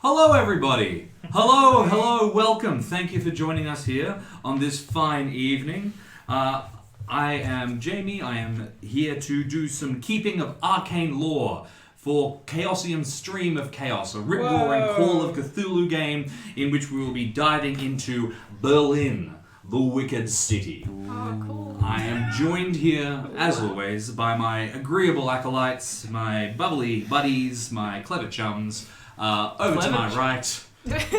Hello, everybody. Hello, welcome. Thank you for joining us here on this fine evening. I am Jamie. I am here to do some keeping of arcane lore for Chaosium's Stream of Chaos, a rip-roaring Call of Cthulhu game in which we will be diving into Berlin, the Wicked City. Oh, cool. I am joined here, as always, by my agreeable acolytes, my bubbly buddies, my clever chums. Over to my right, there he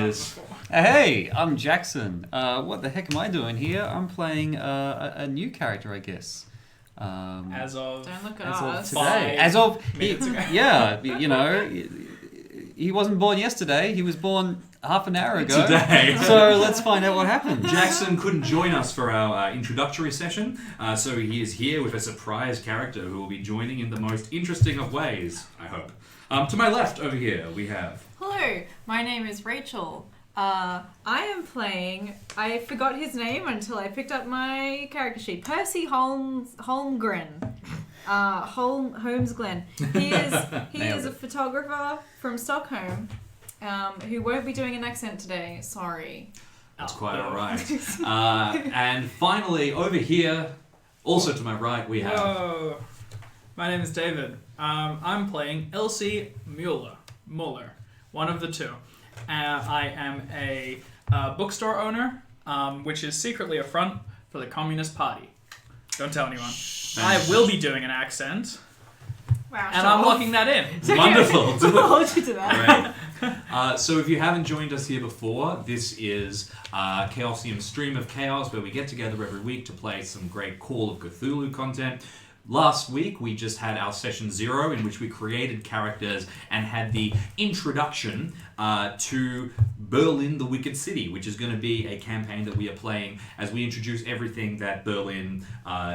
is. Hey, I'm Jackson. What the heck am I doing here? I'm playing a new character, I guess. As of Don't look at as of us. today. As of minutes ago. Yeah, you know, he wasn't born yesterday. He was born half an hour ago. Today. So let's find out what happened. Jackson couldn't join us for our introductory session, so he is here with a surprise character who will be joining in the most interesting of ways, I hope. To my left over here, we have... Hello, my name is Rachel. I am playing... I forgot his name until I picked up my character sheet. Percy Holmgren. Holmesglen. He is a photographer from Stockholm who won't be doing an accent today. Sorry. That's quite alright. And finally, over here, also to my right, we have... Whoa. My name is David. I'm playing Elsie Muller, one of the two. I am a bookstore owner, which is secretly a front for the Communist Party. Don't tell anyone. I will be doing an accent, Wow. and I'm locking that in. Wonderful. Do it. Hold you to that. Great. So if you haven't joined us here before, this is Chaosium Stream of Chaos, where we get together every week to play some great Call of Cthulhu content. Last week, we just had our session 0, in which we created characters and had the introduction to Berlin, the Wicked City, which is going to be a campaign that we are playing as we introduce everything that Berlin,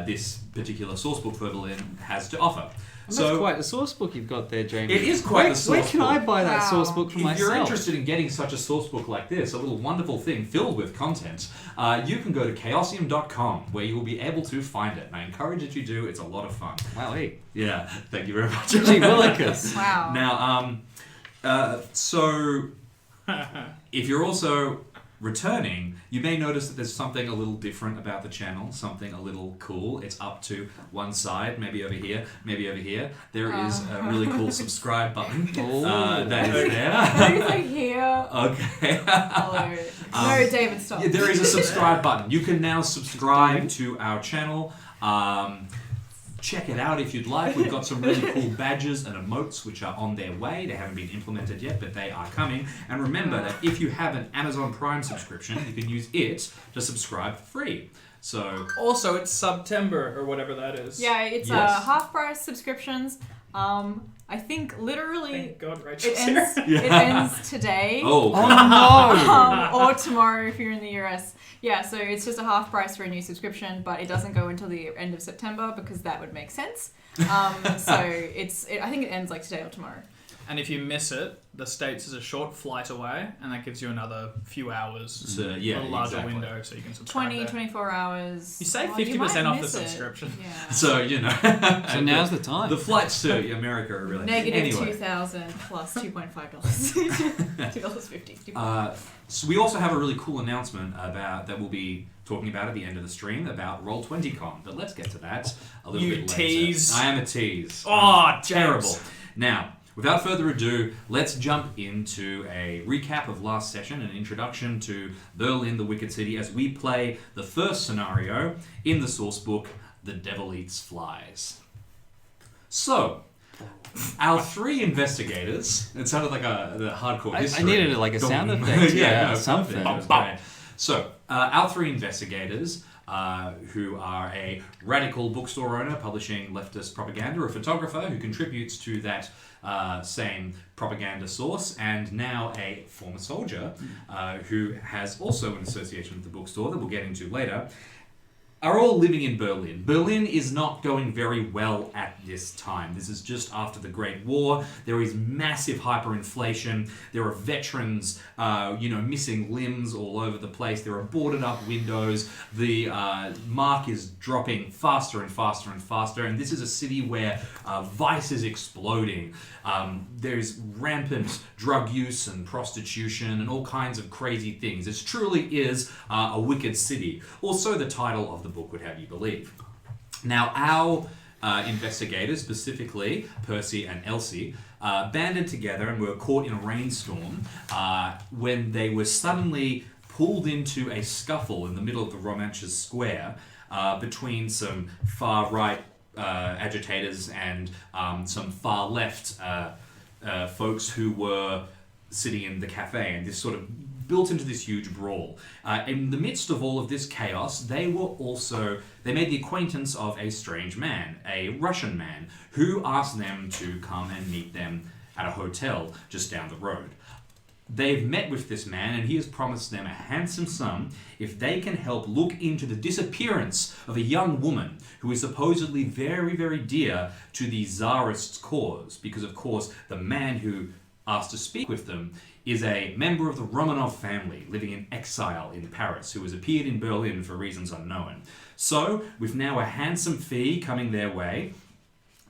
this particular sourcebook for Berlin, has to offer. That's quite the source book you've got there, Jamie. It is quite the source Where can book. I buy that Wow. source book for If myself? you're interested in getting such a source book like this, a little wonderful thing filled with content, you can go to chaosium.com, where you will be able to find it. And I encourage that you do. It's a lot of fun. Wow, hey. Yeah, thank you very much. Gee willikers. Wow. Now, so if you're also returning, you may notice that there's something a little different about the channel, something a little cool. It's up to one side, maybe over here, maybe over here. There is a really cool subscribe button that is there. He's like here. Okay. Hello. No, David, stop. Yeah, there is a subscribe button. You can now subscribe to our channel. Check it out if you'd like. We've got some really cool badges and emotes which are on their way. They haven't been implemented yet, but they are coming. And remember that if you have an Amazon Prime subscription, you can use it to subscribe for free. So Also, it's September, or whatever that is. Yeah, it's Yes. half-price subscriptions. I think literally Thank God Rachel's it here. ends. It ends today. oh, Oh, Or tomorrow if you're in the US. Yeah, so it's just a half price for a new subscription, but it doesn't go until the end of September because that would make sense. So I think it ends like today or tomorrow. And if you miss it, the States is a short flight away, and that gives you another few hours. So, yeah, a larger exactly. window, so you can subscribe 20, there. 24 hours. You save Well, 50% might off the miss it. subscription. Yeah. So, you know. so now's the time. The flights to America are really... Negative Anyway. 2,000 plus $2.5. $2.50. So we also have a really cool announcement about that we'll be talking about at the end of the stream about Roll20Con, but let's get to that a little You bit later. tease. I am a tease. Oh, I'm James. terrible. Now, without further ado, let's jump into a recap of last session, an introduction to Berlin, the Wicked City, as we play the first scenario in the source book, The Devil Eats Flies. So, our 3 investigators, it sounded like a hardcore history. I needed like a sound effect. Yeah, no, something. It was great. So, our 3 investigators, who are a radical bookstore owner publishing leftist propaganda, a photographer who contributes to that same propaganda source, and now a former soldier who has also an association with the bookstore that we'll get into later, are all living in Berlin. Berlin is not going very well at this time. This is just after the Great War. There is massive hyperinflation. There are veterans, missing limbs all over the place. There are boarded up windows. The mark is dropping faster and faster and faster. And this is a city where vice is exploding. There's rampant drug use and prostitution and all kinds of crazy things. It truly is a wicked city. Also, the title of the book would have you believe. Now, our investigators, specifically Percy and Elsie, banded together and were caught in a rainstorm when they were suddenly pulled into a scuffle in the middle of the Romanches Square between some far-right agitators and some far-left folks who were sitting in the cafe, and this sort of built into this huge brawl. In the midst of all of this chaos, they made the acquaintance of a strange man, a Russian man, who asked them to come and meet them at a hotel just down the road. They've met with this man, and he has promised them a handsome sum if they can help look into the disappearance of a young woman who is supposedly very, very dear to the Tsarist's cause, because of course the man who asked to speak with them is a member of the Romanov family living in exile in Paris who has appeared in Berlin for reasons unknown. So, with now a handsome fee coming their way,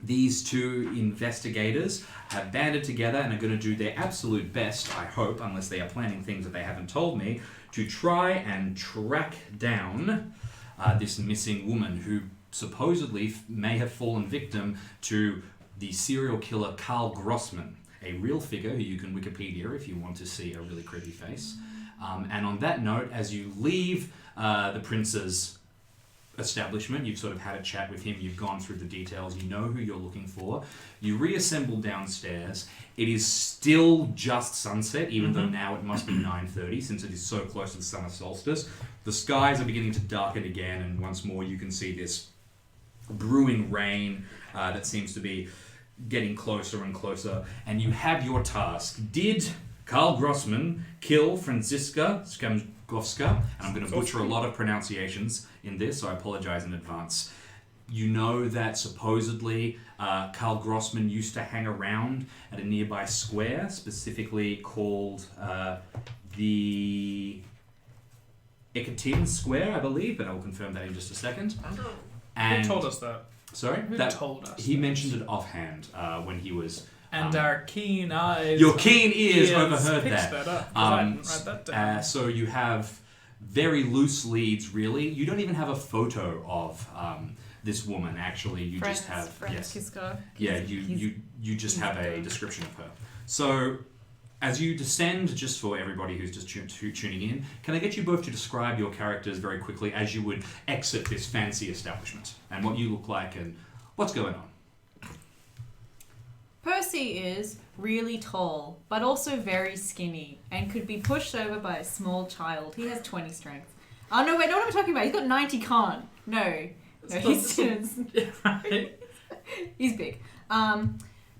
these two investigators have banded together and are going to do their absolute best, I hope, unless they are planning things that they haven't told me, to try and track down this missing woman who supposedly may have fallen victim to the serial killer Karl Grossman, a real figure who you can Wikipedia if you want to see a really creepy face. And on that note, as you leave the prince's establishment, you've sort of had a chat with him, you've gone through the details, you know who you're looking for, you reassemble downstairs. It is still just sunset, even though now it must be 9:30 since it is so close to the summer solstice. The skies are beginning to darken again, and once more you can see this brewing rain that seems to be getting closer and closer, and you have your task. Did Karl Grossman kill Franziska Skamkowska? And I'm going to butcher a lot of pronunciations in this, so I apologize in advance. You know that supposedly Karl Grossman used to hang around at a nearby square, specifically called the Ekaterin Square, I believe, but I'll confirm that in just a second. And Who told us that? Sorry? Who told us? He mentioned it offhand when he was... And our keen eyes... Your keen ears overheard that up, I didn't write that down. So you have very loose leads, really. You don't even have a photo of this woman, actually. You just have... Franziska. Yes. Yeah, you just have a description of her. So... As you descend, just for everybody who's just tuning in, can I get you both to describe your characters very quickly as you would exit this fancy establishment and what you look like and what's going on? Percy is really tall, but also very skinny and could be pushed over by a small child. He has 20 strength. Oh, no, wait, no, what am I talking about? He's got 90 con. No, Right. He's big.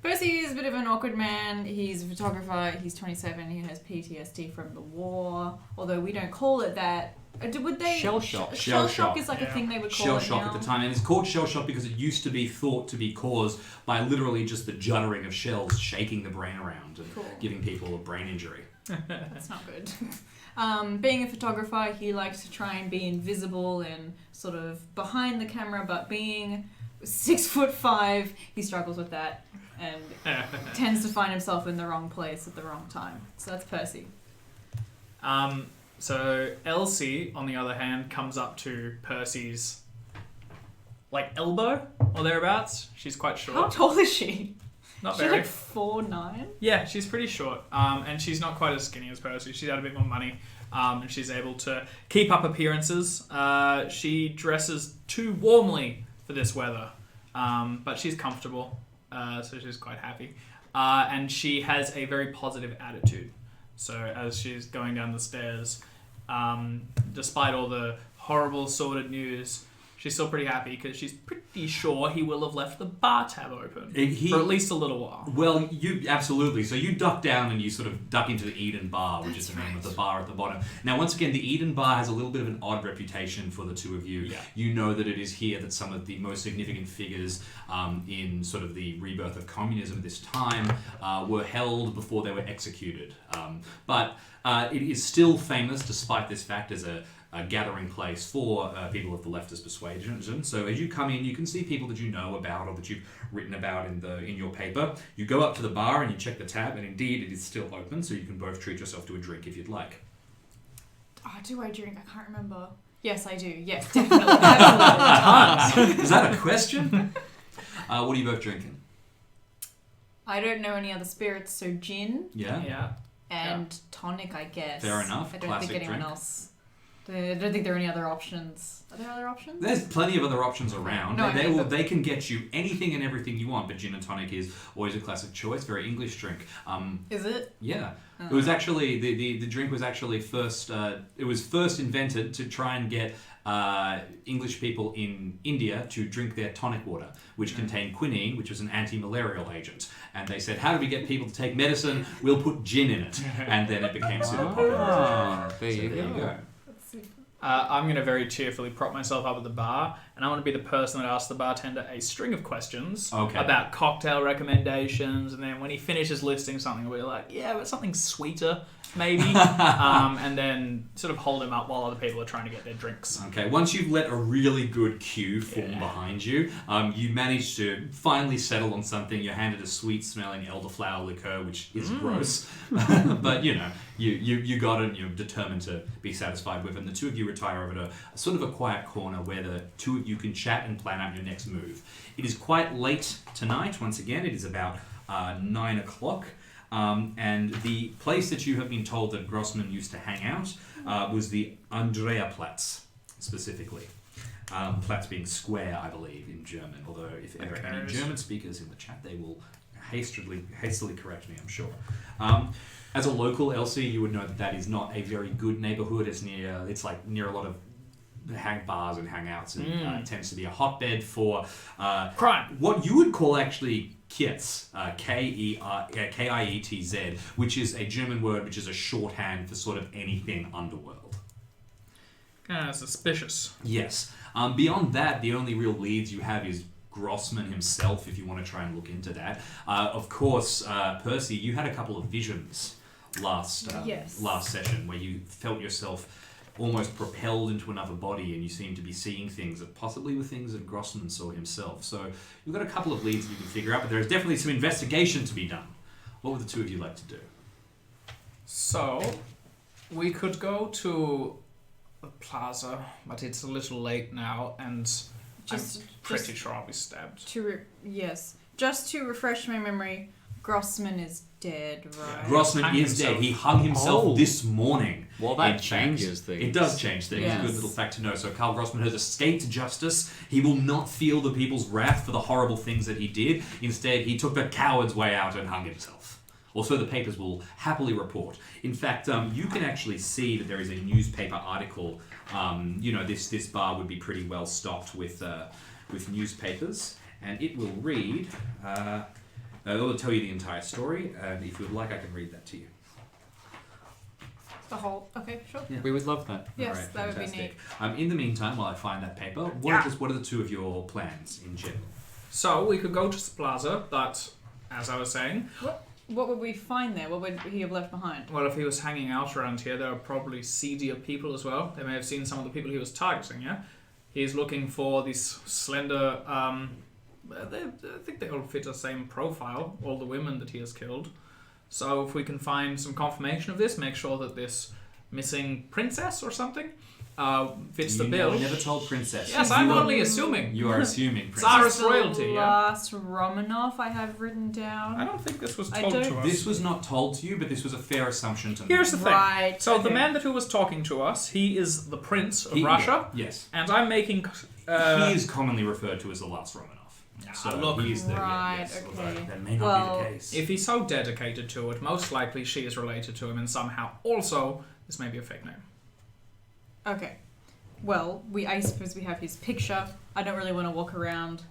Percy is a bit of an awkward man. He's a photographer. He's 27. He has PTSD from the war. Although we don't call it that. Would they? Shell shock. Shell shock is like a thing they would call shell it shock now. at the time, and it's called shell shock because it used to be thought to be caused by literally just the juddering of shells shaking the brain around and giving people a brain injury. That's not good. Being a photographer, he likes to try and be invisible and sort of behind the camera, but being 6'5", he struggles with that. And tends to find himself in the wrong place at the wrong time. So that's Percy. So Elsie, on the other hand, comes up to Percy's elbow or thereabouts. She's quite short. How tall is she? Not She's very. like 4'9". Yeah, she's pretty short. And she's not quite as skinny as Percy. She's had a bit more money. And she's able to keep up appearances. She dresses too warmly for this weather. But she's comfortable. So she's quite happy. And she has a very positive attitude. So as she's going down the stairs, despite all the horrible, sordid news, she's still pretty happy because she's pretty sure he will have left the bar tab open He- for at least a little while. Well, you absolutely. So you duck down and you sort of duck into the Eden Bar, which is the name of the bar at the bottom. Now, once again, the Eden Bar has a little bit of an odd reputation for the two of you. Yeah. You know that it is here that some of the most significant figures in sort of the rebirth of communism at this time were held before they were executed. But it is still famous, despite this fact, as a gathering place for people of the leftist persuasion. So as you come in, you can see people that you know about or that you've written about in your paper. You go up to the bar and you check the tab, and indeed it is still open, so you can both treat yourself to a drink if you'd like. Oh, do I drink? I can't remember. Yes, I do. Yes, definitely. Absolutely. Is that a question? What are you both drinking? I don't know any other spirits, so gin Yeah? Yeah. and tonic, I guess. Fair enough. I don't Classic think anyone drink. else. I don't think there are any other options. Are there other options? There's plenty of other options around. No, I know, but- They can get you anything and everything you want, but gin and tonic is always a classic choice. Very English drink. Is it? Yeah. Oh. It was actually the drink was actually first invented to try and get English people in India to drink their tonic water, which contained quinine, which was an anti-malarial agent. And they said, how do we get people to take medicine? We'll put gin in it. And then it became super popular. Ah, there So you go. Let's see. I'm going to very cheerfully prop myself up at the bar, and I want to be the person that asks the bartender a string of questions Okay. about cocktail recommendations, and then when he finishes listing something, we're like, yeah, but something sweeter, maybe, and then sort of hold him up while other people are trying to get their drinks. Okay, once you've let a really good queue form behind you, you manage to finally settle on something. You're handed a sweet-smelling elderflower liqueur, which is gross, but you know, you got it. And you're determined to be satisfied with it. And the two of you retire over to a sort of a quiet corner where the two of you can chat and plan out your next move. It is quite late tonight. Once again, it is about 9 o'clock. And the place that you have been told that Grossman used to hang out was the Andreaplatz, specifically. Platz being square, I believe, in German. Although if ever any German speakers in the chat, they will hastily correct me, I'm sure. As a local, Elsie, you would know that that is not a very good neighborhood. It's near a lot of bars and hangouts, and it tends to be a hotbed for Crime. what you would call actually Kietz, Kietz, which is a German word which is a shorthand for sort of anything underworld. Kind of suspicious. Yes. Beyond that, the only real leads you have is Grossman himself, if you want to try and look into that. Of course, Percy, you had a couple of visions last session where you felt yourself almost propelled into another body, and you seem to be seeing things that possibly were things that Grossman saw himself. So you've got a couple of leads that you can figure out, but there's definitely some investigation to be done. What would the two of you like to do? So, we could go to the plaza, but it's a little late now, and I'm pretty sure I'll be stabbed. Just to refresh my memory, Grossman is dead, right? Grossman Hung is dead. himself. He hung himself this morning. Well, that in changes fact. things. It does change things. Yes. A good little fact to know. So Carl Grossman has escaped justice. He will not feel the people's wrath for the horrible things that he did. Instead, he took the coward's way out and hung himself. Also, the papers will happily report. In fact, you can actually see that there is a newspaper article. This bar would be pretty well stocked with newspapers, and it will read. It will tell you the entire story, and if you would like, I can read that to you. The whole. Okay, sure. Yeah. We would love that. Yes, Alright, that would be neat. fantastic. In the meantime, while I find that paper, what are the two of your plans in general? So, we could go to the plaza, but, as I was saying, What would we find there? What would he have left behind? well, if he was hanging out around here, there are probably seedier people as well. They may have seen some of the people he was targeting, yeah? He's looking for these slender, I think they all fit the same profile, all the women that he has killed. So if we can find some confirmation of this, make sure that this missing princess or something fits the bill. We never told princess. Yes, I'm only assuming. You are assuming princess. Tsarist The royalty, yeah. last Romanov I have written down. I don't think this was I told to don't- us. This was not told to you, but this was a fair assumption to make. Here's the thing. Right. So the okay. man who was talking to us, he is the prince of He- Russia, Yes. and I'm making... he is commonly referred to as the last Romanov. So look. he's the Right, yes, okay. although that may not Well, be the case. If he's so dedicated to it, most likely she is related to him, and somehow also this may be a fake name. Okay. well, I suppose we have his picture. I don't really want to walk around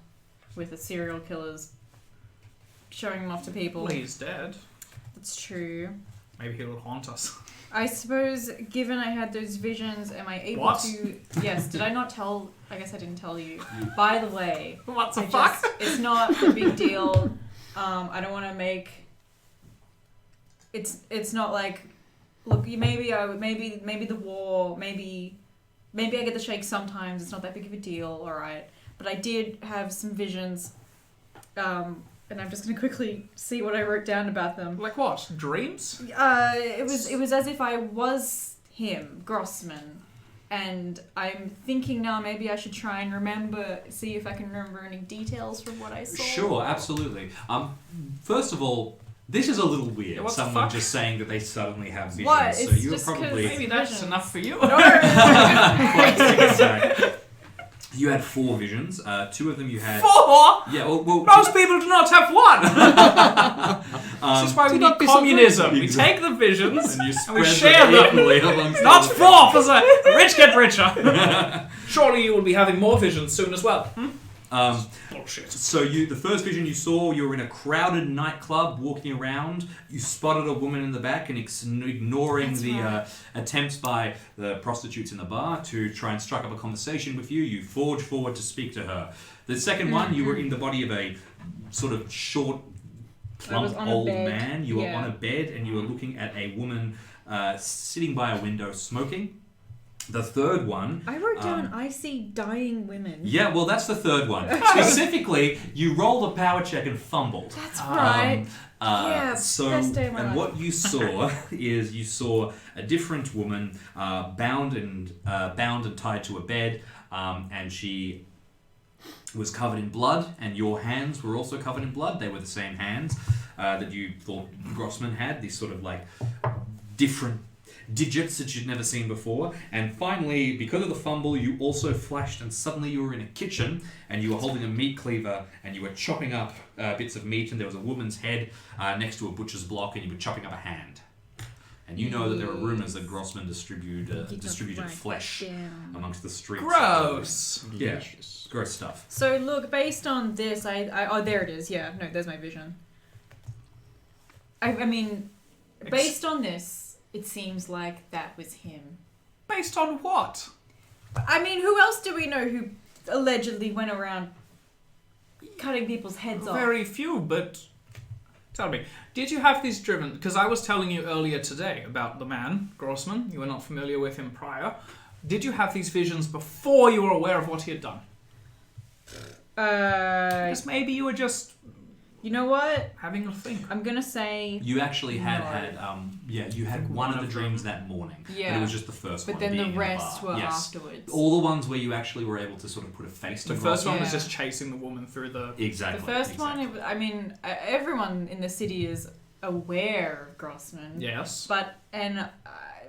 with a serial killer's showing him off to people. Well, he's dead. That's true. Maybe he will haunt us. I suppose, given I had those visions, am I able What? to... Yes, did I not tell... I guess I didn't tell you. By the way, What the I fuck? just, it's not a big deal. I don't want to make... It's not like... Look, maybe the war, maybe I get the shakes sometimes. It's not that big of a deal, alright. But I did have some visions, and I'm just going to quickly see what I wrote down about them. Like what? Dreams? It was as if I was him, Grossman, and I'm thinking now maybe I should try and see if I can remember any details from what I saw. Sure, absolutely. First of all, this is a little weird. Yeah, what the Someone fuck? just saying that they suddenly have visions. What? So It's you're just 'cause probably Maybe that's Visions. enough for you. quite sick. You had 4 visions. 2 of them you had. 4? Yeah. Well, Most people do not have one. This is why we not need be so communism. great. We take the visions and you and we spread share them them. equally amongst Not all the 4 for the rich get richer. Surely you will be having more visions soon as well. Bullshit. So the first vision you saw, you were in a crowded nightclub walking around. You spotted a woman in the back and ignoring That's the right. attempts by the prostitutes in the bar to try and strike up a conversation with you. You forged forward to speak to her. The second one, you were in the body of a sort of short, I was plump on a old bed. man. You were Yeah. on a bed and you were looking at a woman sitting by a window smoking. The third one... I wrote down, I see dying women. Yeah, well, that's the third one. Specifically, you rolled a power check and fumbled. That's right. Yeah, So, best day of my and life. what you saw is you saw a different woman bound and tied to a bed, and she was covered in blood, and your hands were also covered in blood. They were the same hands that you thought Grossman had. These sort of like different digits that you'd never seen before. And finally, because of the fumble, you also flashed and suddenly you were in a kitchen and you were holding a meat cleaver and you were chopping up bits of meat, and there was a woman's head next to a butcher's block and you were chopping up a hand. And you know that there are rumors that Grossman distributed flesh amongst the streets. Gross. Yeah, gross stuff. So look, based on this, oh, there it is. Yeah, no, there's my vision. I mean, based on this, it seems like that was him. Based on what? I mean, who else do we know who allegedly went around cutting people's heads off? Very few, but tell me, did you have these driven? Because I was telling you earlier today about the man, Grossman. You were not familiar with him prior. Did you have these visions before you were aware of what he had done? Because maybe you were just You know what? having a think. I'm gonna say. You actually had No. you had one of the dreams that morning. Yeah. But it was just the first But one. then being the in rest bar. were Yes. afterwards. All the ones where you actually were able to sort of put a face to The first one was Yeah. just chasing the woman through the... Exactly. The first exactly. one, I mean, everyone in the city is aware of Grossman. Yes. But,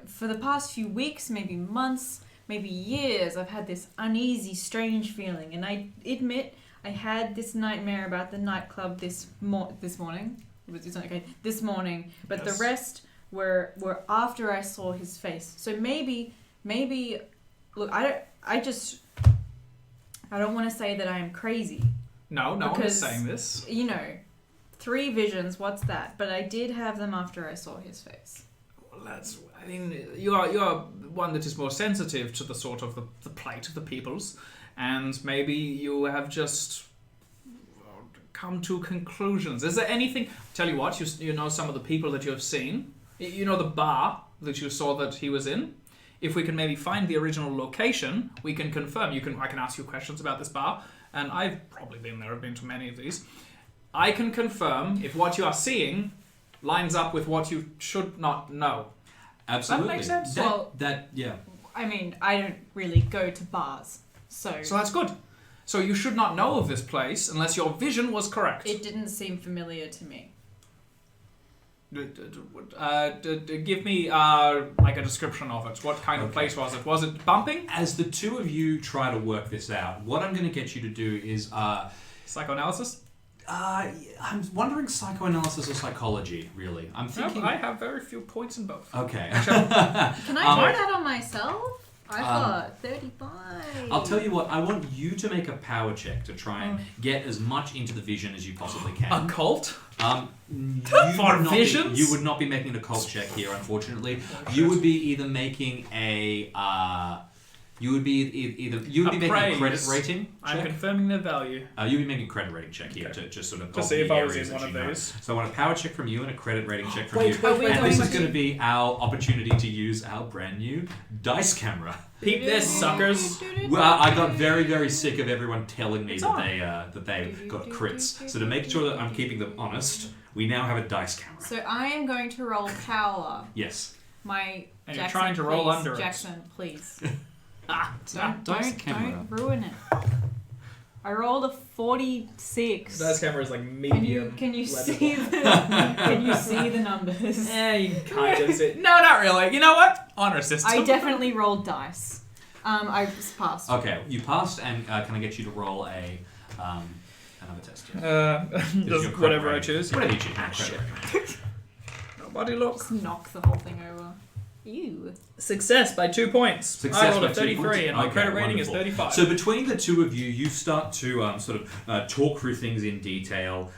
for the past few weeks, maybe months, maybe years, I've had this uneasy, strange feeling. And I admit, I had this nightmare about the nightclub this morning. This morning. But Yes. the rest were after I saw his face. So maybe, look, I don't want to say that I am crazy. No one is Because- saying this. 3 visions, what's that? But I did have them after I saw his face. Well, I mean, you are one that is more sensitive to the sort of the plight of the peoples, and maybe you have just come to conclusions. Is there anything? Tell you what, you know some of the people that you have seen. You know the bar that you saw that he was in. If we can maybe find the original location, we can confirm. I can ask you questions about this bar, and I've probably been there. I've been to many of these. I can confirm if what you are seeing lines up with what you should not know. Absolutely. That makes sense. Yeah. I mean, I don't really go to bars, so So that's good. So you should not know of this place unless your vision was correct. it didn't seem familiar to me. Give me like a description of it. What kind of place was it? Was it bumping? As the two of you try to work this out, what I'm going to get you to do is Psychoanalysis? I'm wondering psychoanalysis or psychology, really. I'm thinking... I have very few points in both. Okay. Can I try that on myself? I got 35. I'll tell you what, I want you to make a power check to try and get as much into the vision as you possibly can. Occult? You For would not visions? you would not be making an occult check here, unfortunately. You would be either making a you would be making a credit rating I'm check. confirming their value. You'd be making a credit rating check here Okay. to just sort of To of see the if I was areas in that one you of know. those. So I want a power check from you and a credit rating check from Wait, you. wait, wait, And wait, this wait. is going to be our opportunity to use our brand new dice camera. Peep this, suckers. Well, I got very, very sick of everyone telling me It's that on. they got crits. So to make sure that I'm keeping them honest, we now have a dice camera. So I am going to roll power. Yes. My And Jackson, you're trying to roll please. under it. Jackson, please. Dice camera. Don't ruin it. I rolled a 46. Dice camera is like Can medium. you level. see the can you see the numbers? You can kind of see. No, not really. You know what? Honor system. I definitely rolled dice. I passed. Okay, you passed, and can I get you to roll a another test? Just Your credit whatever I rating. choose. Whatever you choose. Credit rating. Nobody look. Just knock the whole thing over. Ew. Success by 2 points. Success I rolled by a 2 33 points. and my Okay, credit rating is wonderful. 35. So between the two of you, you start to sort of talk through things in detail,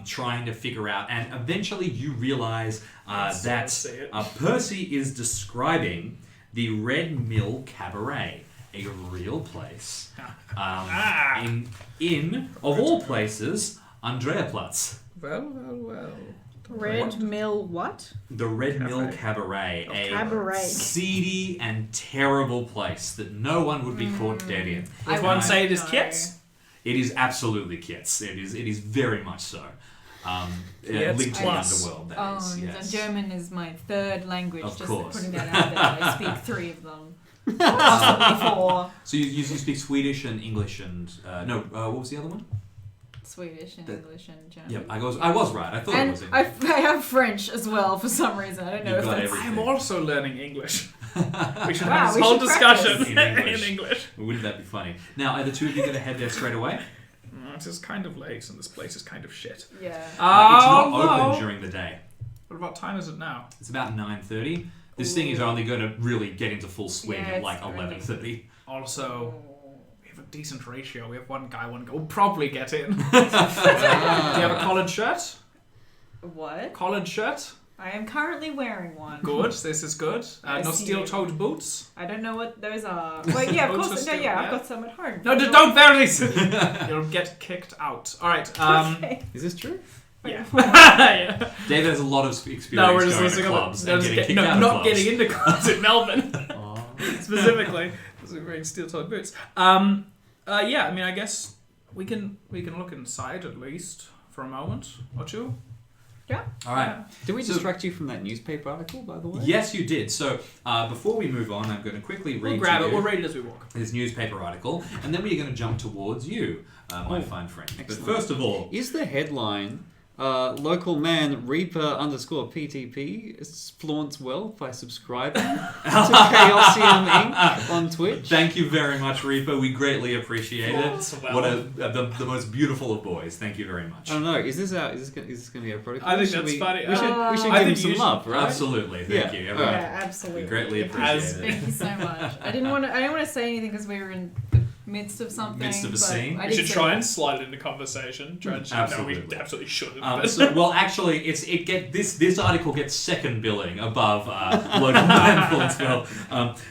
trying to figure out, and eventually you realize that see it. Percy is describing the Red Mill Cabaret, a real place. In of all places, Andreaplatz. Well. Red Mill what? The Red Mill Cabaret, a Cabaret. seedy and terrible place that no one would be caught dead in. I Does one won't say it is know. kits? It is absolutely kits. It is very much so. Kits Linked to the plus. underworld, that Oh, is, yes. German is my third language. Of just course. putting that out there. I speak 3 of them. Possibly 4. So you speak Swedish and English and what was the other one? Swedish and English and German. Yep, I was right. I thought it And was I English. have French as well for some reason. I don't know You've if got that's... everything. I'm also learning English. We should Wow, have we this whole should discussion practice. In English. in English. Wouldn't that be funny? Now, are the two of you going to head there straight away? It is kind of late and this place is kind of shit. Yeah. It's not Although- open during the day. What about time is it now? It's about 9:30. This thing is only going to really get into full swing Yeah, at it's like early. 11:30. Also, we have a decent ratio. We have one guy, one girl. We'll probably get in. Do you have a collared shirt? What? Collared shirt? I am currently wearing one. Good. This is good. I No see steel-toed boots. I don't know what those are. Well, yeah, of Boots course. are No, still- yeah, I've yeah. got some at home. No, don't wear these. You'll get kicked out. All right. Okay. Is this true? Yeah. Yeah. David has a lot of experience No, we're going just to listening clubs no, and just getting get- kicked no, out of not clubs. getting into clubs in Melbourne. Specifically, because we're wearing steel-toed boots. Yeah, I mean, I guess we can look inside at least for a moment or two. All right. Did we So- distract you from that newspaper article, by the way? Yes, you did. So before we move on, I'm going to quickly read We'll grab to it. you We'll read it as we walk. this newspaper article, and then we're going to jump towards you, my Oh, fine friend. excellent. But first of all, Is the headline local man Reaper _ PTP flaunts wealth by subscribing to Chaosium Inc. on Twitch? thank you very much, Reaper. We greatly appreciate it. Well. What the most beautiful of boys. Thank you very much. I don't know. Is this going to be a protocol? I think Should that's we, funny. We should I give think him you some should- love, right? Absolutely. Thank Yeah. you. All Everyone. right. Yeah, absolutely. We greatly As- appreciate it. Thank you so much. I didn't want to say anything because we were in the midst of something. Midst of a but scene? I We did should say try that. and slide it into conversation. Try and no, we Absolutely. absolutely shouldn't. Well, actually, this article gets second billing above local man flaunts wealth.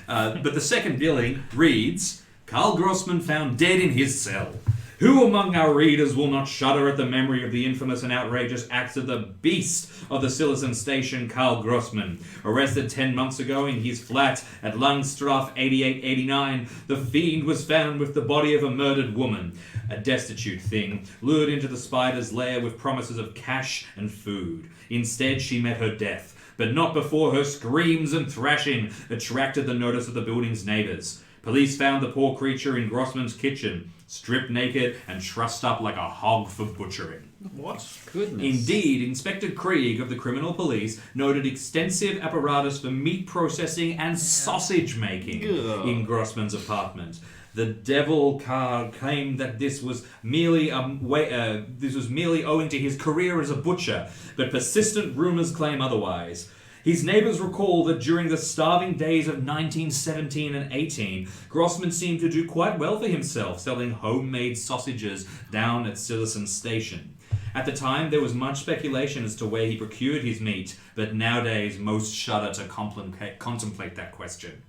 But the second billing reads: Carl Grossman found dead in his cell. Who among our readers will not shudder at the memory of the infamous and outrageous acts of the beast of the Sillerton Station, Carl Grossman? Arrested 10 months ago in his flat at Langstrath 8889, the fiend was found with the body of a murdered woman, a destitute thing, lured into the spider's lair with promises of cash and food. Instead, she met her death, but not before her screams and thrashing attracted the notice of the building's neighbours. Police found the poor creature in Grossman's kitchen, stripped naked and trussed up like a hog for butchering. What? Goodness. Indeed, Inspector Krieg of the Criminal Police noted extensive apparatus for meat processing and sausage making Ugh. in Grossman's apartment. The devil card claimed that this was merely owing to his career as a butcher, but persistent rumours claim otherwise. His neighbors recall that during the starving days of 1917 and 18, Grossman seemed to do quite well for himself, selling homemade sausages down at Citizen Station. At the time, there was much speculation as to where he procured his meat, but nowadays most shudder to contemplate that question.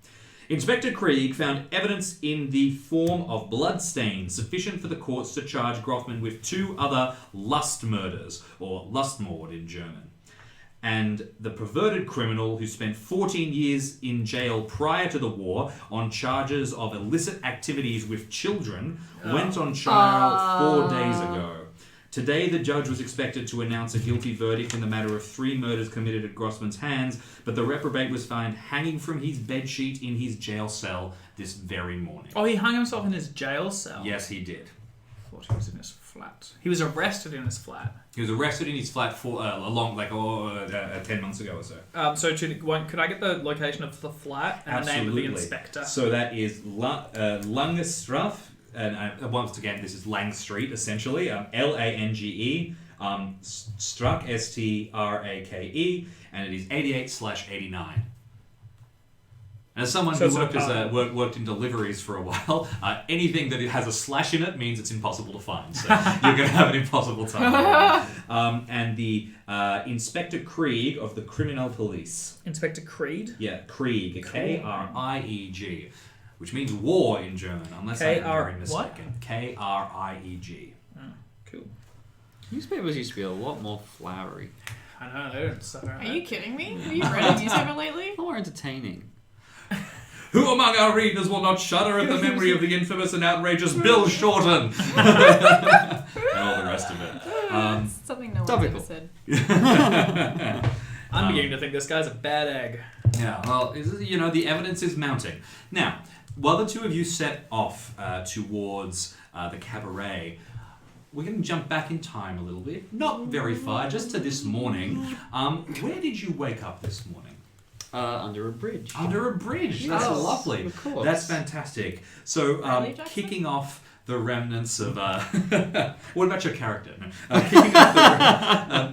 Inspector Krieg found evidence in the form of bloodstains sufficient for the courts to charge Grossman with 2 other lust murders, or Lustmord in German. And the perverted criminal who spent 14 years in jail prior to the war on charges of illicit activities with children went on trial 4 days ago. Today, the judge was expected to announce a guilty verdict in the matter of 3 murders committed at Grossman's hands, but the reprobate was found hanging from his bedsheet in his jail cell this very morning. Oh, he hung himself in his jail cell? Yes, he did. I thought he was in his flat. He was arrested in his flat. He was arrested in his flat for 10 months ago or so. Could I get the location of the flat and the name of the inspector? So that is Langestraff. And once again, this is Lang Street, essentially. Lange, Struck, Strake, and it is 88/89. As someone who worked in deliveries for a while, anything that has a slash in it means it's impossible to find. So you're going to have an impossible time. And the Inspector Krieg of the Criminal Police. Inspector Creed? Yeah, Krieg, Krieg. Which means war in German, unless I'm very mistaken. Krieg. Oh, cool. Newspapers used to be a lot more flowery. I know, they don't suck around. Are you kidding me? Have you read a newspaper lately? More entertaining. Who among our readers will not shudder at the memory of the infamous and outrageous Bill Shorten? And all the rest of it. That's something no one ever said. I'm beginning to think this guy's a bad egg. Yeah, well, the evidence is mounting. Now, while the 2 of you set off towards the cabaret, we're going to jump back in time a little bit. Not very far, just to this morning. Where did you wake up this morning? Under a bridge. Under a bridge. That's lovely. Of course. That's fantastic. So, kicking off the remnants of... what about your character? No.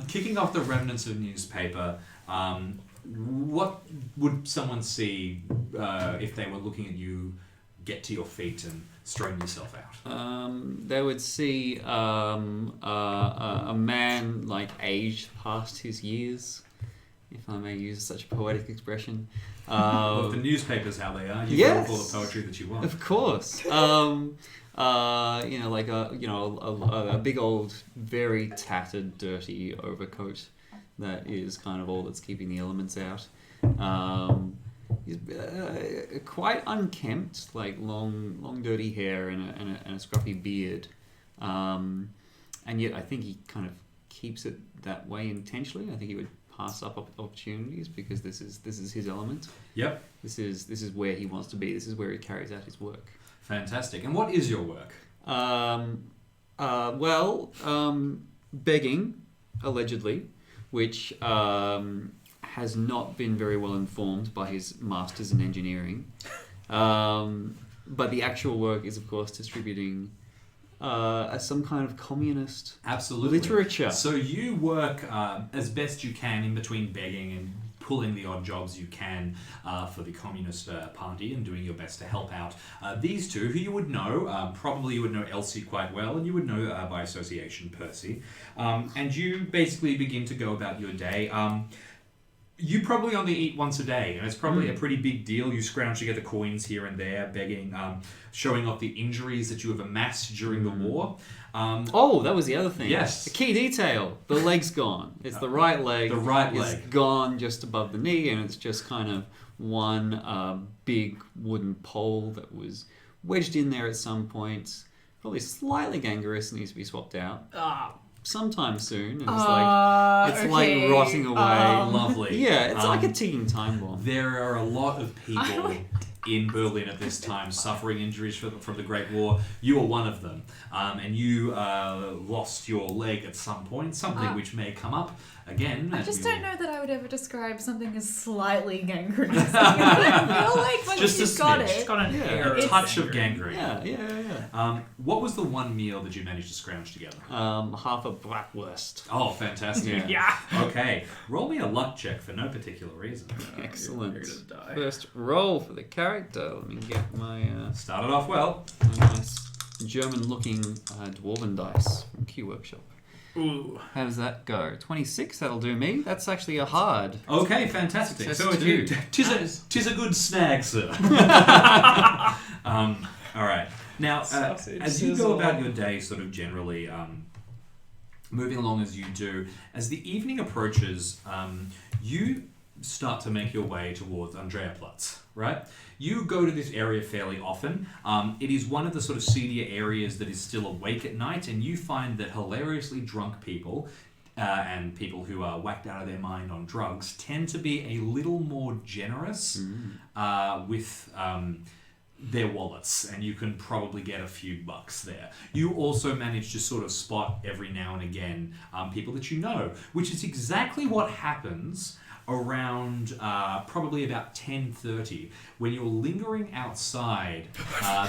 Kicking off the remnants of newspaper... what would someone see if they were looking at you get to your feet and straighten yourself out? They would see a man like aged past his years, if I may use such a poetic expression. Well, if the newspaper's how they are, you yes, can all the poetry that you want. Of course. Like a big old, very tattered, dirty overcoat. That is kind of all that's keeping the elements out. He's quite unkempt, like long dirty hair and a scruffy beard. And yet I think he kind of keeps it that way intentionally. I think he would pass up opportunities because this is his element. Yep. This is where he wants to be. This is where he carries out his work. Fantastic. And what is your work? Begging, allegedly. Which has not been very well informed by his masters in engineering. But the actual work is, of course, distributing some kind of communist literature. So you work as best you can in between begging and pulling the odd jobs you can for the Communist Party and doing your best to help out these 2 who you would know. Probably you would know Elsie quite well, and you would know by association Percy. And you basically begin to go about your day. You probably only eat once a day, and it's probably a pretty big deal. You scrounge together coins here and there, begging, showing off the injuries that you have amassed during the war. That was the other thing. Yes. The key detail. The leg's gone. It's the right leg. The right is leg. Gone just above the knee, and it's just kind of one big wooden pole that was wedged in there at some point. Probably slightly gangrenous, needs to be swapped out. Sometime soon. And it's like rotting away. Lovely. Yeah, it's like a ticking time bomb. There are a lot of people in Berlin at this time suffering injuries from the Great War. You are one of them. And you lost your leg at some point, something which may come up again. I just don't know that I would ever describe something as slightly gangrenous. I feel like Just a she's got smidge. She's it. got an Yeah. air A of touch of gangrene. gangrene. What was the one meal that you managed to scrounge together? Half a bratwurst. Oh, fantastic. Yeah. Okay, roll me a luck check for no particular reason. Excellent. You're gonna die. First roll for the character. Let me get my Started off well. nice German-looking dwarven dice from Q Workshop. Ooh. How does that go? 26. That'll do me. That's actually a hard. Okay, fantastic. Success So two. tis a good snag, sir. All right. Now, Sausage as you go sizzle. about your day, sort of generally moving along as you do, as the evening approaches, you start to make your way towards Andreaplatz, right? You go to this area fairly often. It is one of the sort of seedier areas that is still awake at night, and you find that hilariously drunk people and people who are whacked out of their mind on drugs tend to be a little more generous with their wallets, and you can probably get a few bucks there. You also manage to sort of spot every now and again people that you know, which is exactly what happens around probably about 10:30 when you're lingering outside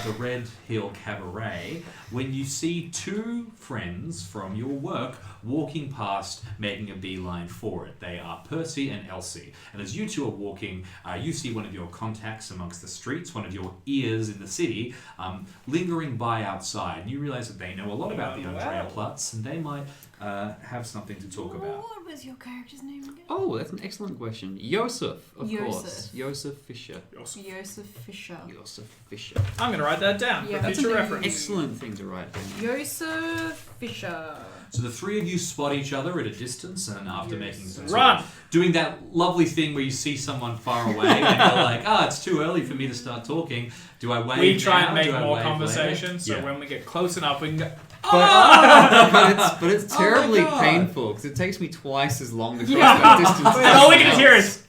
the Red Hill Cabaret, when you see two friends from your work walking past, making a beeline for it. They are Percy and Elsie. And as you two are walking, you see one of your contacts amongst the streets, one of your ears in the city, lingering by outside. And you realize that they know a lot about the Andreaplatz, and they might have something to talk about. What was your character's name again? Oh, that's an excellent question. Joseph, of Joseph. course. Joseph Fisher. Joseph Fisher. Joseph Fisher. I'm going to write that down Yeah, for that's future an reference. Excellent thing to write down. Joseph Fisher. So the three of you spot each other at a distance, and after making some sort Run! of doing that lovely thing where you see someone far away and you're like, it's too early for me to start talking. Do I wave? We try now? and make Do I more wave conversation, later? so Yeah. when we get close enough, we can go, But it's Oh my terribly God. painful because it takes me twice as long to cross Yeah. that distance. as all we everyone can hear else. is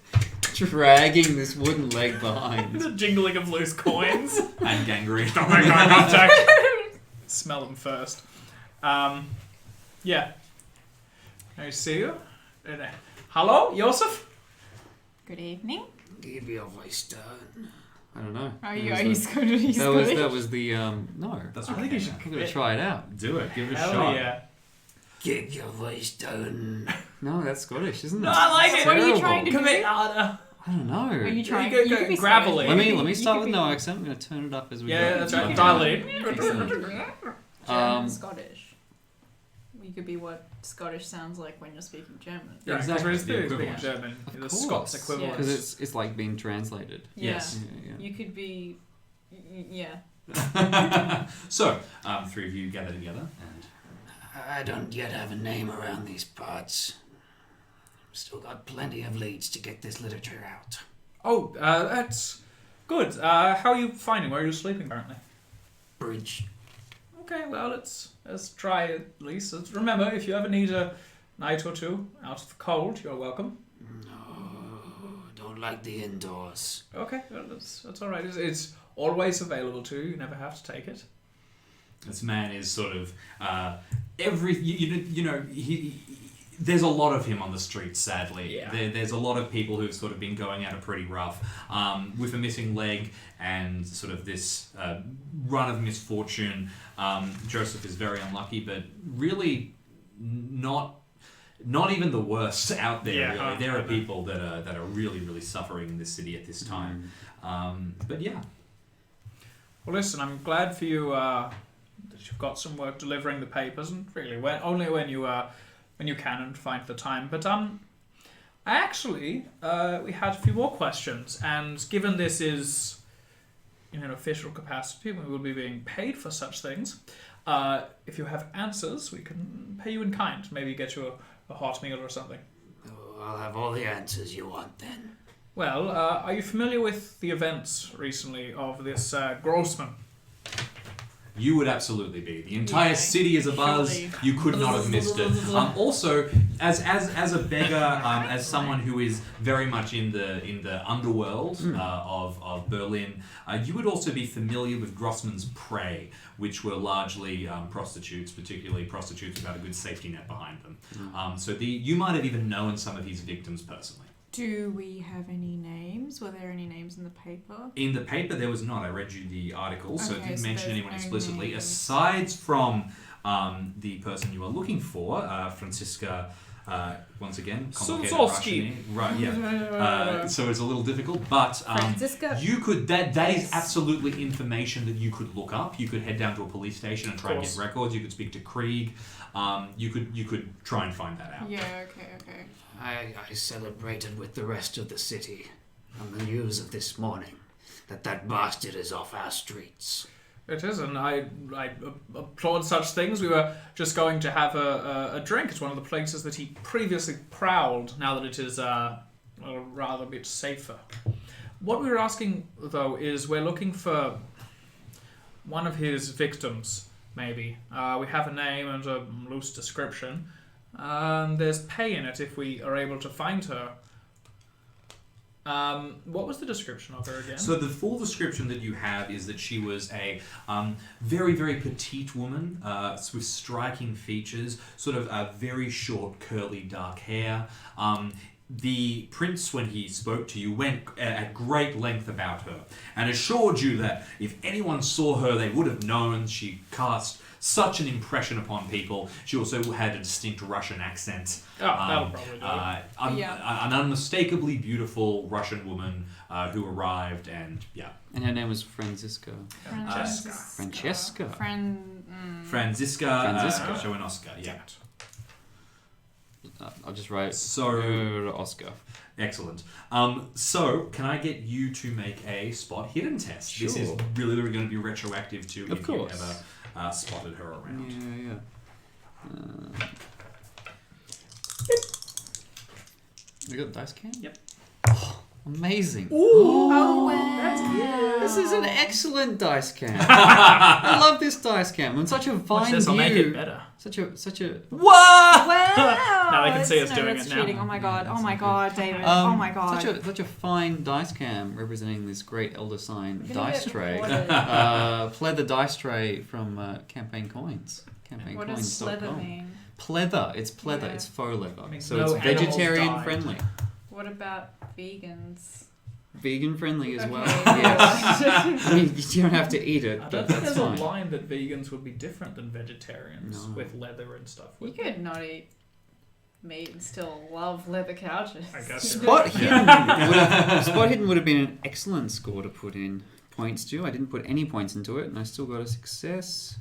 Dragging this wooden leg behind. the jingling of loose coins. And gangrene. Don't make eye contact. Smell them first. Yeah. I see you. Hello, Joseph? Good evening. Give your voice down. I don't know. Are That you was are the- you Scottish? That was the no. That's I what think you should I'm gonna try it out. do it. Give it a Hell shot. yeah. Give your voice down. No, that's Scottish, isn't it? No, I like it. What are you Terrible. trying to do? Commit harder. I don't know. Are you trying? go- you could be gravelly. Scottish. Let me You start could with be- no accent. I'm gonna turn it up as we Yeah, go. that's You right. could Dial be- it. German, Scottish. You could be what Scottish sounds like when you're speaking German. Yeah, Exactly, because the we're speaking equivalent. German. The Of Scots course. equivalent. Because it's like being translated. Yes. Yeah. You could be. Yeah. So, three of you gather together, and I don't yet have a name around these parts. Still got plenty of leads to get this literature out. Oh, that's good. How are you finding? Where are you sleeping currently? Bridge. Okay, well, let's try at least. Remember, if you ever need a night or two out of the cold, you're welcome. No, don't like the indoors. Okay, well, that's all right. It's always available to you. You never have to take it. this man is sort of there's a lot of him on the streets, sadly. Yeah. There's a lot of people who've sort of been going at it pretty rough with a missing leg and sort of this run of misfortune. Joseph is very unlucky, but really not even the worst out there. Yeah, really, there are no. people that are really, really suffering in this city at this time. But yeah. Well, listen, I'm glad for you that you've got some work delivering the papers, and really, only when you can and find the time. But actually, we had a few more questions, and given this is in an official capacity, we will be being paid for such things. If you have answers, we can pay you in kind. Maybe get you a hot meal or something. Oh, I'll have all the answers you want then. Well, are you familiar with the events recently of this Grossman? You would absolutely be. The entire city is abuzz. surely. You could not have missed it. Also, as a beggar, as someone who is very much in the underworld of Berlin, you would also be familiar with Grossman's prey, which were largely prostitutes, particularly prostitutes without a good safety net behind them. So you might have even known some of his victims personally. Do we have any names? Were there any names in the paper? In the paper, there was not. I read you the article, so it Okay, didn't so mention there's anyone no explicitly. names. Aside from the person you are looking for, Franziska, once again, complicated Sunzowski. Russian. Right, yeah. So it's a little difficult, but Franziska. you could. That is Yes. absolutely information that you could look up. You could head down to a police station and try and get course. records. You could speak to Krieg. You could try and find that out. Yeah, okay. I celebrated with the rest of the city on the news of this morning that bastard is off our streets. It is, and I applaud such things. We were just going to have a drink. It's one of the places that he previously prowled, now that it is a rather bit safer. What we were asking, though, is we're looking for one of his victims, maybe. We have a name and a loose description. There's pay in it if we are able to find her. What was the description of her again? So the full description that you have is that she was a very, very petite woman with striking features, sort of very short, curly, dark hair. The prince, when he spoke to you, went at great length about her and assured you that if anyone saw her, they would have known. She cast such an impression upon people. She also had a distinct Russian accent. That'll probably do it. An unmistakably beautiful Russian woman who arrived, and And her name was Franziska. Francesca. Francesca. Franziska Chaosium. Yeah. I'll just write Oscar. Excellent. So, can I get you to make a spot hidden test? Sure. This is really going to be retroactive to Of if course. you ever spotted her around. Yeah. You got the dice can? Yep. Oh, amazing. Oh, wow. This is an excellent dice can. I love this dice can. And such a Watch fine this, I'll make view. it better. Such a. What? Wow! Now they can see us No, doing that's it now. cheating. Oh my god! Yeah, Oh my that's god, David! Oh my god! Such a fine dice cam representing this great elder sign I'm gonna dice get tray. recorded. Pleather dice tray from Campaign Coins. What does leather mean? Pleather. It's pleather. Yeah. It's faux leather. Means So no it's animals vegetarian died. friendly. What about vegans? Vegan friendly as well. Okay. Yes. I mean, you don't have to eat it, I but don't think that's there's fine. a line that vegans would be different than vegetarians No. with leather and stuff. You could not eat meat and still love leather couches. I guess you're Spot right. hidden. Spot hidden would have been an excellent score to put in points to. I didn't put any points into it, and I still got a success.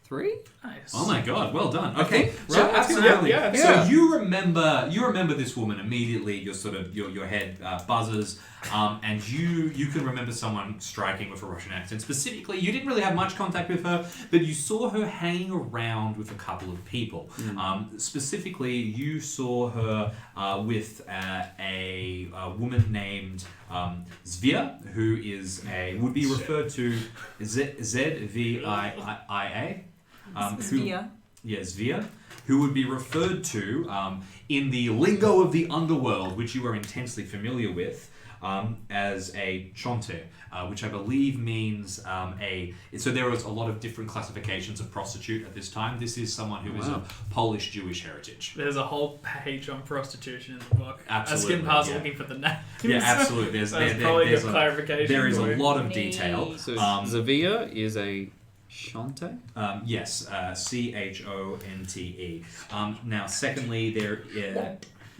3? Nice. Oh my god! Well done. I Okay, think- so right? absolutely. Yeah. Yeah. So you remember this woman immediately. Your head buzzes, and you can remember someone striking with a Russian accent. Specifically, you didn't really have much contact with her, but you saw her hanging around with a couple of people. Specifically, you saw her with a woman named Zvia, who would be referred to Zvia. Svia. Zvia, who would be referred to in the lingo of the underworld, which you are intensely familiar with, as a chonte, which I believe means So there was a lot of different classifications of prostitute at this time. This is someone who is of Polish Jewish heritage. There's a whole page on prostitution in the book. Absolutely, I skimmed past yeah. looking for the names. Yeah, absolutely. That's probably a good clarification. There is for a you. lot of detail. Neat. So Zavia is a Shante? Yes, Chonte. Now, secondly,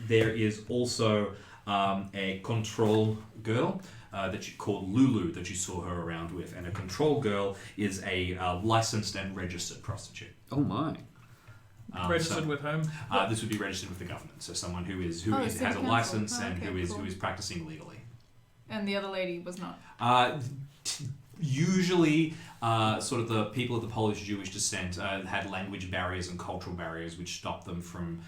there is also a control girl that you called Lulu that you saw her around with, and a control girl is a licensed and registered prostitute. Oh my. Registered with whom? This would be registered with the government, so someone who has City a council. license Oh, and okay, who is cool. practicing legally. And the other lady was not. Usually, sort of the people of the Polish Jewish descent had language barriers and cultural barriers which stopped them from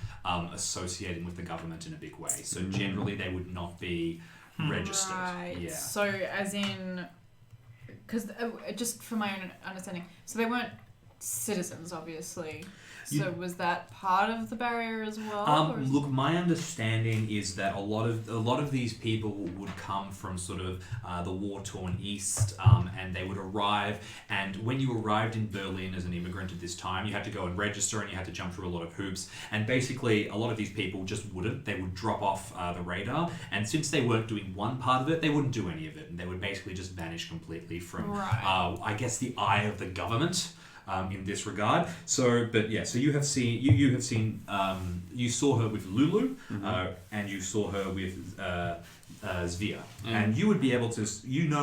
associating with the government in a big way. So generally, they would not be registered. Right. Yeah. So, as in, because just from my own understanding, so they weren't citizens, obviously. So was that part of the barrier as well? or is- Look, my understanding is that a lot of these people would come from sort of the war-torn East, and they would arrive. And when you arrived in Berlin as an immigrant at this time, you had to go and register, and you had to jump through a lot of hoops. And basically, a lot of these people just wouldn't. They would drop off the radar, and since they weren't doing one part of it, they wouldn't do any of it, and they would basically just vanish completely from, I guess, the eye of the government. In this regard, so you have seen you saw her with Lulu, and you saw her with Zvia, and you would be able to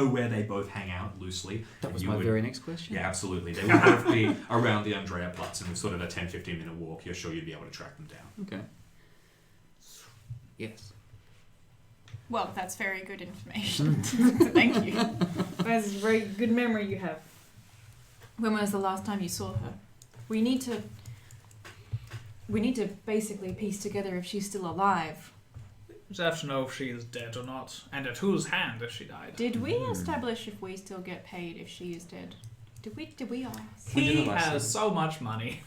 where they both hang out loosely. That was my very next question. Yeah, absolutely. They would both be around the Andreaplatz, and with sort of a 10-15 minute walk, you're sure you'd be able to track them down. Okay. Yes. Well, that's very good information. Thank you. That's a very good memory you have. When was the last time you saw her? We need to basically piece together if she's still alive. We just have to know if she is dead or not, and at whose hand if she died. Did we establish if we still get paid if she is dead? Did we ask? He has so much money.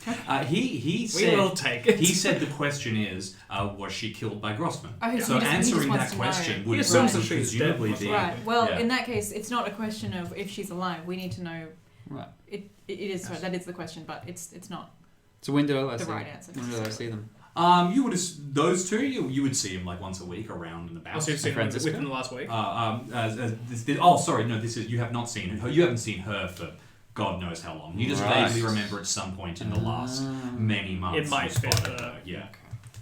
He We said will take it. he said the question is, was she killed by Grossman? Okay, So he just answering wants that to question know. would He assumes that presumably she's dead, be most Right. Well, Yeah. in that case, it's not a question of if she's alive. We need to know. Right. It is. Sorry, that is the question, but it's not. So when did I last The see right them? answer, When did I see them? You would those two. You would see him like once a week around and about. Also, you've seen Francisco? within the last week. Sorry, no. You have not seen her. You haven't seen her for God knows how long. You just Right. vaguely remember at some point in the last many months. It might you spotted fit, her. Yeah.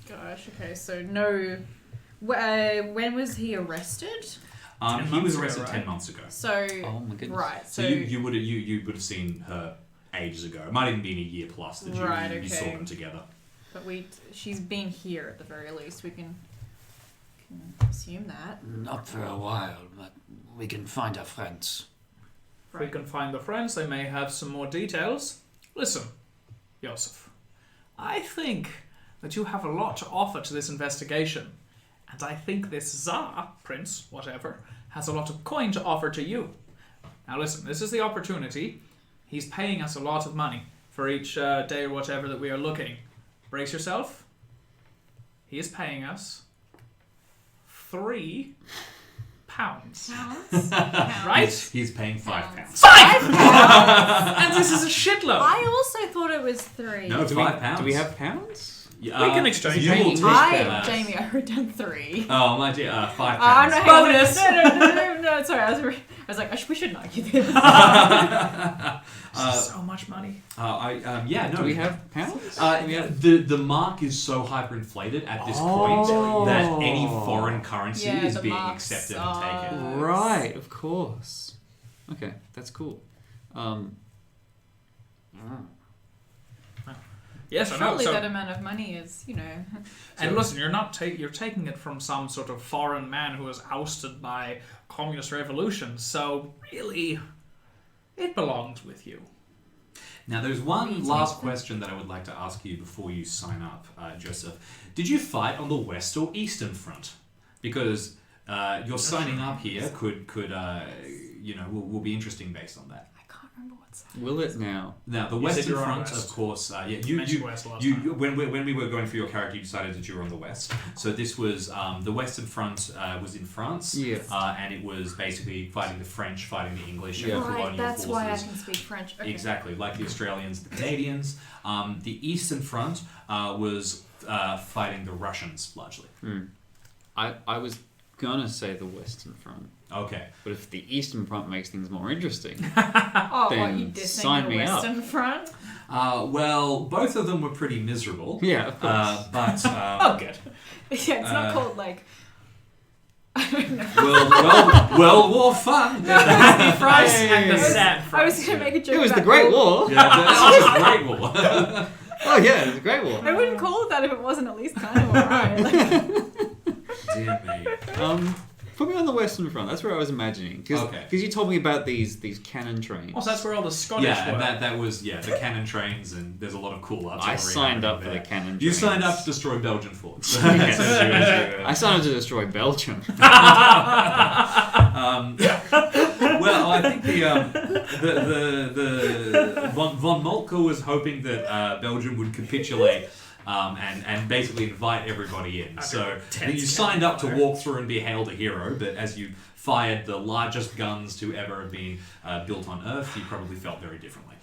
Gosh. Okay. So no. When was he arrested? 10 He was months ago, arrested right? 10 months ago. So. Oh my goodness. Right. So So. you would have seen her ages ago. It might even been a year plus that you saw okay. them together. But she's been here at the very least. We can assume that. Not for a while, but we can find our friends. If we can find the friends, they may have some more details. Listen, Joseph, I think that you have a lot to offer to this investigation. And I think this Tsar, Prince, whatever, has a lot of coin to offer to you. Now listen, this is the opportunity. He's paying us a lot of money for each day or whatever that we are looking. Brace yourself. He is paying us £3. Right? He's paying £5. £5! And this is a shitload. I also thought it was 3. No, it's £5. Do we have pounds? Yeah, We can exchange You will English take pounds. Jamie, I wrote down 3. Oh my dear, £5. I'm not Bonus. No, sorry. I was like, we shouldn't argue this. So much money. Do we have pounds? The mark is so hyperinflated at this point that any foreign currency Yeah, is the being mark accepted and taken. Right, of course. Okay, that's cool. Yes, I know. Surely So, that amount of money is, and listen, you're taking it from some sort of foreign man who was ousted by communist revolution. So really, it belongs with you. Now, there's one last question that I would like to ask you before you sign up, Joseph. Did you fight on the West or Eastern Front? Because your signing up here could will be interesting based on that. I can't remember what's that. Will it now? Now, the You said Western you're on Front, West. of course, You mentioned West last time. when we were going through your character, you decided that you were on the West. So this was the Western Front was in France, Yeah. and it was basically fighting the French, fighting the English, Yeah. and the Right, colonial that's forces. why I can speak French. Okay. Exactly, like the Australians, the Canadians. The Eastern Front was fighting the Russians largely. I was gonna say the Western Front, Okay. but if the Eastern Front makes things more interesting, Oh, Then what, you dissing sign the me up. Western Front? Well, both of them were pretty miserable. yeah, of course. But Oh, good. Yeah, it's not called, like... I don't know. World War Fun. Price and the sad I was price. going to make a joke It was about the Great World- War. Yeah, this was a great war. Oh yeah, it was a Great War. I wouldn't call it that if it wasn't at least kind of alright. Like, Dear me. Put me on the Western Front. That's where I was imagining. Okay. Because you told me about these cannon trains. Oh, so that's where all the Scottish Yeah, were. and that was the cannon trains, and there's a lot of cool artillery. I signed up for there. the cannon trains. You signed up to destroy Belgian forts. Yes. Yes. I signed up to destroy Belgium. Well, I think the von Moltke was hoping that Belgium would capitulate and basically invite everybody in. So you signed up to walk through and be hailed a hero, but as you fired the largest guns to ever have been built on Earth, you probably felt very differently.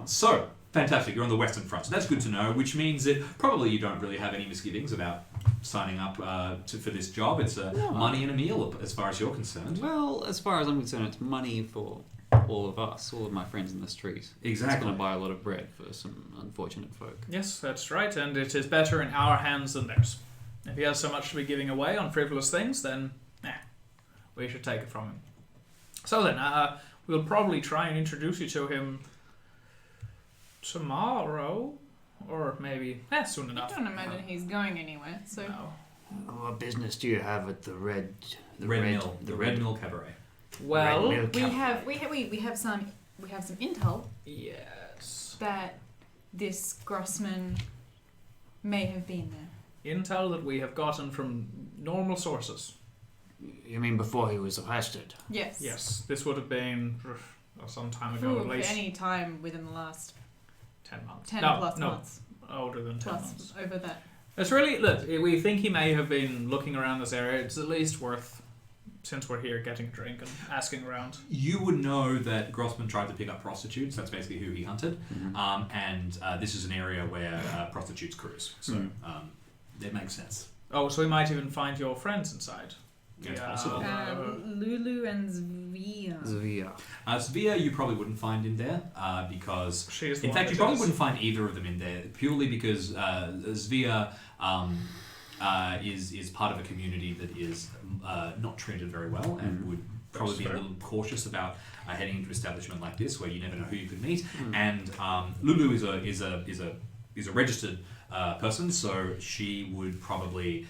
So fantastic, you're on the Western Front, so that's good to know, which means that probably you don't really have any misgivings about signing up for this job. It's money and a meal as far as you're concerned. Well, as far as I'm concerned, it's money for all of us, all of my friends in the street. Exactly. It's going to buy a lot of bread for some unfortunate folk. Yes, that's right, and it is better in our hands than theirs. If he has so much to be giving away on frivolous things, then we should take it from him. So then, we'll probably try and introduce you to him tomorrow, or maybe soon enough. I don't imagine he's going anywhere. So No. What business do you have at the Red Mill Cabaret. Well, Red Mill we Cabaret? have some intel yes. that this Grossman may have been there. Intel that we have gotten from normal sources. You mean before he was arrested? Yes. Yes, this would have been some time ago, at least Any time within the last 10 months. 10 no, plus no, months. older than 10 Plus months. over that. It's really, look, we think he may have been looking around this area. It's at least worth, since we're here, getting a drink and asking around. You would know that Grossman tried to pick up prostitutes. That's basically who he hunted. And this is an area where prostitutes cruise. So it makes sense. Oh, so we might even find your friends inside. It's possible. Lulu and Zvia. Zvia. Svea you probably wouldn't find in there because... She is the In one fact, you that probably is- wouldn't find either of them in there, purely because Svea is part of a community that is not treated very well and would probably be a fair. little cautious about heading into an establishment like this where you never know who you could meet. And Lulu is a registered person, so she would probably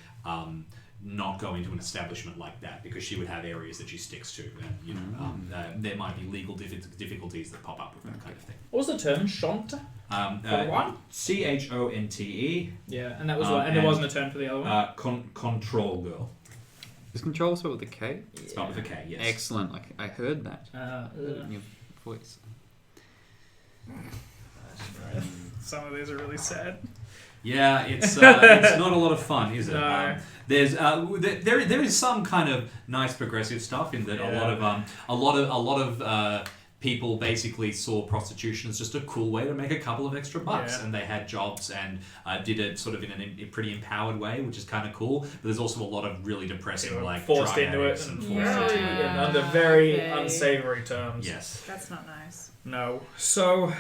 not go into an establishment like that because she would have areas that she sticks to, and there might be legal difficulties that pop up with that kind of thing. What was the term? Chonte? For one? Chonte. Yeah, and that was one. And there wasn't a term for the other one? Control girl. Is control spelled with a K? It's spelled with a K, yes. Excellent. Like I heard that Ugh. in your voice. Some of these are really sad. Yeah, it's not a lot of fun, is it? No. There's there is some kind of nice progressive stuff in that a lot of people basically saw prostitution as just a cool way to make a couple of extra bucks, and they had jobs and did it sort of in a pretty empowered way, which is kind of cool. But there's also a lot of really depressing, like forced drug into it addicts and and forced Yeah. into it under very Okay. unsavory terms. yes. That's not nice. No. So,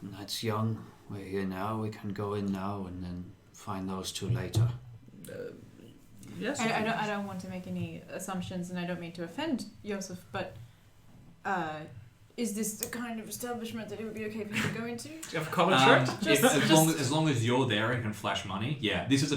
That's young. We're here now. We can go in now and then find those two later. yes. I don't want to make any assumptions, and I don't mean to offend Joseph, but is this the kind of establishment that it would be okay for you to go into? Do you have a collared shirt? As long as you're there and can flash money, yeah. This is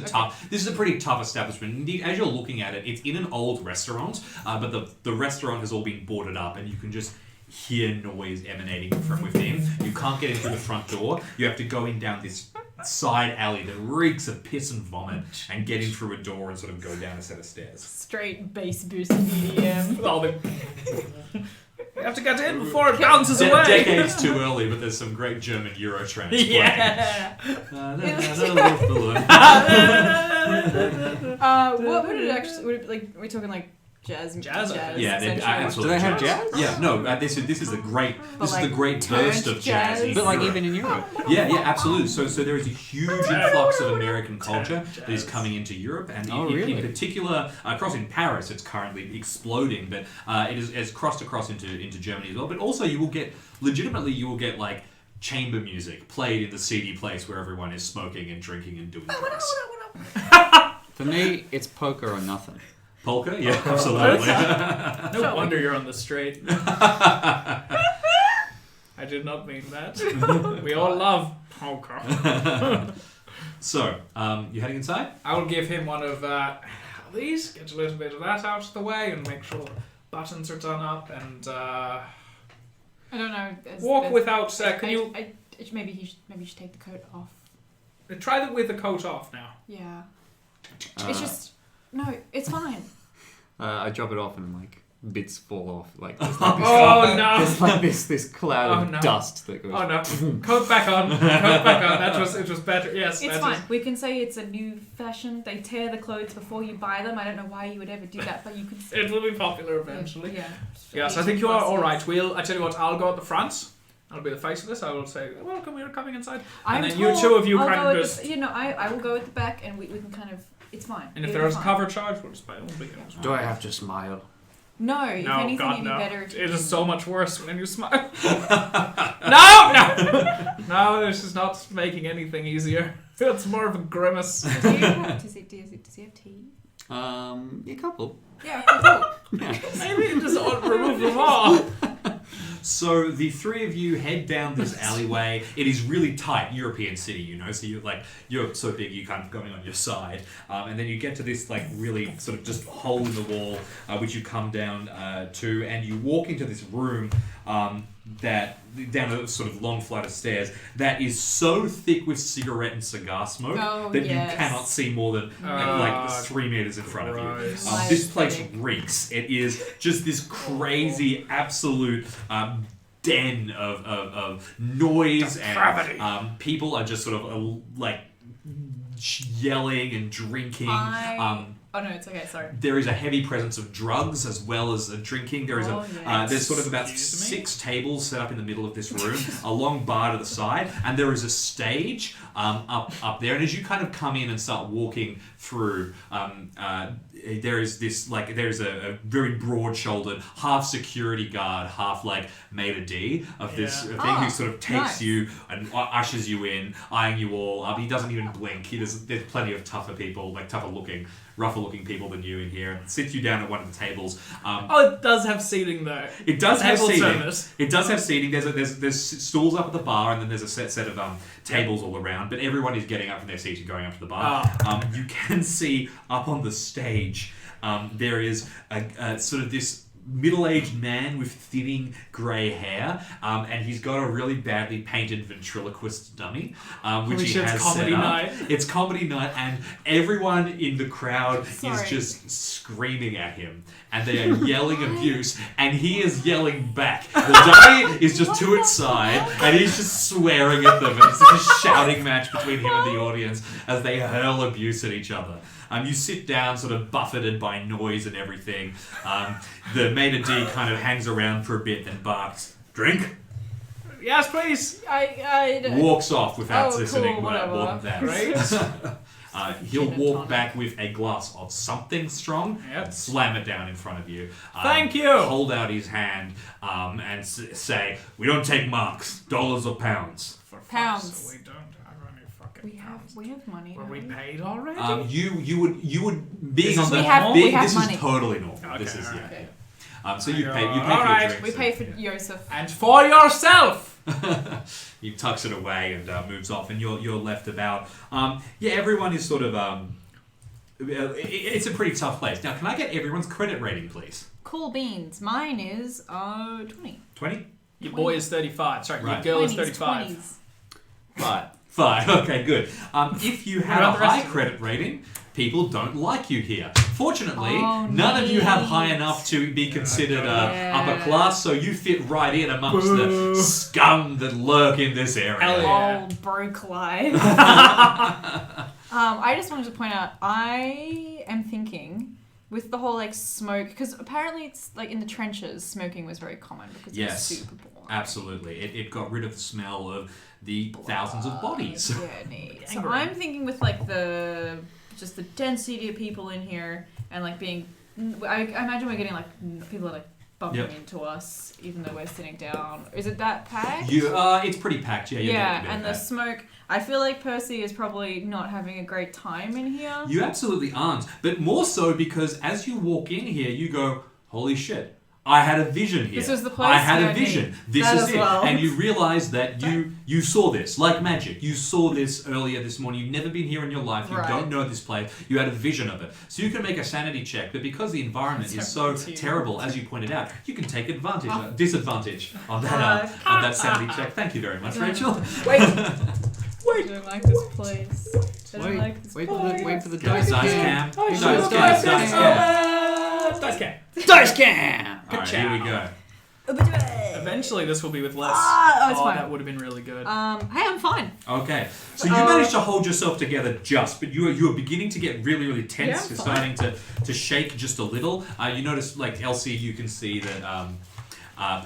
a pretty tough establishment. Indeed, as you're looking at it, it's in an old restaurant, but the restaurant has all been boarded up, and you can just hear noise emanating from within. You can't get in through the front door. You have to go in down this side alley that reeks of piss and vomit, and get in through a door and sort of go down a set of stairs. Straight bass boost EDM. All the... You have to get in before it bounces away. Decades too early, but there's some great German Eurotrance playing. Yeah. What would it actually? Would it be like? Are we talking like jazz? Jazz? Yeah, essentially? absolutely. Do they have jazz? Yeah, no. This is a great like burst of turned jazz. in jazz? But like Europe. even in Europe. Yeah, absolutely. So there is a huge influx of American culture that is coming into Europe, and in particular, across in Paris, it's currently exploding. But it's crossed across into Germany as well. But also, you will get like chamber music played in the seedy place where everyone is smoking and drinking and doing drugs. For me, it's poker or nothing. Polka? Yeah, absolutely. No wonder you're on the straight. I did not mean that. We all love poker. So, you heading inside? I will give him one of these, get a little bit of that out of the way, and make sure buttons are done up, and I don't know. walk without... can you Maybe you should take the coat off. try that with the coat off now? Yeah. It's just no. It's fine. I drop it off and I'm like, bits fall off. Like Oh no! there's like this cloud of dust that goes. Oh no! Coat back on. Coat back on. It was better. Yes. It's fine. We can say it's a new fashion. They tear the clothes before you buy them. I don't know why you would ever do that, but you could. It will be popular eventually. Yeah. Yes, I think you are all right. I tell you what. I'll go at the front. I'll be the face of this. I will say, "Welcome, we're coming inside." And then you two of you kind of just. I will go at the back, and we can kind of. It's fine. And if there is a cover charge, we'll just play. Do I have to smile? No, if anything, God, it'd be better. It is so much worse when you smile. No, this is not making anything easier. It's more of a grimace. Does he have teeth? A couple. Yeah, cool. Yeah. Maybe you just remove them all. So the three of you head down this alleyway. It is really tight, European city, you know. So you're so big, you're kind of going on your side, and then you get to this like really sort of just hole in the wall, which you come down to, and you walk into this room that down a sort of long flight of stairs that is so thick with cigarette and cigar smoke that you cannot see more than like 3 meters in front of you. This place reeks. It is just this crazy absolute den of noise and people are just sort of like yelling and drinking. Oh no, it's okay. Sorry. There is a heavy presence of drugs as well as drinking. There is there's sort of about 6 tables set up in the middle of this room, a long bar to the side, and there is a stage up there. And as you kind of come in and start walking through, there is this like there's a very broad-shouldered half security guard, half like maitre d' of this thing who sort of takes you and ushers you in, eyeing you all up. He doesn't even blink. There's plenty of rougher looking people than you in here, and sits you down at one of the tables. It does have seating though. It does have seating. Service. It does have seating. There's stools up at the bar, and then there's a set of tables all around. But everyone is getting up from their seats and going up to the bar. You can see up on the stage there is a sort of this middle-aged man with thinning grey hair, and he's got a really badly painted ventriloquist dummy, which he has set up. It's comedy night, and everyone in the crowd is just screaming at him, and they are yelling abuse, and he is yelling back. The dummy is just to its side, and he's just swearing at them, and it's like a shouting match between him and the audience as they hurl abuse at each other. You sit down, sort of buffeted by noise and everything. The maitre d' kind of hangs around for a bit, then barks, "Drink?" Yes, please. I Walks off without listening cool, more than that. Great. He'll walk back with a glass of something strong and slam it down in front of you. Thank you. Hold out his hand and say, "We don't take marks, dollars or pounds." For Pounds. We don't have any fucking pounds. We have money. Were we paid already? You would being This on is- the we big. have This money. is totally normal. Okay, This is alright. Okay. So you pay. You pay for Alright. your drinks. We pay for Yosef. And for yourself. He tucks it away and moves off, and you're left about. Everyone is sort of. It's a pretty tough place. Now, can I get everyone's credit rating, please? Cool beans. Mine is 20. 20? Your boy is 35. Sorry, Right. your girl is 20s, 35. 20s. 5. Okay, good. If you have a about the rest high of it? credit rating, people don't like you here. Fortunately, Oh, none of you have neat. high enough to be considered Yeah. upper class, so you fit right in amongst Boo. the scum that lurk in this area. Hell yeah. Old broke life. I just wanted to point out, I am thinking with the whole like smoke, because apparently it's like in the trenches, smoking was very common because it was super boring. Absolutely. It got rid of the smell of the thousands of bodies. Yeah, neat. So I'm thinking with like the density of people in here and like being, I imagine we're getting like people are like bumping into us even though we're sitting down. Is it that packed? It's pretty packed, yeah. Yeah, and the smoke. I feel like Percy is probably not having a great time in here. You absolutely aren't. But more so because as you walk in here, you go, holy shit, I had a vision here. This was the place. I had yeah, a vision. This that is as it. well. And you realize that you saw this, like magic. You saw this earlier this morning. You've never been here in your life. You Right. don't know this place. You had a vision of it. So you can make a sanity check, but because the environment is so terrible, as you pointed out, you can take disadvantage on that sanity check. Thank you very much, Rachel. Wait. I don't like this place. I don't like this place. Wait for the Dice dice cam. cam. Dice cam. Dice cam. Dice Cam! All right, here we go. Eventually, this will be with less. It's fine. That would have been really good. Hey, I'm fine. Okay, so you managed to hold yourself together but you are beginning to get really, really tense. Yeah, I'm You're fine. starting to shake just a little. You notice, like Elsie, you can see that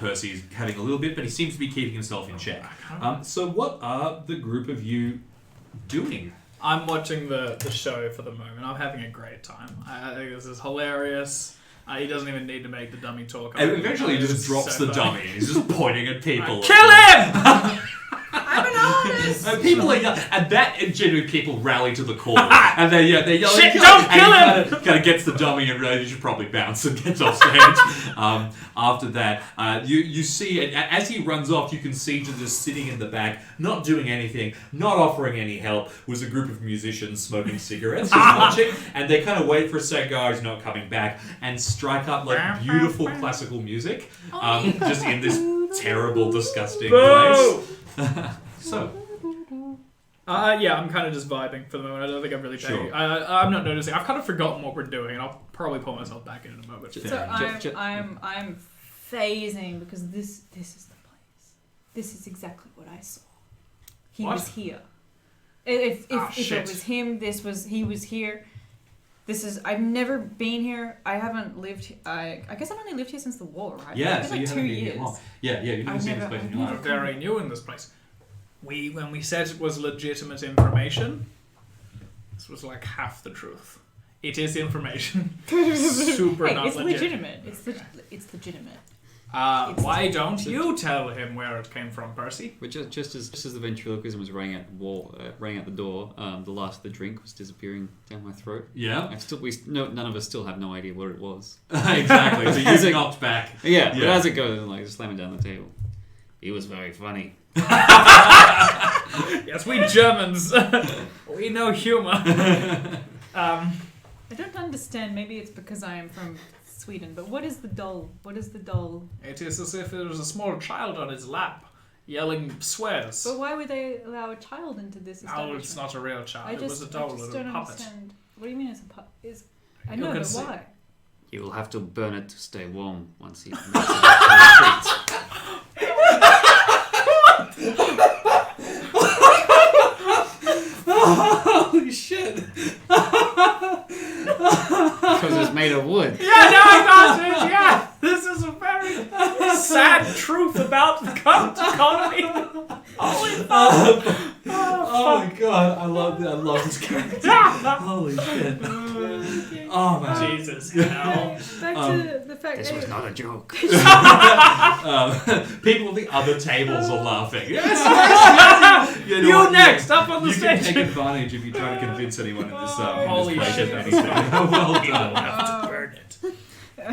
Percy's having a little bit, but he seems to be keeping himself in check. So what are the group of you doing? I'm watching the show for the moment. I'm having a great time. I think this is hilarious. He doesn't even need to make the dummy talk. And eventually he just It's drops so the funny. dummy and he's just pointing at people. Kill him! I'm an artist. People are yelling, and that genuinely people rally to the call, and they're yelling. Shit, don't kill him! Kind of gets the dummy and realizes you should probably bounce and gets off stage. After that, you see, as he runs off, you can see just sitting in the back, not doing anything, not offering any help, was a group of musicians smoking cigarettes, just watching, and they kind of wait for a second, oh, he's not coming back, and strike up like beautiful classical music, just in this terrible, disgusting place. So, yeah, I'm kind of just vibing for the moment. I don't think I'm really paying. Sure. I'm not noticing. I've kind of forgotten what we're doing, and I'll probably pull myself back in a moment. So I'm phasing because this is the place. This is exactly what I saw. He What? was here. If shit. it was him, he was here. I've never been here. I haven't lived. I guess I've only lived here since the war, right? yeah, It's so been you like haven't 2 been here years. long. Yeah, you've never seen this place in your I'm life. very new in this place. When we said it was legitimate information, this was like half the truth. It is information. Super Hey, not it's legit. legitimate. It's legitimate. Why don't you tell him where it came from, Percy? But just as the ventriloquism was running out the door, the last of the drink was disappearing down my throat. Yeah, None of us still have no idea what it was. exactly. So As you it- knocked back. Yeah, but Yeah. as it goes, I'm like slamming down the table. He was very funny. Yes, we Germans. We know humor. I don't understand. Maybe it's because I am from Sweden. But what is the doll? What is the doll? It is as if there was a small child on his lap, yelling swears. But why would they allow a child into this Oh, establishment? it's not a real child. I It was a just doll, don't little puppet. understand. What do you mean it's a puppet? I You know, can but see- why? You will have to burn it to stay warm once he makes it out to the streets. Holy shit! Because it's made of wood. Yeah, no, I got it. Yeah, this is a very sad truth about the current economy. Holy fuck! Oh my god, I love this character. Holy shit! Oh man. Jesus, hell. Back to the fact This that was not a joke. People at the other tables are laughing. Yes, you know You what? next, up on the You can stage. take advantage if you try to convince anyone in this. Holy in this shit, place. that's funny. Well You done. will have to burn it.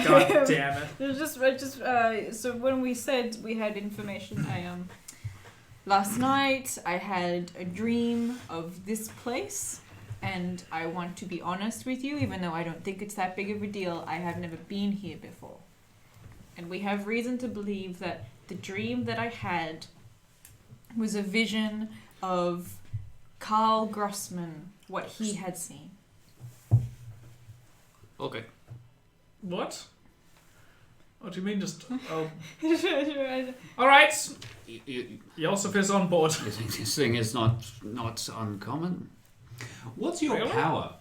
God damn it. There's so when we said we had information, last night I had a dream of this place, and I want to be honest with you, even though I don't think it's that big of a deal. I have never been here before, and we have reason to believe that the dream that I had was a vision of Carl Grossman, what he had seen. Okay. What? What do you mean just... Oh. Alright. Yosef is on board. This thing is not uncommon. What's your Really? power?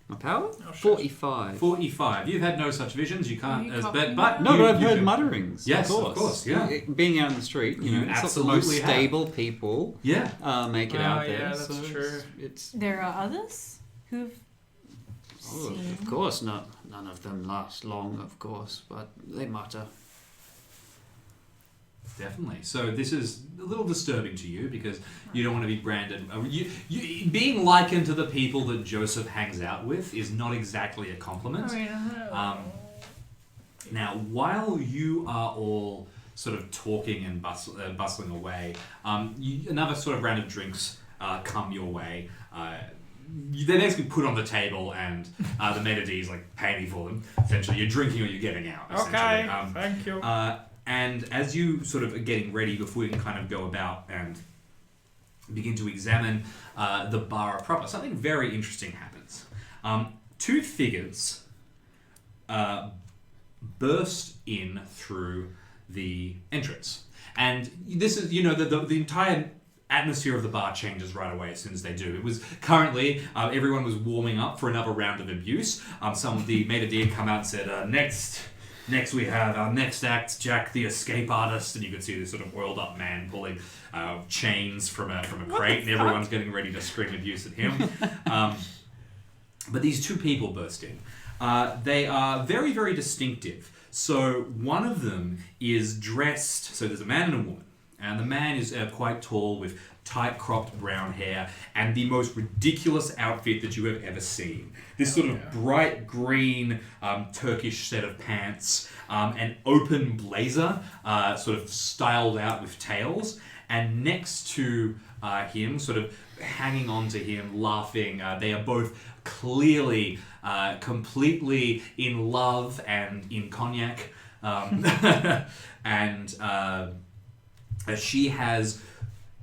My power? Oh, shit. 45. 45. You've had no such visions. You can't. You But copying but No, you, but I've you heard can- mutterings. Yes, of of course. course, yeah. Being out in the street, You it's not the most absolutely have. stable people Yeah. make it Oh, out yeah, there. that's so true. It's There are others who've oh, seen. of course, none of them last long, of course, but they mutter. Definitely. So this is a little disturbing to you because you don't want to be branded. You being likened to the people that Joseph hangs out with is not exactly a compliment. Now, while you are all sort of talking and bustling away, another sort of round of drinks come your way. They're basically put on the table, and the maitre d' is like paying for them. Essentially, you're drinking or you're getting out. Okay, essentially. thank you. And as you sort of are getting ready, before you can kind of go about and begin to examine the bar proper, something very interesting happens. Two figures burst in through the entrance. And this is, the entire atmosphere of the bar changes right away as soon as they do. It was currently, everyone was warming up for another round of abuse. Some of the maitre d' come out and said, next we have our next act, Jack the Escape Artist, and you could see this sort of oiled up man pulling chains from a crate, and everyone's getting ready to scream abuse at him. But these two people burst in. They are very, very distinctive. So one of them is dressed, so there's a man and a woman. And the man is quite tall with tight cropped brown hair and the most ridiculous outfit that you have ever seen. This sort of bright green Turkish set of pants, an open blazer, sort of styled out with tails. And next to him, sort of hanging on to him, laughing, they are both clearly completely in love and in cognac. And she has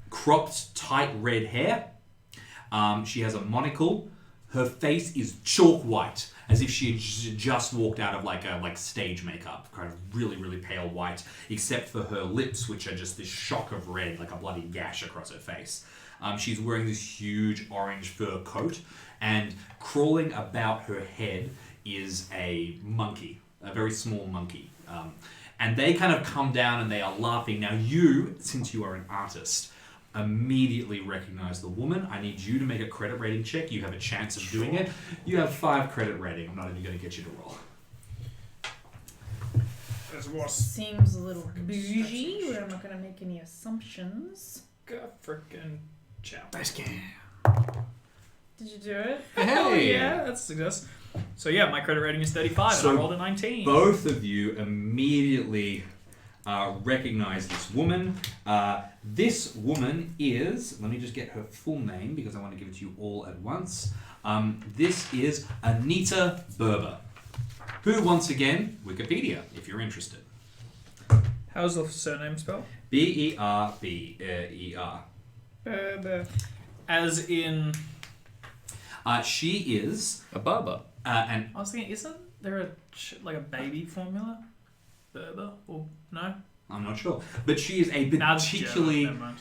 cropped, tight red hair. She has a monocle. Her face is chalk white, as if she had just walked out of like stage makeup, kind of really, really pale white, except for her lips, which are just this shock of red, like a bloody gash across her face. She's wearing this huge orange fur coat, and crawling about her head is a monkey, a very small monkey. And they kind of come down and they are laughing. Now you, since you are an artist, immediately recognize the woman. I need you to make a credit rating check. You have a chance of doing it. You have 5 credit rating. I'm not even going to get you to roll. Seems a little bougie, but I'm not going to make any assumptions. Go frickin' chow. Best game. Did you do it? Hell yeah, that's a success. So yeah, my credit rating is 35 So and I rolled a 19. Both of you immediately recognize this woman. This woman is, let me just get her full name because I want to give it to you all at once. This is Anita Berber, who, once again, Wikipedia, if you're interested. How's the surname spelled? Berber. Berber. As in... She is... A barber. And I was thinking, isn't there like a baby formula? Berber? Or no? I'm not sure. But she is a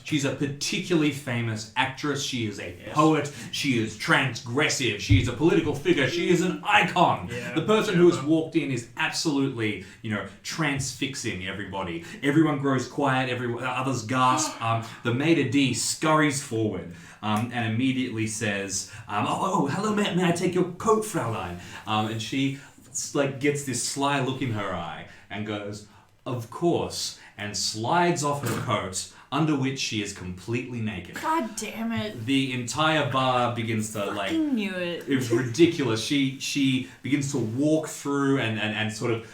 she's a particularly famous actress. She is a poet. She is transgressive. She is a political figure. She is an icon. Yeah, the person who has walked in is absolutely, transfixing everybody. Everyone grows quiet. Others gasp. The maitre d' scurries forward. And immediately says, hello, may I take your coat, Fraulein? And she gets this sly look in her eye and goes, of course, and slides off her coat, under which she is completely naked. God damn it. The entire bar begins to I knew it. It was ridiculous. She begins to walk through and sort of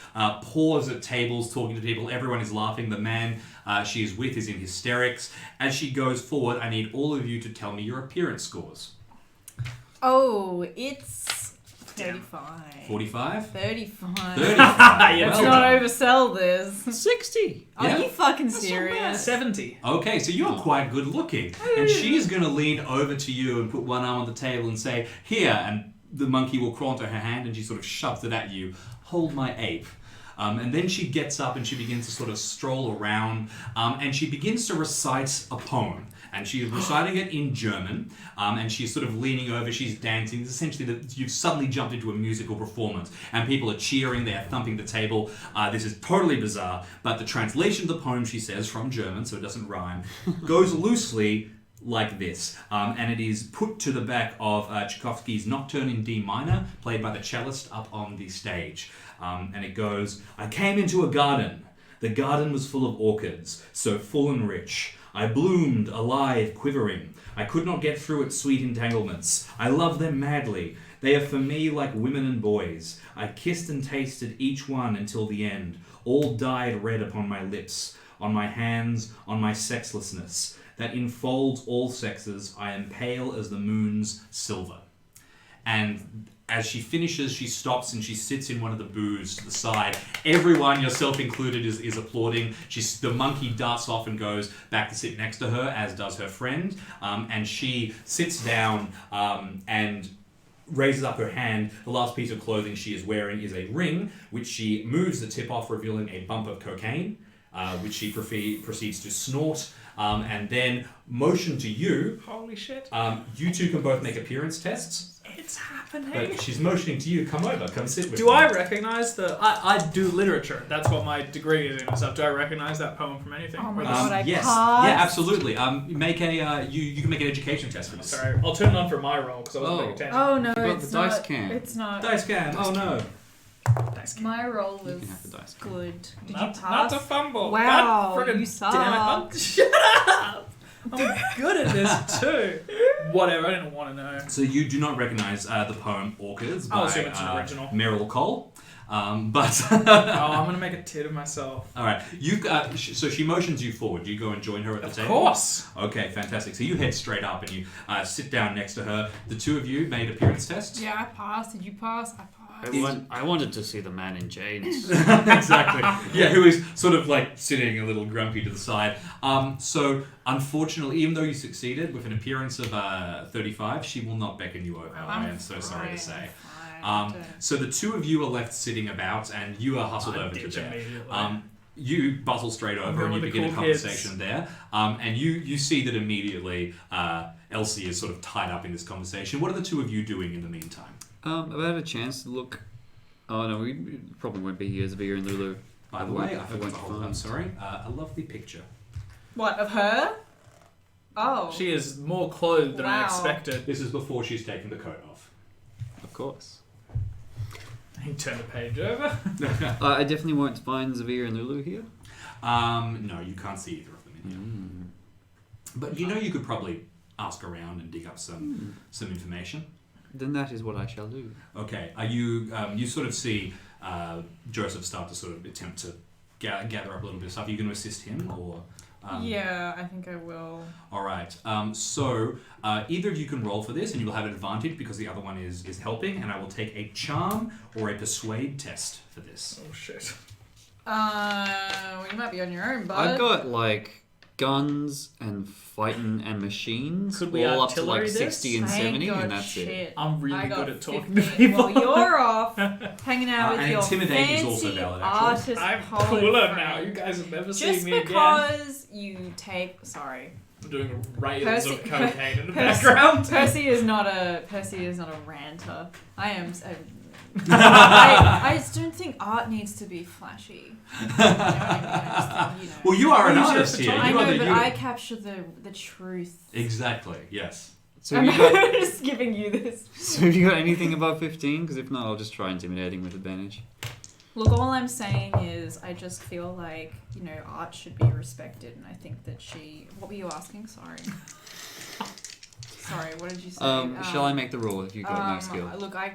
pause at tables, talking to people. Everyone is laughing. The man she is with is in hysterics. As she goes forward, I need all of you to tell me your appearance scores. Oh, it's 35. 45? 35. 35. Let's not oversell this. 60. Are Yeah. you fucking That's not bad. serious? 70. Okay, so you're quite good looking. And she's going to lean over to you and put one arm on the table and say, here, and the monkey will crawl into her hand and she sort of shoves it at you. Hold my ape. And then she gets up and she begins to sort of stroll around and she begins to recite a poem. And she's reciting it in German, and she's sort of leaning over, she's dancing. It's essentially you've suddenly jumped into a musical performance, and people are cheering, they are thumping the table. This is totally bizarre, but the translation of the poem, she says, from German, so it doesn't rhyme, goes loosely like this. And it is put to the back of Tchaikovsky's Nocturne in D minor, played by the cellist up on the stage. And it goes, I came into a garden. The garden was full of orchids, so full and rich. I bloomed, alive, quivering. I could not get through its sweet entanglements. I love them madly. They are for me like women and boys. I kissed and tasted each one until the end. All dyed red upon my lips, on my hands, on my sexlessness. That enfolds all sexes. I am pale as the moon's silver. And as she finishes, she stops and she sits in one of the booths to the side. Everyone, yourself included, is applauding. The monkey darts off and goes back to sit next to her, as does her friend. And she sits down and raises up her hand. The last piece of clothing she is wearing is a ring, which she moves the tip off, revealing a bump of cocaine, which she proceeds to snort, and then motion to you. Holy shit. You two can both make appearance tests. It's happening. But she's motioning to you. Come over. Come sit with me. Do I recognize the... I do literature. That's what my degree is in and stuff. Do I recognize that poem from anything? Oh my Or God, I yes. passed. Yeah, absolutely. Make a you can make an education test for this. Sorry, I'll turn it on for my roll because I wasn't paying attention. Oh no, got it's the not. dice can. It's not. Dice can. Oh no. Thanks. My roll You was can have the dice. good. Did Not, you not pass? a fumble. Wow, God friggin' you suck. Damn it. Shut up. I'm good at this too. Whatever, I didn't want to know. So you do not recognize the poem Orchids by I'll assume it's an original. Meryl Cole. But Oh, I'm going to make a tit of myself. all right, so she motions you forward. Do you go and join her at the Of table? course. Okay, fantastic. So you head straight up and you sit down next to her. The two of you made appearance tests. Yeah, I passed. Did you pass? I passed. I wanted to see the man in chains. Exactly. Yeah, who is sort of like sitting a little grumpy to the side. So unfortunately, even though you succeeded with an appearance of 35, she will not beckon you over. I am so sorry to say. So the two of you are left sitting about, and you are hustled over to ditch there. immediately. You bustle straight over and you with the begin a cool kids. conversation there. And you see that immediately Elsie is sort of tied up in this conversation. What are the two of you doing in the meantime? I've had a chance to look. Oh no, we probably won't be here. Zavir and Lulu. By the way, I won't forgot to hold. I'm find. sorry. A lovely picture. What, of her? Oh. She is more clothed than I Wow. expected. This is before she's taken the coat off. Of course. He turned the page over. I definitely won't find Zavir and Lulu here. No, you can't see either of them in here. But you know you could probably ask around and dig up some information. Then that is what I shall do. Okay. Are you you sort of see Joseph start to sort of attempt to gather up a little bit of stuff. Are you going to assist him or? Yeah, I think I will. All right. So either of you can roll for this, and you will have an advantage because the other one is helping. And I will take a charm or a persuade test for this. Oh shit. Well, you might be on your own, bud. I've got like guns and fighting and machines Could we all up to artillery like this? 60 and I ain't 70 got and that's shit. it. I'm really I got good at talking 15. to people. Well, you're off hanging out with and your intimidate is fancy also valid, actually. artist I'm poet cooler friend. now. You guys have never seen Just me again. because you take... Sorry. I'm doing rails Percy- of cocaine in the Percy- background. Percy is not a ranter. I am... I just don't think art needs to be flashy. You know what I mean? Well, you are an Well, you artist should here. I You are know, the but you. I capture the truth. Exactly. Yes. So have, you got, just giving you this. so have you got anything above 15? Because if not, I'll just try intimidating with advantage. Look, all I'm saying is I just feel like, art should be respected, and I think that what were you asking? Sorry. Sorry, what did you say? Shall I make the roll if you've got no skill? Look, I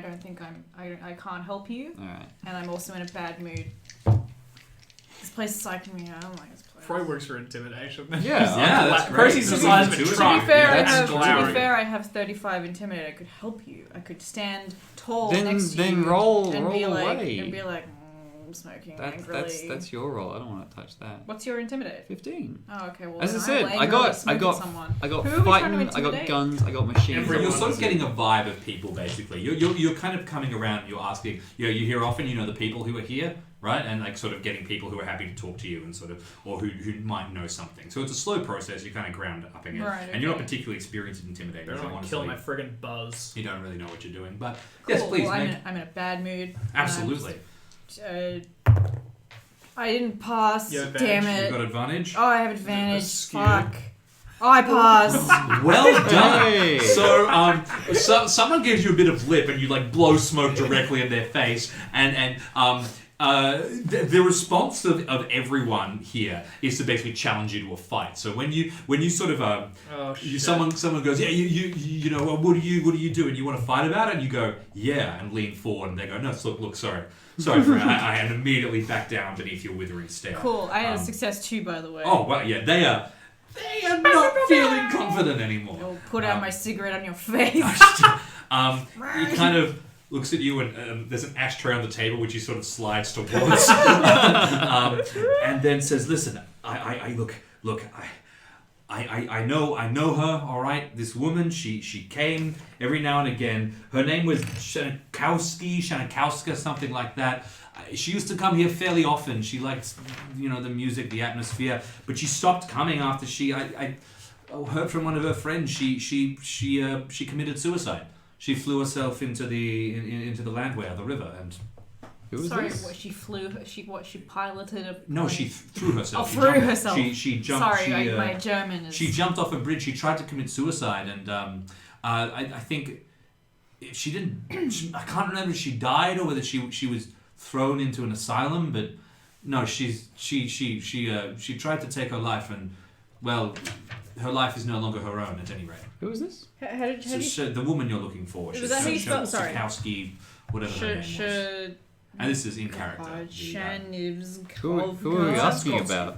don't think I can't help you, Alright. and I'm also in a bad mood. This place is psyching me out. I don't like this place. Freud works for intimidation. Yeah, Yeah, that's great. Percy's the size of a To be truck. To be fair, that's to be glowering. fair, I have 35 intimidate. I could help you. I could stand tall Then- next to then you roll and be like, away. I'm smoking angrily. That's your roll. I don't want to touch that. What's your intimidate? 15. Oh, okay. Well, As I then said, will I got someone. I got Who are we trying to fighting, I got intimidate? guns, I got machines. Everyone. You're sort of getting a vibe of people, basically. You're kind of coming around. You're asking. You hear often. The people who are here, right? And like sort of getting people who are happy to talk to you and sort of, or who might know something. So it's a slow process. You're kind of ground upping it, Right, and you're not okay. particularly experienced in intimidating. Better So not honestly, kill my friggin' buzz. you don't really know what you're doing. But Cool. yes, please. Well, make, I'm in a bad mood. absolutely. I didn't pass. You have Damn advantage. it. You've got advantage. Oh, I have advantage. Skewed. Fuck. Oh, I passed. Well done. Hey. So, someone gives you a bit of lip, and you like blow smoke directly in their face, and the response of everyone here is to basically challenge you to a fight. So when you sort of Oh shit. someone goes, yeah, you know, well, what do you do, and you want to fight about it, and you go, yeah, and lean forward, and they go, no, look, sorry, friend, I and immediately back down beneath your withering stare. Cool. I had a success too, by the way. Oh well, yeah, they are not feeling confident anymore. I'll put out my cigarette on your face. He kind of looks at you, and there's an ashtray on the table which he sort of slides towards, and then says, "Listen, I I know her, all right. This woman, she came every now and again. Her name was Shanakowska, something like that. She used to come here fairly often. She liked, the music, the atmosphere. But she stopped coming after I heard from one of her friends. She committed suicide. She flew herself into the landway of the river and. Sorry, this? What she flew? She piloted a? No, she threw herself. Threw herself. She jumped. Sorry, my German is. She jumped off a bridge. She tried to commit suicide, and I think she didn't. I can't remember if she died or whether she was thrown into an asylum. But no, she tried to take her life, and well, her life is no longer her own at any rate. Who is this? How did you... the woman you're looking for. Was that how you spelled? Sorry. Sikowski, whatever her name was. And this is in character. Who are we asking about?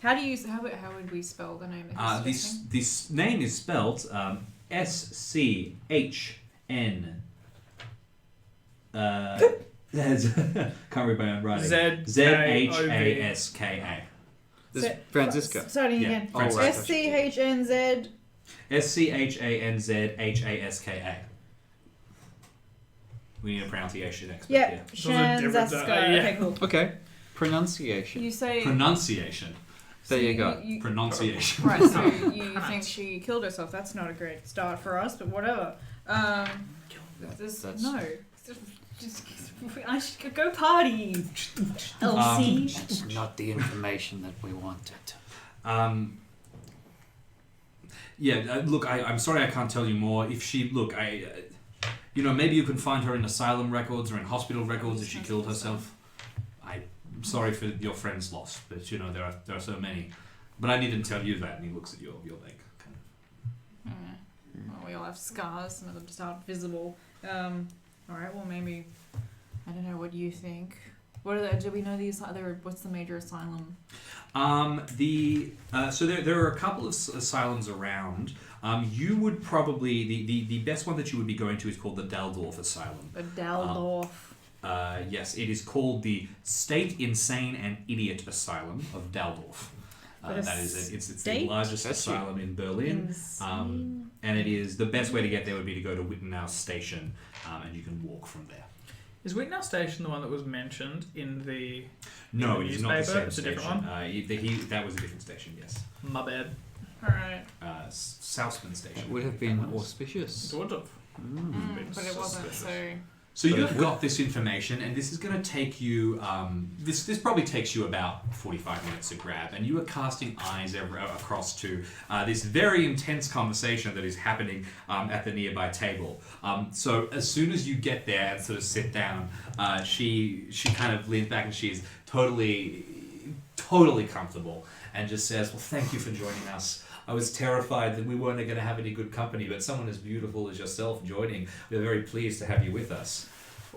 How would we spell the name of this name is spelled SCHN. Can't read my own writing. ZHASKA. This is Francisco. Starting again. SCHNZ. SCHANZHASKA. We need a pronunciation expert here. Shanzaska. Okay, cool. Okay. Pronunciation. You say... Pronunciation. There you go. Pronunciation. Right, so you think she killed herself. That's not a great start for us, but whatever. I should go party. Elsie. That's not the information that we wanted. Look, I'm sorry I can't tell you more. If she... Look, maybe you can find her in asylum records or in hospital records if she killed herself. I'm sorry for your friend's loss, but there are so many. But I didn't tell you that. And he looks at your leg. Well, we all have scars. Some of them just aren't visible. All right. Well, maybe I don't know. What do you think? Do we know what's the major asylum? So there are a couple of asylums around. You would probably the best one that you would be going to is called the Daldorf Asylum. The Daldorf. Yes, it is called the State Insane and Idiot Asylum of Daldorf. It's the largest asylum in Berlin. And it is the best way to get there would be to go to Wittenau Station, and you can walk from there. Is Wittenau Station the one that was mentioned in the No, in it the is not the same It's a station. different one? That was a different station, yes. My bad. Alright. Southman Station. It would have been auspicious. Sort of. But it wasn't, So you've got this information, and this is going to take you. This probably takes you about 45 minutes to grab, and you are casting eyes across to this very intense conversation that is happening at the nearby table. So as soon as you get there and sort of sit down, she kind of leans back and she's totally comfortable and just says, "Well, thank you for joining us. I was terrified that we weren't going to have any good company, but someone as beautiful as yourself joining, we're very pleased to have you with us."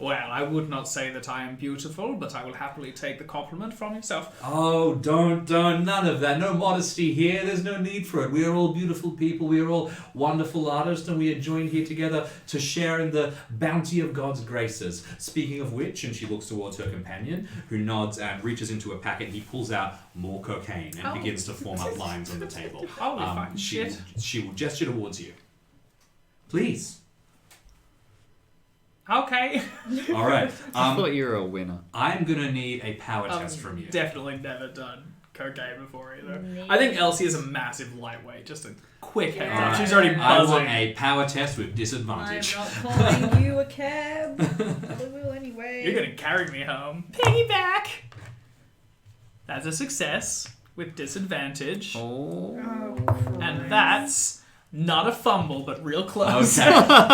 Well, I would not say that I am beautiful, but I will happily take the compliment from yourself. Oh, don't, none of that. No modesty here. There's no need for it. We are all beautiful people. We are all wonderful artists, and we are joined here together to share in the bounty of God's graces. Speaking of which, and she looks towards her companion, who nods and reaches into a packet. He pulls out more cocaine and begins to form up lines on the table. Holy fucking shit. She will gesture towards you. Please. Okay. All right. I thought you were a winner. I'm going to need a power test from you. Definitely never done cocaine before either. I think Elsie is a massive lightwght. Just a quick heads up. She's already buzzing. I want a power test with disadvantage. I'm not calling you a cab. I will anyway. You're going to carry me home. Piggyback. That's a success with disadvantage. Oh. And that's not a fumble, but real close. Okay.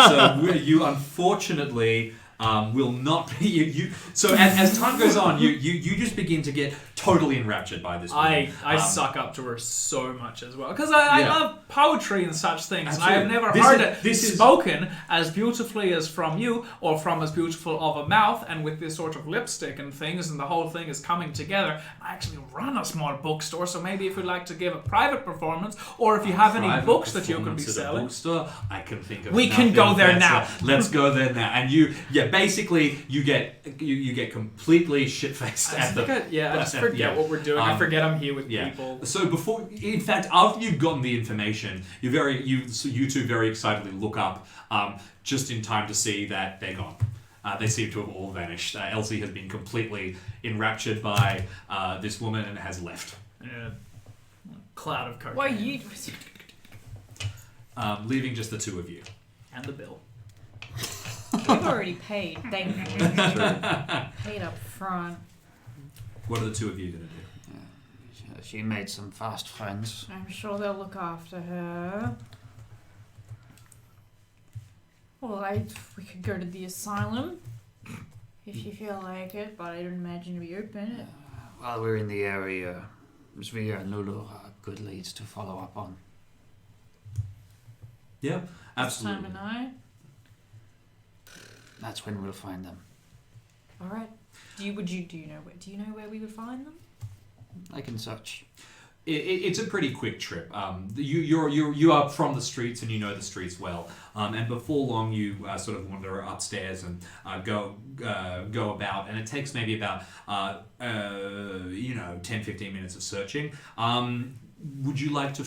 So you unfortunately will not be you. So as time goes on, you just begin to get totally enraptured by this woman. I suck up to her so much as well because I love poetry and such things. Absolutely. And I have never heard it spoken as beautifully as from you or from as beautiful of a mouth and with this sort of lipstick and things and the whole thing is coming together. I actually run a small bookstore, so maybe if you'd like to give a private performance or if you have any books that you could be selling. Bookstore, I can think of. We can go there now. Let's go there now. And basically you get completely shit faced at the forget what we're doing. I forget I'm here with Yeah. people. So in fact, after you've gotten the information, you two very excitedly look up, just in time to see that they're gone. They seem to have all vanished. Elsie has been completely enraptured by this woman and has left, Yeah. Cloud of cocaine. Why you? leaving just the two of you. And the bill. We've already paid. Thank you. Paid up front. What are the two of you going to do? She made some fast friends. I'm sure they'll look after her. Well, we could go to the asylum if you feel like it, but I don't imagine we open it. While we're in the area, Zvia and Lulu are good leads to follow up on. Yeah, This absolutely. time of night. That's when we'll find them. All right. Do you know where we would find them? I can search. It's a pretty quick trip. You are from the streets and you know the streets well. And before long, you sort of wander upstairs and go about, and it takes maybe about 10-15 minutes of searching. Would you like to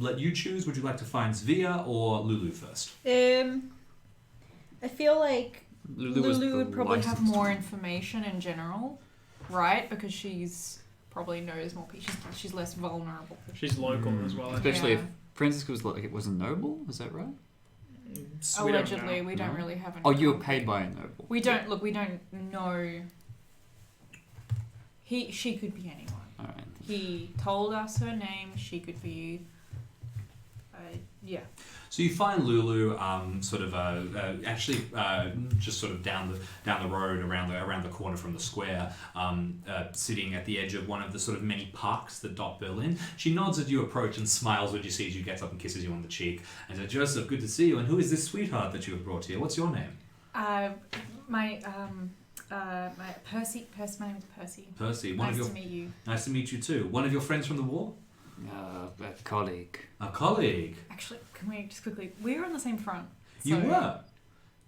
let you choose? Would you like to find Zvia or Lulu first? I feel like Lulu Lulu would probably have licensed. more information in general, right? Because she's probably knows more people. She's less vulnerable. She's local as well. I think. Especially Yeah. if Francisca was a noble, is that right? So we don't Allegedly, know. we don't No? really have any. Oh, you were concrete- paid by a noble. We don't know. She could be anyone. Alright. He told us her name. She could be. Yeah. So you find Lulu, actually just sort of down the road around the corner from the square, sitting at the edge of one of the sort of many parks that dot Berlin. She nods as you approach and smiles when you see you, gets up and kisses you on the cheek, and says, "Joseph, good to see you. And who is this sweetheart that you have brought here? What's your name?" My Percy. My name is Percy. Percy. Nice to meet you. Nice to meet you too. One of your friends from the war? A colleague. A colleague. Actually, can we just quickly? We were on the same front. You so- were.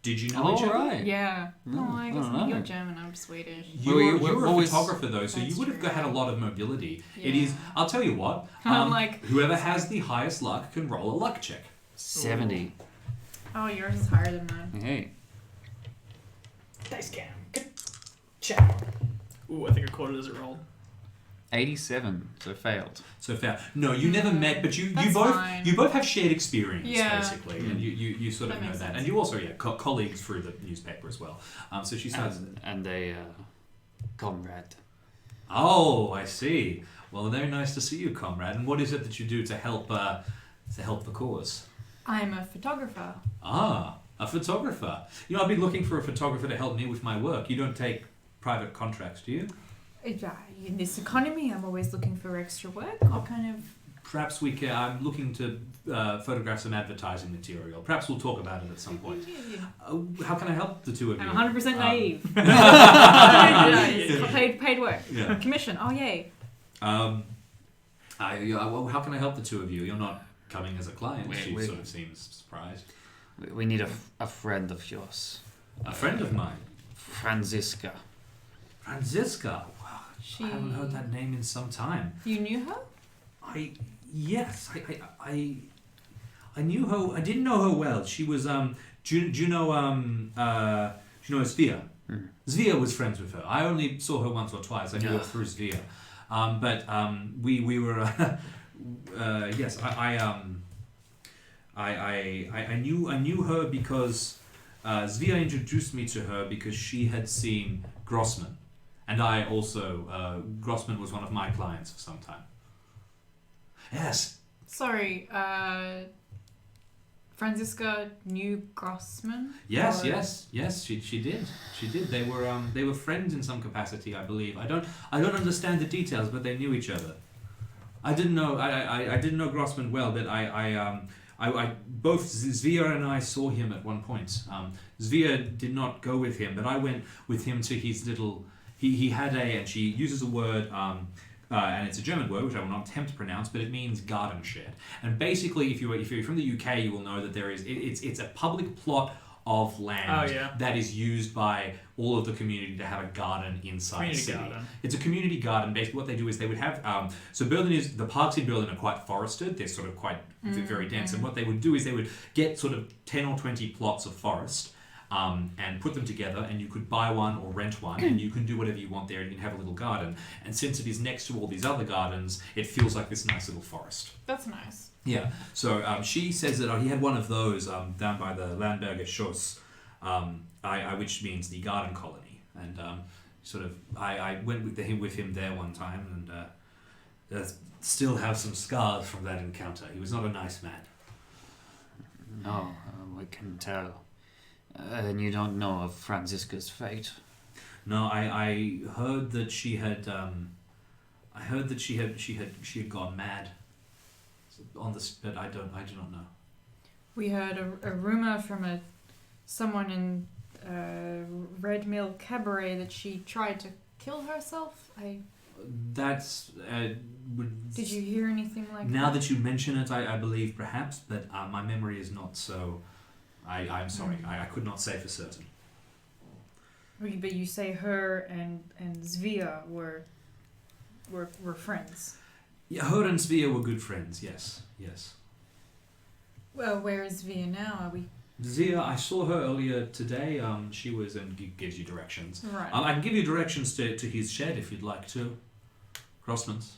Did you know Oh, each other? right. Yeah. No, I I guess don't know. you're German. I'm Swedish. You Well, were a always- photographer though, so you That's would have true. had a lot of mobility. It Yeah. is. I'll tell you what. I'm like, whoever has the highest luck can roll a luck check. 70. oh, yours is higher than mine. Hey. Dice cam. Check. Ooh, I think a quarter doesn't roll. 87, so failed. So fair. No, you never met, but you That's both fine. you both have shared experience Yeah. basically, and you sort of That know makes that, sense. and you also colleagues through the newspaper as well. So she starts. And a comrade. Oh, I see. Well, very nice to see you, comrade. And what is it that you do to help the cause? I'm a photographer. Ah, a photographer. You know, I've been looking for a photographer to help me with my work. You don't take private contracts, do you? In this economy, I'm always looking for extra work. What kind of? Perhaps we can. I'm looking to photograph some advertising material. Perhaps we'll talk about it at some point. How can I help the two of you? I'm 100% naive. Paid work. Yeah. Commission. Oh yay. Well, how can I help the two of you? You're not coming as a client. She we- sort of seems surprised. We need a friend of yours. A friend of mine, Franziska. Franziska. Wow, She. I haven't heard that name in some time. You knew her? I knew her. I didn't know her well. She was do you know Svea? Hmm. Svea was friends with her. I only saw her once or twice. I knew her Yeah. through Svea. But we were yes. I knew her because Svea introduced me to her because she had seen Grossman, and I also Grossman was one of my clients for some time. Yes. Sorry. Franziska knew Grossman. Yes, Or- yes. She did. They were friends in some capacity, I believe. I don't understand the details, but they knew each other. I didn't know Grossman well, but I both Svea and I saw him at one point. Svea did not go with him, but I went with him to his little. He had and she uses a word. And it's a German word which I will not attempt to pronounce, but it means garden shed. And basically, if you're from the UK, you will know that it's a public plot of land Oh, yeah. that is used by all of the community to have a garden inside the Community city. garden. It's a community garden. Basically, what they do is they would have. So the parks in Berlin are quite forested. They're sort of quite very dense. And what they would do is they would get sort of 10 or 20 plots of forest. And put them together, and you could buy one or rent one, and you can do whatever you want there, and you can have a little garden. And since it is next to all these other gardens, it feels like this nice little forest. That's nice. Yeah. So she says that he had one of those down by the Landberger Schoss, which means the garden colony. And I went with him there one time, and still have some scars from that encounter. He was not a nice man. No, we can tell. And you don't know of Franziska's fate? No, I heard that she had. I heard that she had gone mad. On this, but I do not know. We heard a rumor from someone in Red Mill Cabaret that she tried to kill herself. That's. Did you hear anything like that? Now that you mention it, I believe perhaps, but my memory is not so. I'm sorry, I could not say for certain. But you say her and Zvia were friends. Yeah, her and Svea were good friends. Yes. Well, where is Zvia now? Are we? Zia, I saw her earlier today. She was and gives you directions. Right. I can give you directions to his shed if you'd like to. Grossman's.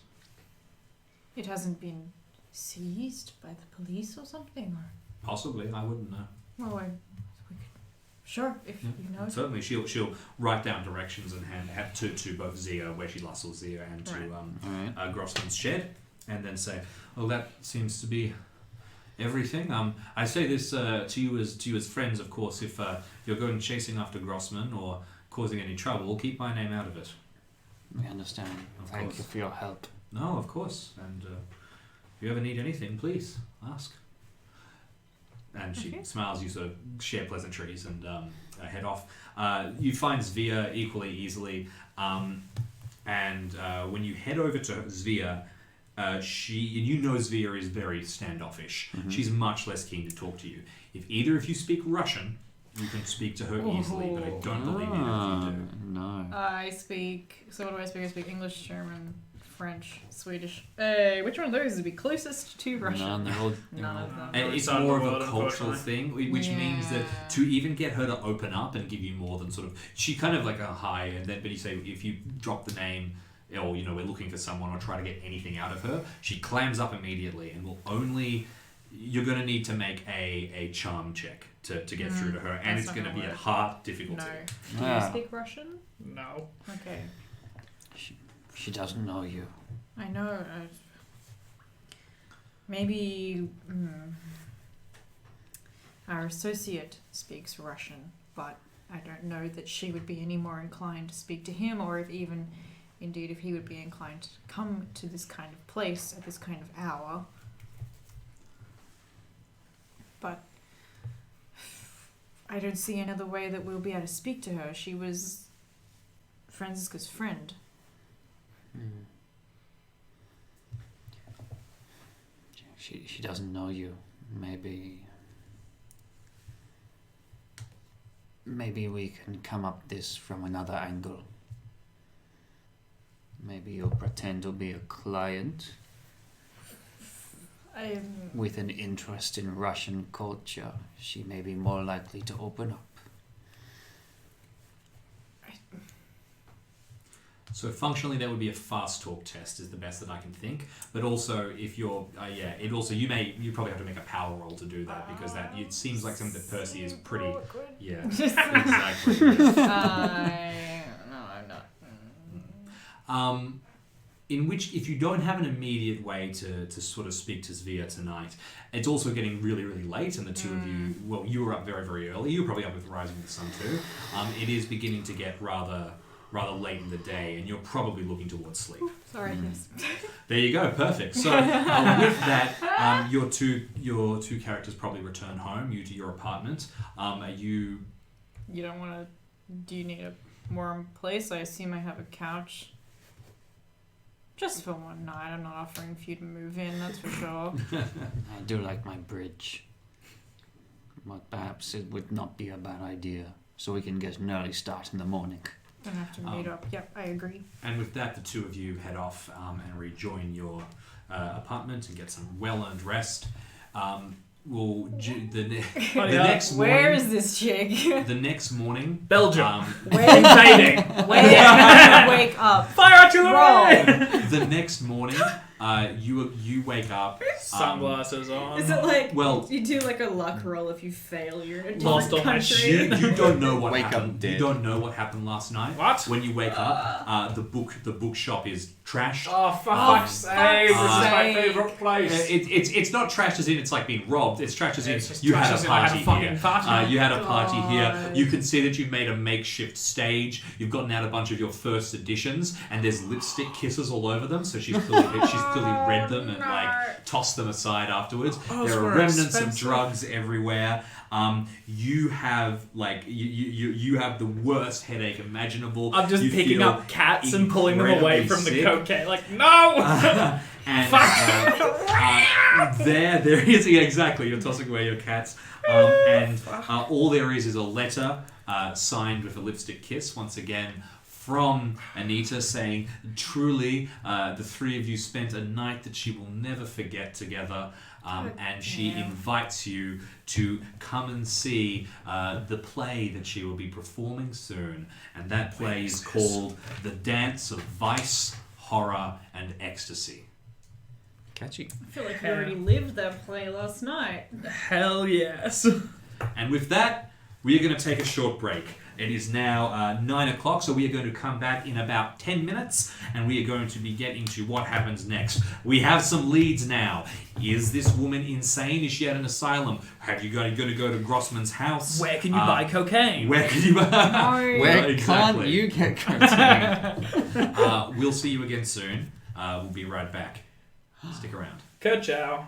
It hasn't been seized by the police or something, or? Possibly, I wouldn't know. Well, we could. Sure, if you know. Certainly, she'll write down directions and hand to both Zia, where she lustles Zia, and to Grossman's shed, and then say, "Oh, that seems to be everything." I say this to you as friends, of course. If you're going chasing after Grossman or causing any trouble, keep my name out of it. We understand. Thank you for your help. No, of course. And if you ever need anything, please ask. And she smiles. You sort of share pleasantries and head off. You find Zvia equally easily, and when you head over to Zvia, you know Zvia is very standoffish. Mm-hmm. She's much less keen to talk to you. If either of you speak Russian, you can speak to her easily, but I don't believe either of you do. No. I speak. So what do I speak? I speak English, German, French, Swedish. Which one of those would be closest to Russian? None. They're all. None of them. And it's more of a cultural thing, which means that to even get her to open up and give you more than sort of, she kind of like a hi, and then but you say if you drop the name, or we're looking for someone, or try to get anything out of her, she clams up immediately and will only. You're going to need to make a charm check to get through to her, and it's going to be a hard difficulty. No. Do you speak Russian? No. Okay. She doesn't know you. I know. Maybe our associate speaks Russian, but I don't know that she would be any more inclined to speak to him, or if even, indeed, if he would be inclined to come to this kind of place at this kind of hour. But I don't see another way that we'll be able to speak to her. She was Franziska's friend. She doesn't know you. Maybe we can come up this from another angle. Maybe you'll pretend to be a client with an interest in Russian culture. She may be more likely to open up. So functionally, that would be a fast talk test, is the best that I can think. But also, if you're, you probably have to make a power roll to do that, because it seems like something that Percy is pretty. Yeah, exactly. No, I'm not. In which, if you don't have an immediate way to sort of speak to Svea tonight, it's also getting really, really late, and the two of you, well, you were up very, very early. You were probably up with Rising of the Sun too. It is beginning to get rather late in the day, and you're probably looking towards sleep. Sorry, yes. There you go, perfect. So with that, your two characters probably return home, you to your apartment. Are you... You don't want to... Do you need a warm place? I assume I have a couch. Just for one night. I'm not offering for you to move in, that's for sure. I do like my bridge. Well, perhaps it would not be a bad idea, so we can get an early start in the morning. Gonna have to meet up. Yep, I agree. And with that, the two of you head off and rejoin your apartment and get some well-earned rest. The next morning, Where is this chick? the next morning, Belgium. Where? Invading. Where? Wake up. Fire artillery! Roll. the next morning, you wake up. Sunglasses on. Is it like Well- you do like a luck roll if you fail? You're in a Lost different all my country. You don't know what Wake up happened. dead. You don't know what happened last night. What? When you wake up, the bookshop is trashed. Oh, for Oh, fuck's sake. This is my sake. favourite place. It's not trashed as in it's like being robbed. It's trashed as in It's just you trashed had as a in I had party a fucking here. party. You had a party here. God. You can see that you've made a makeshift stage. You've gotten out a bunch of your first editions, and there's lipstick kisses all over them. So she's clearly read them and like tossed them aside afterwards. Oh, There so are we're remnants expensive. of drugs everywhere. You have like you have the worst headache imaginable. I'm just You picking feel up cats and pulling them away incredibly from the sick. cocaine. Like, no! And there is exactly. You're tossing away your cats, and all there is a letter signed with a lipstick kiss. Once again, from Anita saying, "Truly, the three of you spent a night that she will never forget together." And she invites you to come and see the play that she will be performing soon. And that play is called The Dance of Vice, Horror, and Ecstasy. Catchy. I feel like you already lived that play last night. Hell yes. And with that, we are going to take a short break. It is now 9 o'clock, so we are going to come back in about 10 minutes, and we are going to be getting to what happens next. We have some leads now. Is this woman insane? Is she at an asylum? Have you got to go to Grossman's house? Where can you buy cocaine? Where can you buy? No. Where exactly. can't you get cocaine? We'll see you again soon. We'll be right back. Stick around. Ka-chow.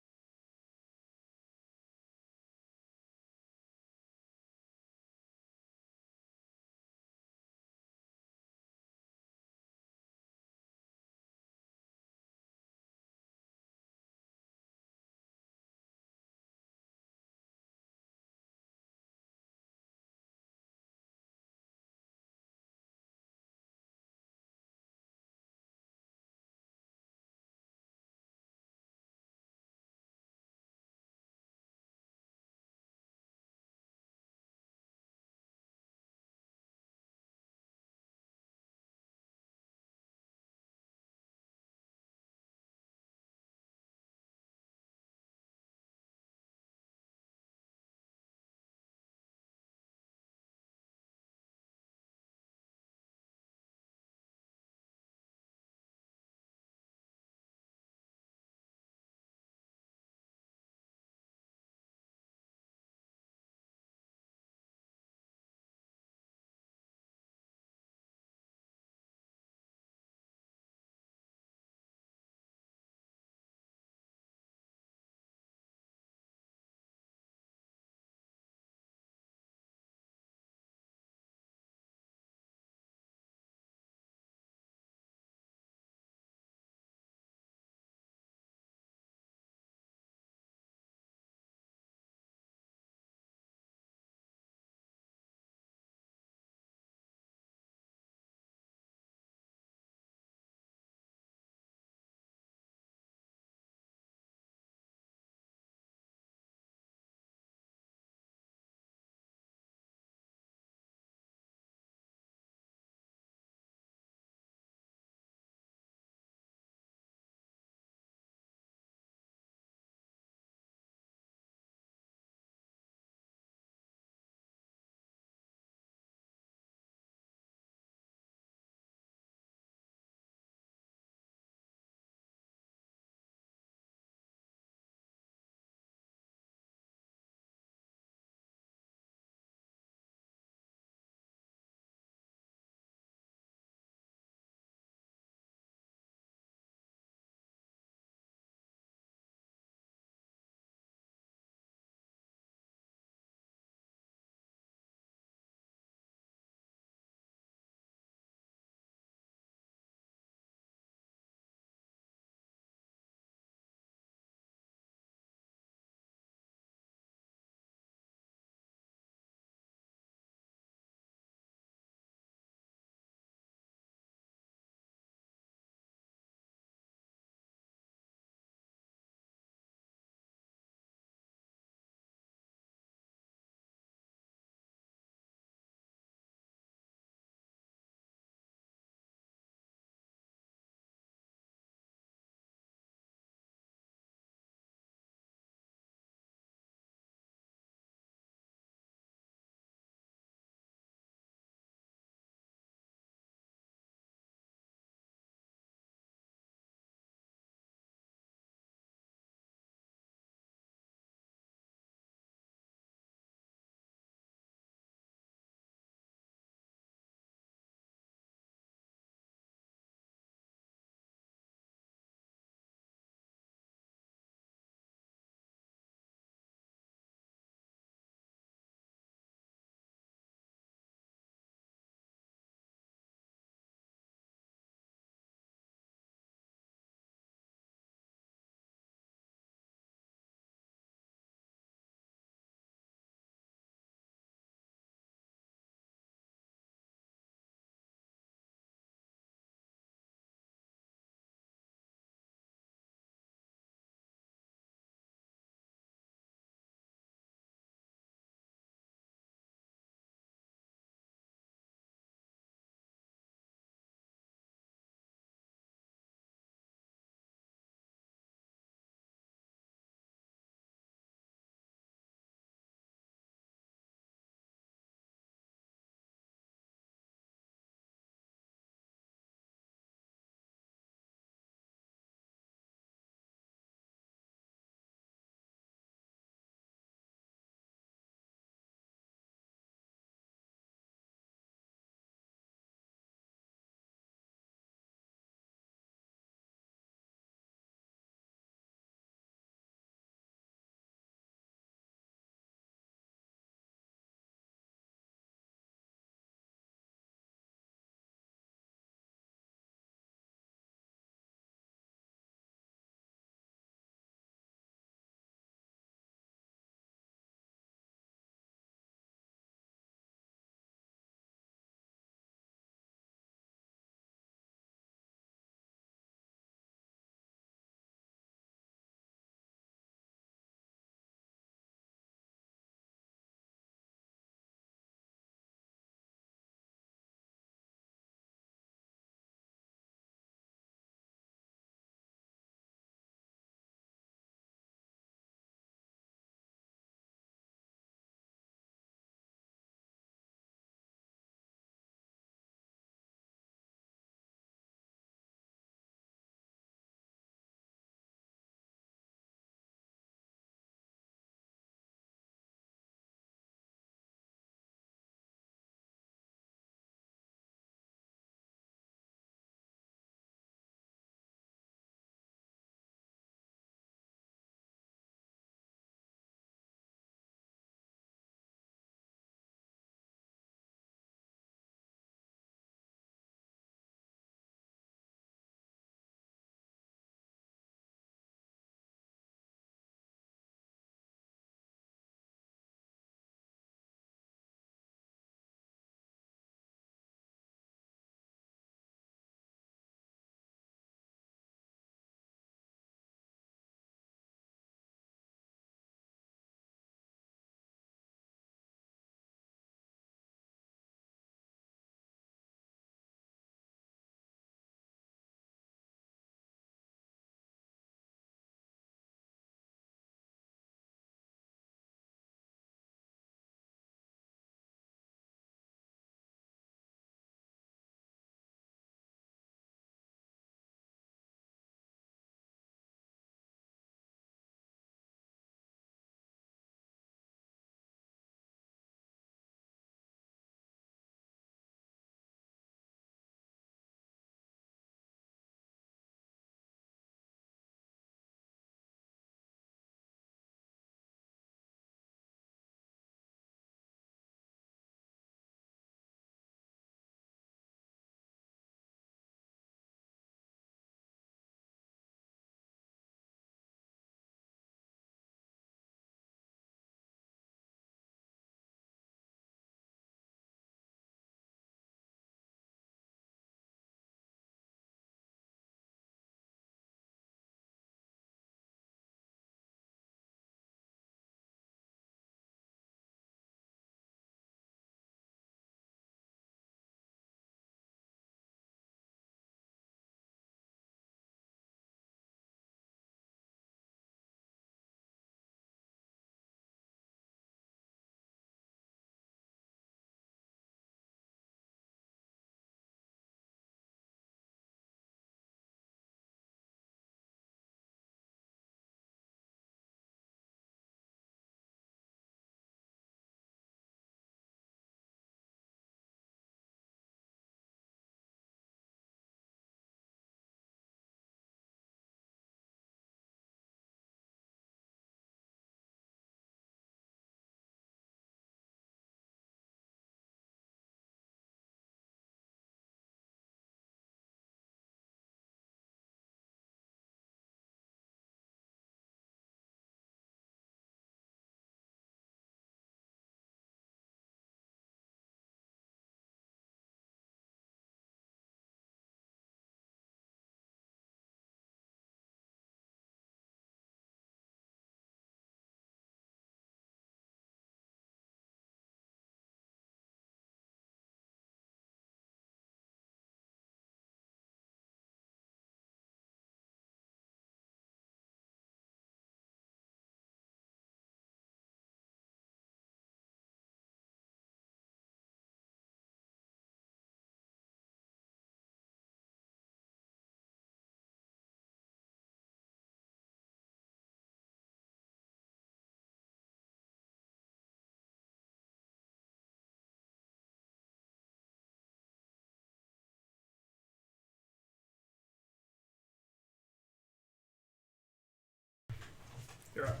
You're up.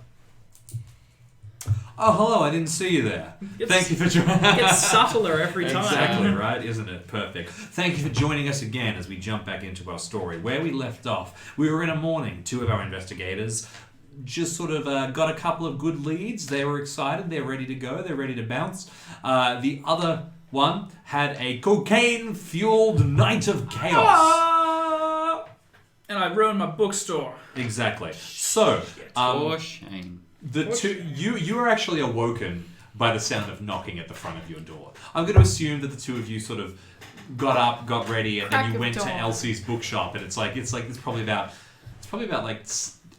Oh, hello, I didn't see you there. Thank you for joining. It gets subtler every time. Exactly, right? Isn't it? Perfect. Thank you for joining us again as we jump back into our story. Where we left off, we were in a morning. Two of our investigators just sort of got a couple of good leads. They were excited. They're ready to go. They're ready to bounce. The other one had a cocaine-fueled night of chaos. Ah! And I ruined my bookstore. Exactly. So, For shame. the two you are actually awoken by the sound of knocking at the front of your door. I'm going to assume that the two of you sort of got up, got ready, and then Crack you of went to dawn. Elsie's bookshop, and it's probably about like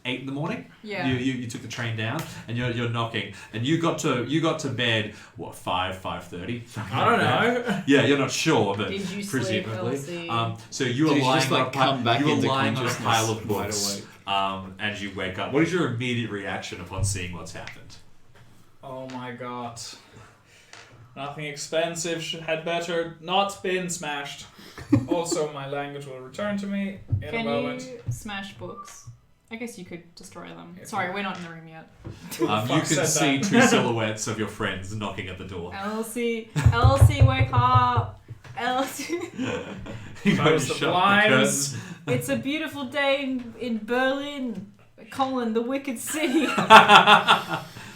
8 in the morning. Yeah. You took the train down, and you're knocking, and you got to bed 5:30. I don't know. Yeah, you're not sure, but Did you sleep, presumably. Elsie? So you were Did you lying just, like, on come back you were into lying on a pile of consciousness books. wide awake? And you wake up. What is your immediate reaction upon seeing what's happened? Oh my god. Nothing expensive had better not been smashed. Also, my language will return to me in a moment. Can you smash books? I guess you could destroy them. Yeah. Sorry, we're not in the room yet. Who the You fuck can said see that? two silhouettes of your friends knocking at the door. Elsie, wake up! Elsie, You go to Close the shut blinds. it's a beautiful day in Berlin. Colin, the wicked city.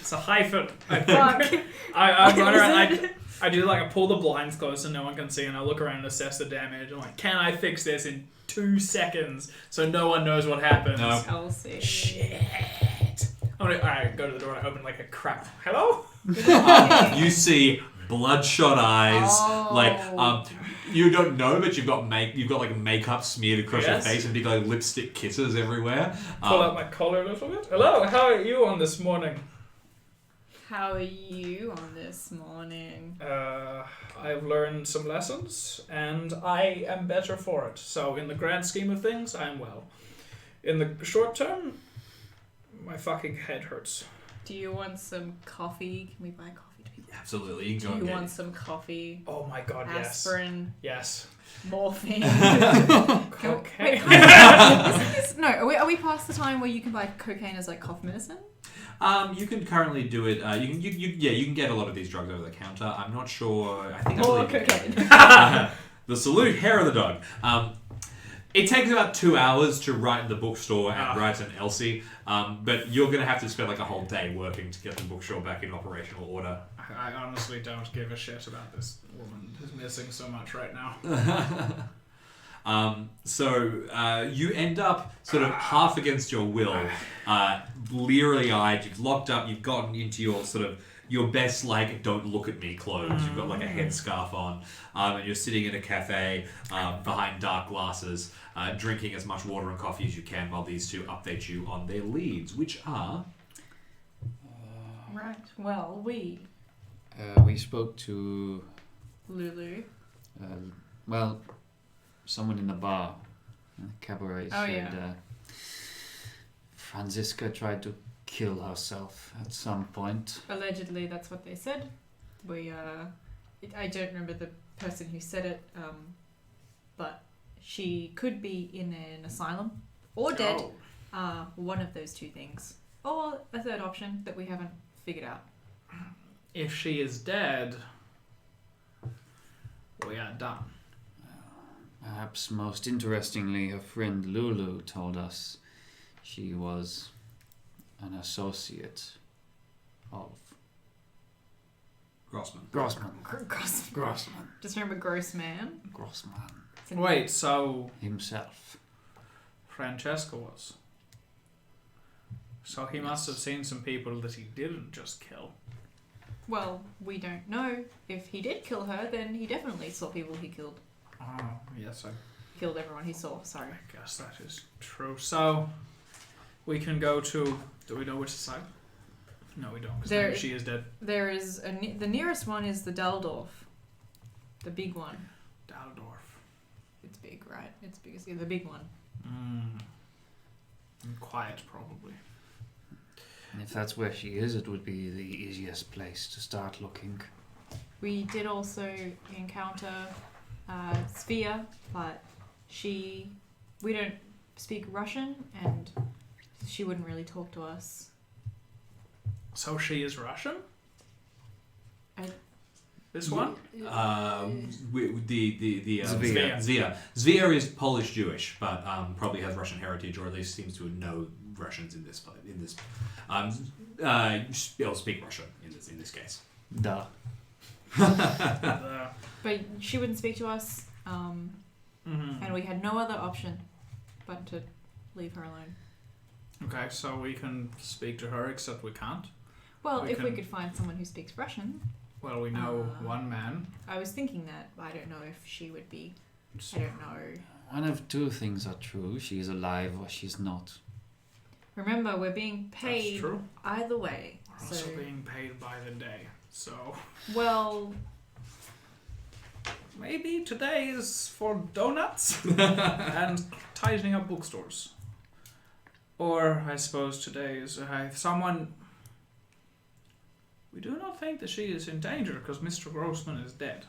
It's a hyphen. I Fuck. think. I run around. Is it? I do like I pull the blinds close so no one can see, and I look around and assess the damage. I'm like, can I fix this in 2 seconds so no one knows what happens? No. Elsie. Shit. Alright, go to the door. I open like a crap. Hello? You see bloodshot eyes, Oh. you don't know, but you've got like makeup smeared across Yes. your face and big like lipstick kisses everywhere. Pull out my collar a little bit. Hello, how are you on this morning? How are you on this morning? I've learned some lessons, and I am better for it. So, in the grand scheme of things, I am well. In the short term, my fucking head hurts. Do you want some coffee? Can we buy coffee to people? Absolutely, you can Do go you and get want some coffee? Oh my god, Aspirin, yes. morphine. Okay. No, are we past the time where you can buy cocaine as like cough medicine? You can currently do it. You can get a lot of these drugs over the counter. I'm not sure. I think I Or believe you cocaine. can. The salute, hair of the dog. It takes about 2 hours to write in the bookstore and write an Elsie, but you're going to have to spend like a whole day working to get the bookstore back in operational order. I honestly don't give a shit about this woman who's missing so much right now. So you end up sort of half against your will, bleary-eyed. You've locked up. You've gotten into your sort of your best like don't look at me clothes. You've got like a headscarf on, and you're sitting in a cafe behind dark glasses, drinking as much water and coffee as you can while these two update you on their leads, which are. Right. Well, we We spoke to, Lulu. someone in the bar, cabaret, Oh, said yeah. Franziska tried to kill herself at some point. Allegedly, that's what they said. I don't remember the person who said it, but she could be in an asylum or dead. Oh. One of those two things, or a third option that we haven't figured out. If she is dead, we are done. Perhaps most interestingly, her friend Lulu told us she was an associate of Grossman. Grossman. Grossman. Just remember Gross Man. Grossman Wait, so himself. Francesca was. So he must have seen some people that he didn't just kill. Well, we don't know. If he did kill her, then he definitely saw people he killed. Oh, yes, I Killed everyone he saw, sorry. guess that is true. So, we can go to... Do we know which side? No, we don't, There- because she is dead. There is the nearest one is the Daldorf. The big one. Daldorf. It's big, right? It's big. It's the big one. And quiet, probably. And if that's where she is, it would be the easiest place to start looking. We did also encounter Svea, but we don't speak Russian, and she wouldn't really talk to us. So she is Russian? I- This one? Zvia. Zvia is Polish Jewish, but probably has Russian heritage, or at least seems to know Russians in this. She'll speak Russian in this case. Duh. But she wouldn't speak to us, and we had no other option but to leave her alone. Okay, so we can speak to her, except we can't. Well, We if we can- could find someone who speaks Russian. Well, we know one man. I was thinking that. I don't know if she would be. I don't know. One of two things are true. She is alive or she's not. Remember, we're being That's paid true. either way. We're So, also being paid by the day. So well, maybe today is for donuts and tightening up bookstores. Or I suppose today is someone. We do not think that she is in danger because Mr. Grossman is dead.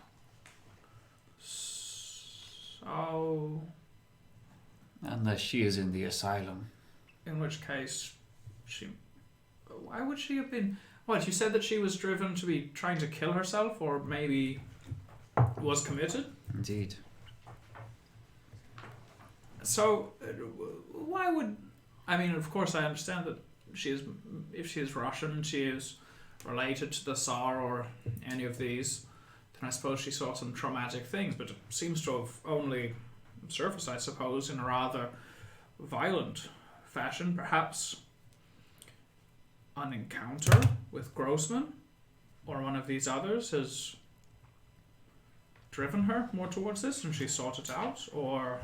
So, Unless she is in the asylum. in which case, she. Why would she have been? What, you said that she was driven to be trying to kill herself, or maybe was committed? Indeed. So, why would... I mean, of course I understand that she is... If she is Russian, she is related to the Tsar or any of these, then I suppose she saw some traumatic things, but it seems to have only surfaced, I suppose, in a rather violent fashion. Perhaps an encounter with Grossman or one of these others has driven her more towards this and she sought it out, or...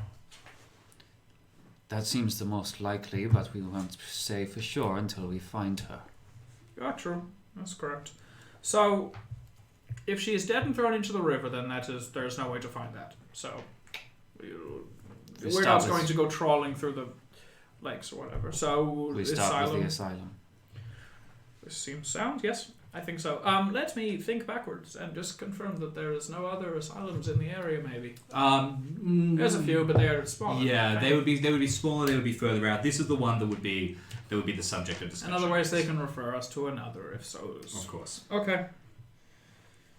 That seems the most likely, but we won't say for sure until we find her. Yeah, true. That's correct. So, if she is dead and thrown into the river, then there's no way to find that. So, we're not going to go trawling through the lakes or whatever. So, We start with the asylum. This seems sound, yes. I think so. Let me think backwards and just confirm that there is no other asylums in the area. Maybe there's a few, but they are smaller. Yeah, they would be smaller. They would be further out. This is the one that would be the subject of discussion. In other words, they can refer us to another if so. Of course. Okay.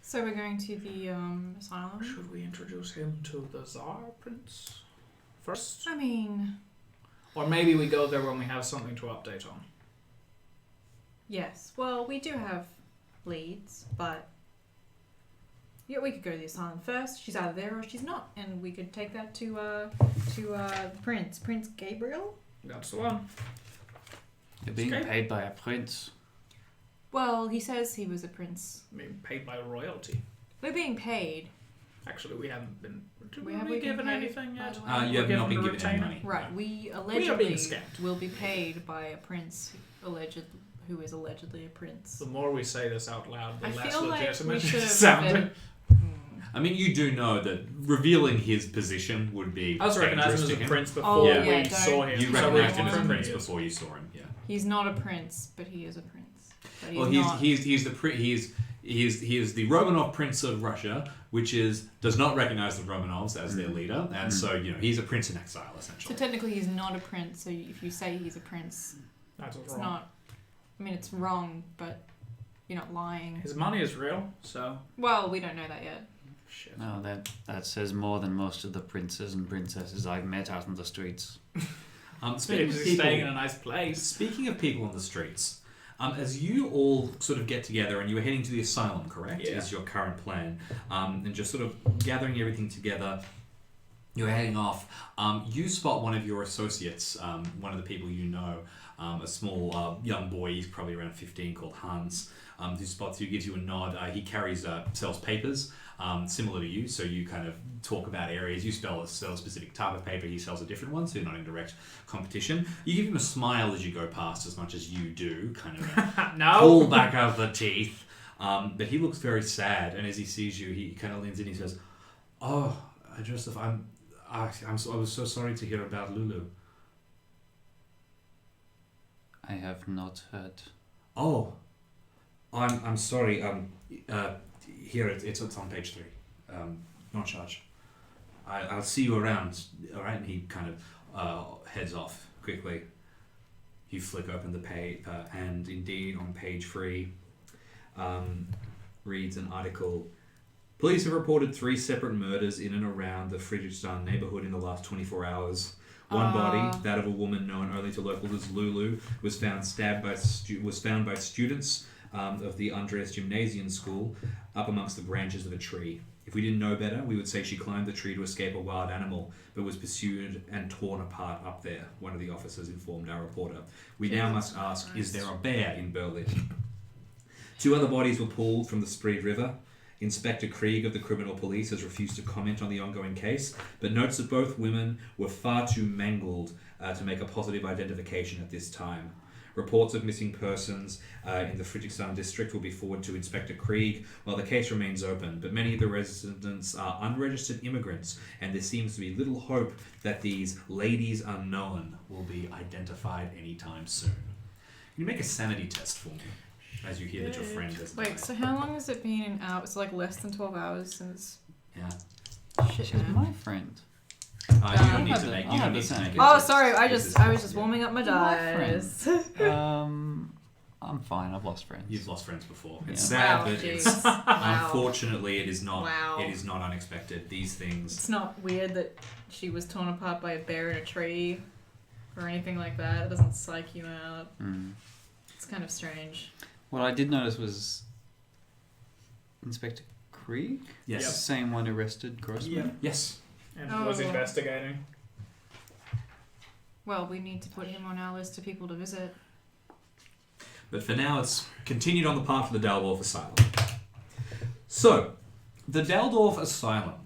so we're going to the asylum. Should we introduce him to the Tsar Prince first, I mean, or maybe we go there when we have something to update on? yes. Well, we do have leads, but yeah, we could go to the asylum first. She's either there or she's not, and we could take that to Prince Gabriel. That's the one. You're being Okay. paid by a prince. Well, he says he was a prince. I mean, paid by royalty. We're being paid. Actually, we haven't been. Did We we have be we been given paid, anything by yet? the way? You have We're not been given given any retainer. money. Right, we are being allegedly scammed. will be paid by a prince who is allegedly a prince. The more we say this out loud, the I less feel like we legitimate should it have sounded. I mean, you do know that revealing his position would be I was recognizing dangerous him as to a him. prince before Oh, yeah, we don't- saw him. You so recognized him we as a confirmed prince he is. before you saw him. Yeah. He's not a prince, but he is a prince. But Well, he's the Romanov Prince of Russia, which does not recognize the Romanovs as their leader, and so he's a prince in exile So essentially. technically, he's not a prince. So if you say he's a prince, That's it's wrong. not. I mean, it's wrong, but you're not lying. His money is real, so Well, we don't know that yet. shit. No, that says more than most of the princes and princesses I've met out on the streets. Speaking He's of people, staying in a nice place. speaking of people on the streets, as you all sort of get together and you are heading to the asylum, correct? Yeah. Is your current plan, and just sort of gathering everything together. You're heading off. You spot one of your associates, one of the people you know, a small young boy. He's probably around 15, called Hans. Who spots you, gives you a nod. He sells papers, similar to you. So you kind of talk about areas. You sell a specific type of paper. He sells a different one, so you're not in direct competition. You give him a smile as you go past, as much as you do, kind of No. pull back of the teeth. But he looks very sad, and as he sees you, he kind of leans in. He says, "Oh, Joseph, I was so sorry to hear about Lulu." I have not heard. Oh, I'm sorry. Here it's on page 3. No charge. I'll see you around. All right. And he kind of heads off quickly. You flick open the paper, and indeed on page 3 reads an article. Police have reported 3 separate murders in and around the Friedrichsthal neighborhood in the last 24 hours. One body, that of a woman known only to locals as Lulu, was found by students of the Andreas Gymnasium School up amongst the branches of a tree. If we didn't know better, we would say she climbed the tree to escape a wild animal, but was pursued and torn apart up there, one of the officers informed our reporter. We now must ask, is there a bear in Berlin? 2 other bodies were pulled from the Spree River. Inspector Krieg of the Criminal Police has refused to comment on the ongoing case, but notes that both women were far too mangled to make a positive identification at this time. Reports of missing persons in the Friedrichsthal district will be forwarded to Inspector Krieg while the case remains open, but many of the residents are unregistered immigrants, and there seems to be little hope that these ladies unknown will be identified anytime soon. Can you make a sanity test for me? As you hear that your friend has died. Wait, so how long has it been out? It's like less than 12 hours since... Yeah. Shit, She's man. my friend. You don't need to make it. Oh, sorry, I was just warming up my dice. I'm fine. I've lost friends. You've lost friends before. Yeah. It's sad, Wow, but jeez. it's Wow. unfortunately it is not. Wow. It is not unexpected. These things. It's not weird that she was torn apart by a bear in a tree or anything like that. It doesn't psych you out. It's kind of strange. What I did notice was Inspector Krieg? Yes. The same one arrested Grossman? Yeah. Yes. And was investigating. Well, we need to put him on our list of people to visit. But for now, it's continued on the path of the Daldorf Asylum. So, the Daldorf Asylum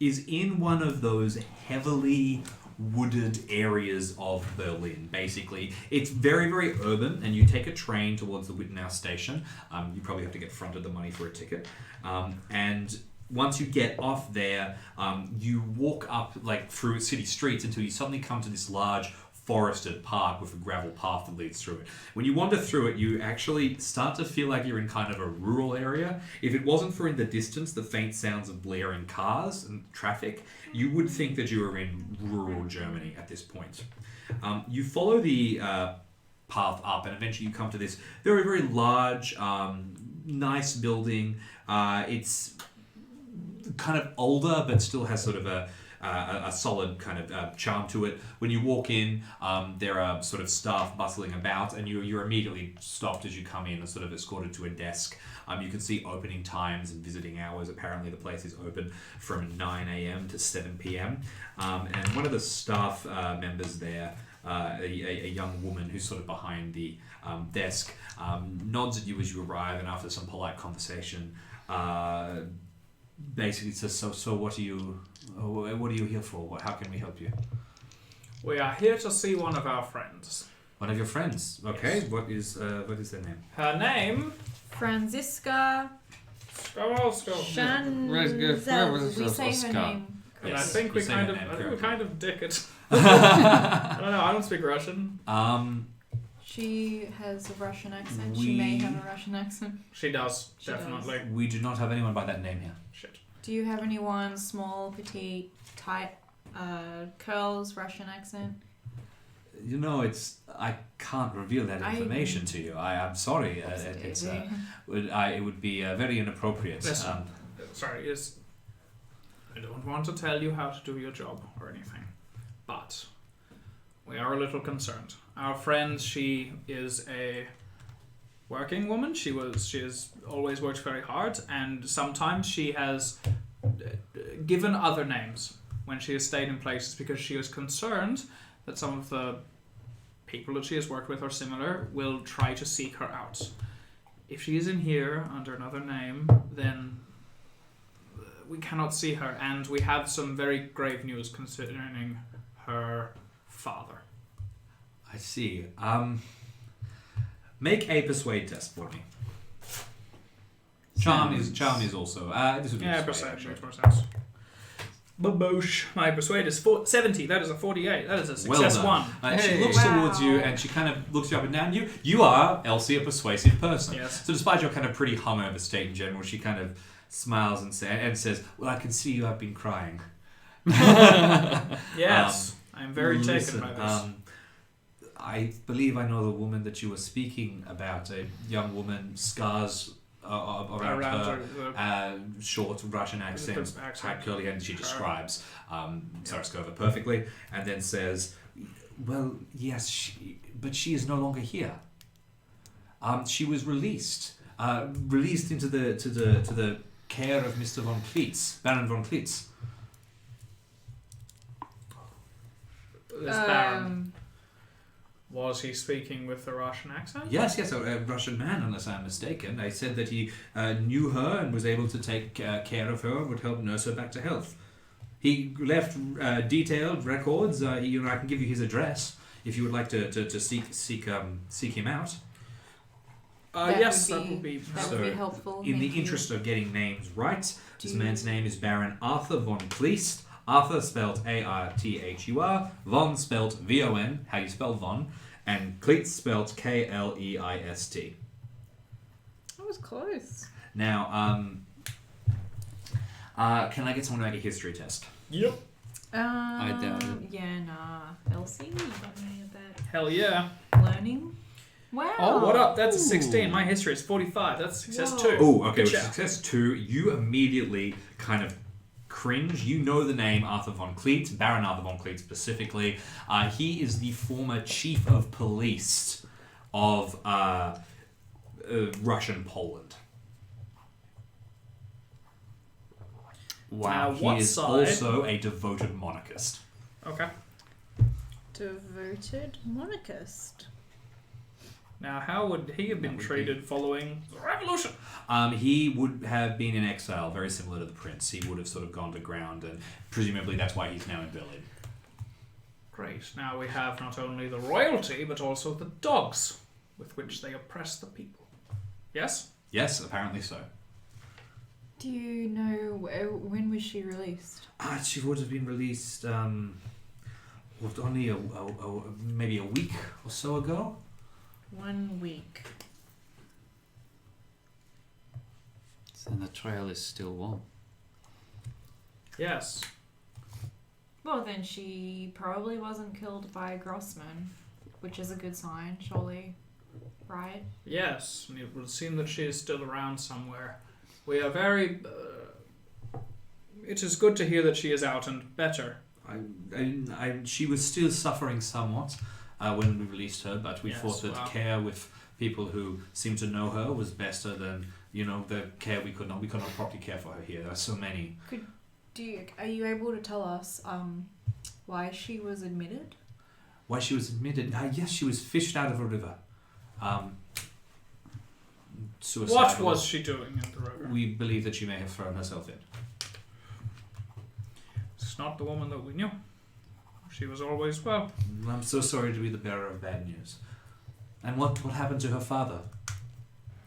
is in one of those heavily wooded areas of Berlin, basically. It's very, very urban, and you take a train towards the Wittenau station. You probably have to get fronted the money for a ticket. And once you get off there, you walk up like through city streets until you suddenly come to this large forested park with a gravel path that leads through it. When you wander through it, you actually start to feel like you're in kind of a rural area. If it wasn't for in the distance the faint sounds of blaring cars and traffic, you would think that you were in rural Germany at this point. You follow the path up and eventually you come to this very, very large, nice building. It's kind of older but still has sort of a solid kind of charm to it. When you walk in, there are sort of staff bustling about, and you're immediately stopped as you come in and sort of escorted to a desk. You can see opening times and visiting hours. Apparently the place is open from 9 a.m. to 7 p.m. And one of the staff members there, a young woman who's sort of behind the desk, nods at you as you arrive, and after some polite conversation, basically says, so what are you here for? How can we help you? We are here to see one of our friends. One of your friends. Okay, Yes. what is their name? Her name... Franziska Schanzel. We say her name. And Yes, I think you we say kind her of, name I think we correctly. kind of dick it. I don't know. I don't speak Russian. She has a Russian accent. She may have a Russian accent. She does, She definitely. We do not have anyone by that name here. Shit. Do you have anyone small, petite, tight, curls, Russian accent? You know, I can't reveal that information to you. I'm sorry. It would be very inappropriate. Listen. Sorry, I don't want to tell you how to do your job or anything, but we are a little concerned. Our friend, she is a working woman. She has always worked very hard, and sometimes she has given other names when she has stayed in places because she is concerned that some of the people that she has worked with or similar will try to seek her out. If she is in here under another name, then we cannot see her, and we have some very grave news concerning her father. I see. Make a persuade test for me. Charm is also. This would be Persuade makes more sense. Baboosh. My persuade is 70. That is a 48. That is a success well done. one. She Hey. looks towards you and she kind of looks you up and down. You are, Elsie, a persuasive person. Yes. So despite your kind of pretty hungover state in general, she kind of smiles and says, well, I can see you have been crying. Yes. I'm very Listen, taken by this. I believe I know the woman that you were speaking about, a young woman, scars around her, short Russian accent, tight curly hair, and she describes Sarskova perfectly, and then says, well, yes, but she is no longer here. She was released into the care of Mr. von Kleist, Baron von Kleist. This Baron, was he speaking with a Russian accent? Yes, a Russian man, unless I'm mistaken. I said that he knew her and was able to take care of her and would help nurse her back to health. He left detailed records. I can give you his address if you would like to seek him out. Yes, that would be helpful. In the interest of getting names right, this man's name is Baron Arthur von Kleist. Arthur spelled Arthur, Von spelled Von, how you spell Von, and Kleist spelled Kleist. That was close. Now, can I get someone to make a history test? Yep. I doubt it. Yeah, nah. Elsie, you got any of that Hell yeah. learning? Wow. Oh, what up? That's a 16. My history is 45. That's success 2. Oh, okay. Good With job. success 2, you immediately kind of cringe. You know the name Arthur von Kleist, Baron Arthur von Kleist specifically. He is the former chief of police of Russian Poland. Wow. He is also a devoted monarchist. Okay. Devoted monarchist. Now, how would he have been treated following the revolution? He would have been in exile, very similar to the prince. He would have sort of gone to ground, and presumably that's why he's now in Berlin. Great. Now we have not only the royalty, but also the dogs with which they oppress the people. Yes? Yes, apparently so. Do you know when was she released? She would have been released only maybe a week or so ago. 1 week. So the trail is still warm. Yes. Well, then she probably wasn't killed by Grossman, which is a good sign, surely. Right? Yes. And it would seem that she is still around somewhere. We are very... it is good to hear that she is out and better. She was still suffering somewhat when we released her, but we thought that care with people who seem to know her was better than the care we could not properly care for her here. There are so many. Are you able to tell us why she was admitted? Why she was admitted? Yes, she was fished out of a river. Suicidal. What was she doing in the river? We believe that she may have thrown herself in. It's not the woman that we knew. She was always well. I'm so sorry to be the bearer of bad news. And what happened to her father?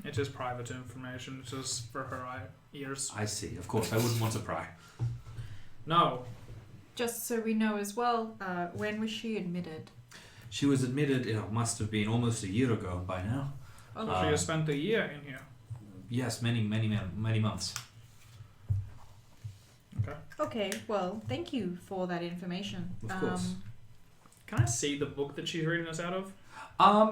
It is private information. It is for her ears. I see. Of course, I wouldn't want to pry. No. Just so we know as well, when was she admitted? She was admitted, it must have been almost a year ago by now. Oh, she has spent a year in here. Yes, many months. Okay, well, thank you for that information. Of course. Can I see the book that she's reading us out of?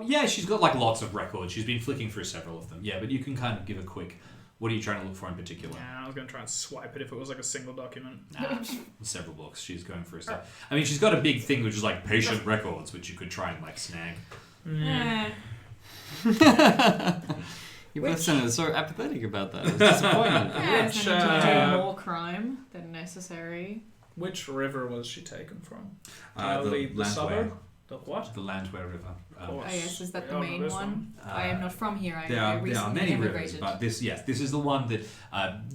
Yeah, she's got lots of records. She's been flicking through several of them. Yeah, but you can kind of give a quick... What are you trying to look for in particular? Yeah, I was going to try and swipe it if it was a single document. Several books. She's going through stuff. I mean, she's got a big thing which is patient records, which you could try and snag. Yeah. You both sounded so apathetic about that. It was disappointing. Yeah, it's Which, to do more crime than necessary. Which river was she taken from? The the suburb? Landwehr. The what? The Landwehr River. Oh yes, is that the We all know main this one? I am not from here. I There are recently many immigrated. rivers, but this is the one that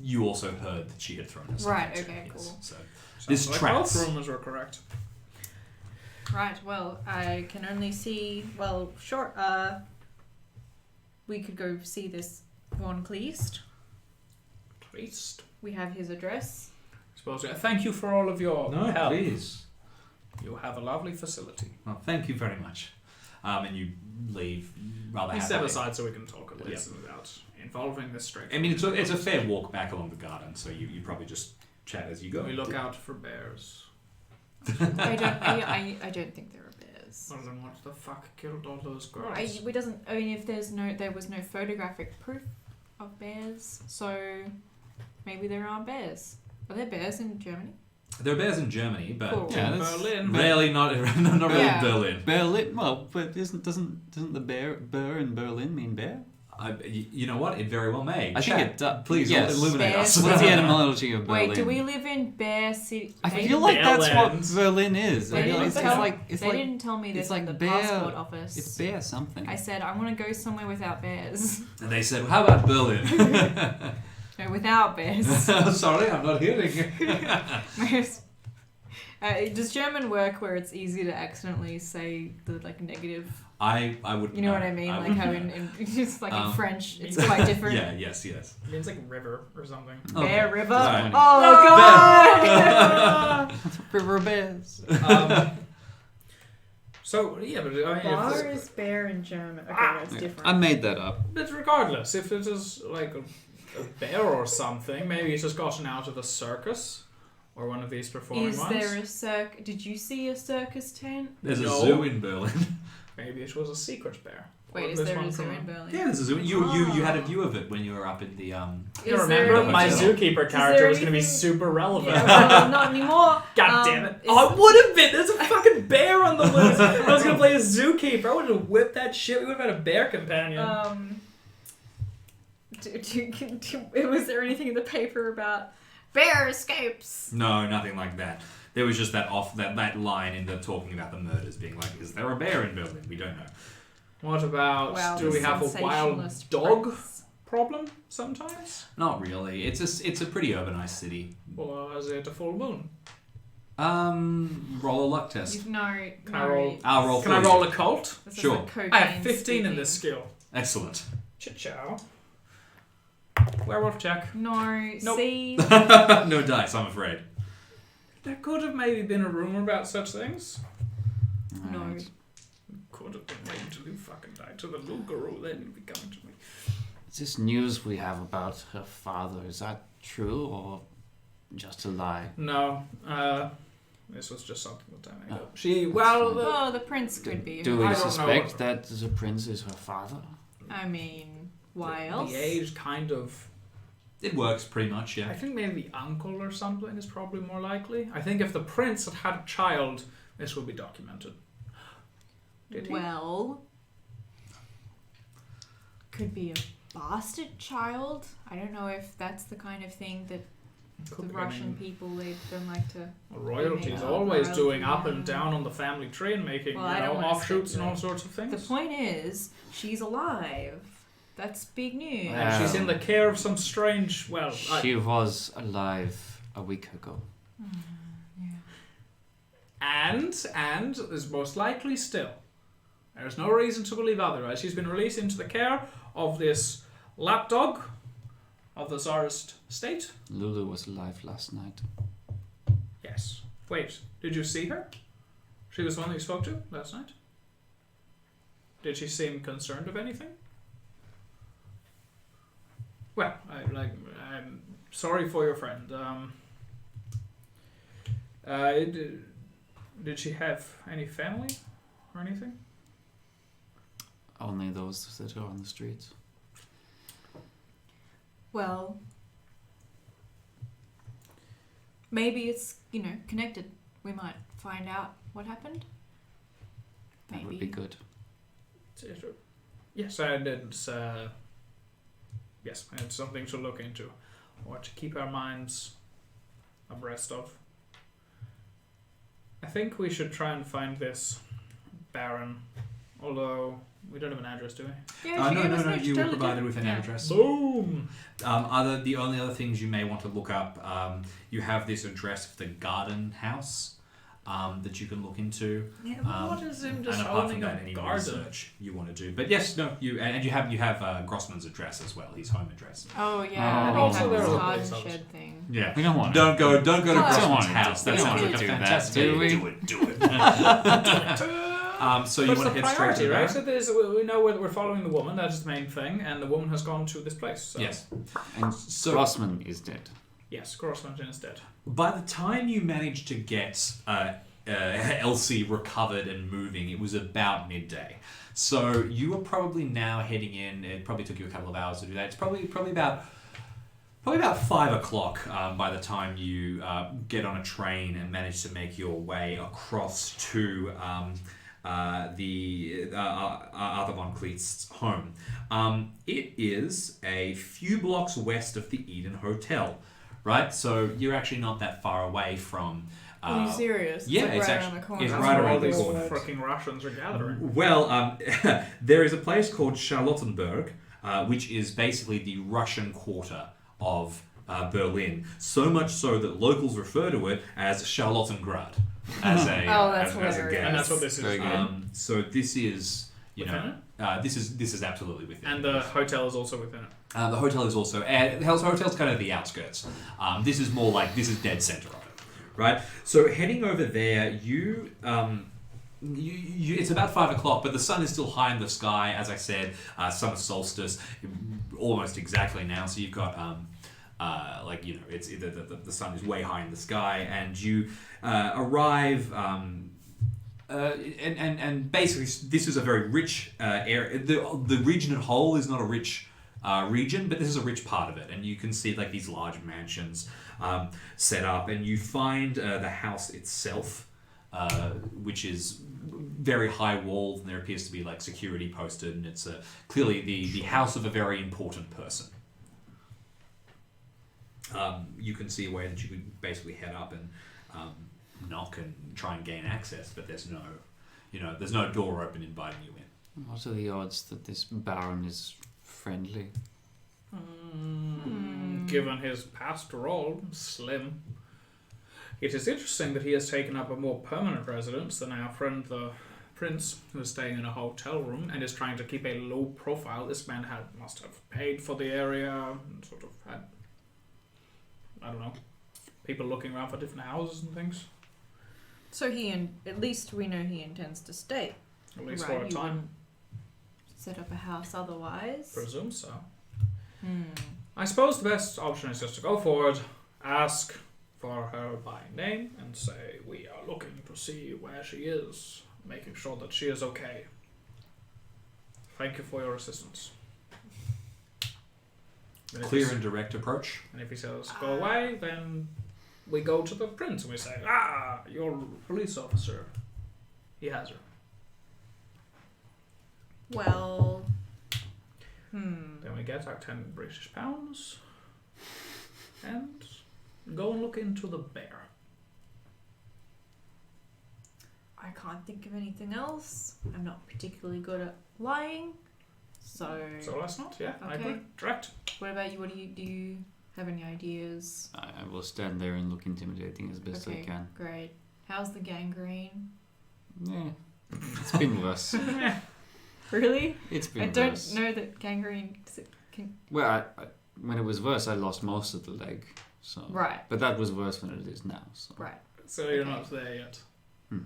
you also heard that she had thrown herself Right, into. okay, Yes. cool. So Sounds like tracks. both rumors were correct. Right, well, I can only see... Well, sure, we could go see this Von Kleist. Kleist. We have his address. Suppose. Thank you for all of your No, help. please. You have a lovely facility. Well, thank you very much. And you leave rather Please happily. step aside so we can talk a little without involving this straight. I mean, it's a fair walk back along the garden, so you probably just chat as you go. We look out for bears. I don't think there are bears. Yes. Well, then what the fuck killed all those girls? If there was no photographic proof of bears, so maybe there aren't bears. Are there bears in Germany? There are bears in Germany, but Cool. Yeah, that's Berlin. rarely not really Yeah. in Berlin. Berlin. Well, but doesn't the burr in Berlin mean bear? You know what? It very well may. I think Chat, it does. Please Yes. illuminate Bears. us. What's the etymology of Berlin? Wait, do we live in Bear City? I They- feel like that's what Berlin. Berlin is. They I feel didn't like it's tell- like it's they like didn't tell me this it's like at the bear- passport office. it's bear something. I said I want to go somewhere without bears. And they said, well, how about Berlin? No, without bears. Sorry, I'm not hearing. Bears. Does German work where it's easy to accidentally say the negative? I would. You know what I mean? Like how in just like in French, it's quite different. Yeah. Yes. Yes. It means like river or something. Bear Okay. River. Right. Oh God! River bears. So yeah, but I mean, Bar is bear in German. Okay, that's different. I made that up. but regardless, if it is like a bear or something, maybe it's just gotten out of a circus or one of these performing Is ones. there a circus? Did you see a circus tent? There's No. a zoo in Berlin. Maybe it was a secret bear. Wait, Or is this there one a zoo from- in Berlin? Yeah, there's a zoo. You had a view of it when you were up in the You Is remember there my anything- zookeeper there character was going to be anything- super relevant. Yeah, well, not anymore. God damn it! Is- Oh, it would have been. There's a fucking bear on the loose. I was gonna play a zookeeper. I would have whipped that shit. We would have had a bear companion. Was there anything in the paper about bear escapes? No, nothing like that. There was just that line in the talking about the murders being like, is there a bear in Berlin? We don't know. What about? Wow, do the we have a wild sensationalist dog press. problem sometimes? Not really. It's a pretty urbanized city. Or is it a full moon? Roll a luck test. Can I roll? I'll roll. Can for I you. roll a cult? Sure. I have 15 in this skill. Excellent. Cha-chow. Werewolf check. No. Nope. See. No dice, I'm afraid. There could have maybe been a rumor about such things. No. Right. Could have been waiting till you fucking died to the Luguru, then you'd be coming to me. Is this news we have about her father, is that true or just a lie? No, this was just something that I made up. Oh, the prince could be. Do I we don't suspect know. that the prince is her father? I mean, why else? The age kind of. It works pretty much, I yeah. think maybe the uncle or something is probably more likely. I think if the prince had had a child, this would be documented. Did he? Well, could be a bastard child. I don't know if that's the kind of thing that Could the be, Russian people, they don't like to. Royalty's Yeah, always royalty, doing up yeah. and down on the family tree and making Well, I don't wanna offshoots and all speculate. sorts of things. The point is, she's alive. That's big news. Wow. And she's in the care of some strange. Well, She was alive a week ago. and is most likely still. There's no reason to believe otherwise. She's been released into the care of this lapdog of the Tsarist state. Lulu was alive last night. Yes. Wait, did you see her? She was the one that you spoke to last night? Did she seem concerned of anything? Well, I'm sorry for your friend. Did she have any family or anything? Only those that are on the streets. Well, maybe it's, connected. We might find out what happened. That Maybe. would be good. Yes, and it's it's something to look into, or to keep our minds abreast of. I think we should try and find this Baron, although we don't have an address, do we? Yeah, she gave us No. an You were extra provided with an yeah. address. Boom! The only other things you may want to look up, you have this address of the garden house that you can look into. Yeah, but what is him just and apart owning from that, a any garden? research you want to do. But yes, no, you have Grossman's address as well, his home address. Oh yeah, Oh. we have Also, this there are garden places. shed thing. Yeah. We don't want Don't go to Oh, Grossman's don't house. want That to sounds do like a that, fantastic do we? idea. Do it. So you What's want the to head straight to priority, the right? Baron? So we know we're following the woman, that's the main thing, and the woman has gone to this place. So. Yes. And So- Grossman is dead. Yes, Grossman is dead. By the time you manage to get Elsie recovered and moving, it was about midday. So you are probably now heading in. It probably took you a couple of hours to do that. It's probably about 5 o'clock by the time you get on a train and manage to make your way across to the Arthur von Kleist's home. It is a few blocks west of the Eden Hotel, right? So you're actually not that far away from... Are you serious? Yeah, it's it's right actually around the corner. it's That's right where all around the these corner. fricking Russians are gathering. Well, there is a place called Charlottenburg, which is basically the Russian quarter of Berlin. So much so that locals refer to it as Charlottengrad. As a that's as a hilarious. gas. And that's what this is. Very good. So this is Within this is absolutely within. And the hotel is also within it. The hotel is also the hotel's kind of the outskirts. This is more like this is dead center of it, right? So heading over there, you it's about 5 o'clock, but the sun is still high in the sky. As I said, summer solstice, almost exactly now. So you've got it's the sun is way high in the sky, and you arrive. And basically, this is a very rich area. The region at whole is not a rich region, but this is a rich part of it. And you can see like these large mansions set up, and you find the house itself, which is very high walled, and there appears to be like security posted, and it's clearly the house of a very important person. You can see a way that you could basically head up and knock and try and gain access, but there's no door open inviting you in. What are the odds that this Baron is friendly? Given his past role, slim. It is interesting that he has taken up a more permanent residence than our friend the Prince, who is staying in a hotel room and is trying to keep a low profile. This man must have paid for the area and sort of had, I don't know, people looking around for different houses and things. So at least we know he intends to stay. At least Right, for a you time. wouldn't set up a house otherwise. Presume so. I suppose the best option is just to go forward, ask for her by name, and say we are looking to see where she is, making sure that she is okay. Thank you for your assistance. And if Clear he- and direct approach. And if he says go away, then we go to the prince and we say, you're a police officer. He has her. Well, Then we get our 10 British pounds and go and look into the bear. I can't think of anything else. I'm not particularly good at lying. So let's not, yeah. I Okay. agree. Direct. what about you? Do you have any ideas? I will stand there and look intimidating as best I can. Great. How's the gangrene? Yeah, it's been worse. Really? It's been I don't worse. know that gangrene can. Well, when it was worse, I lost most of the leg. So. Right. But that was worse than it is now. So. Right. So you're Okay. not there yet. Hmm.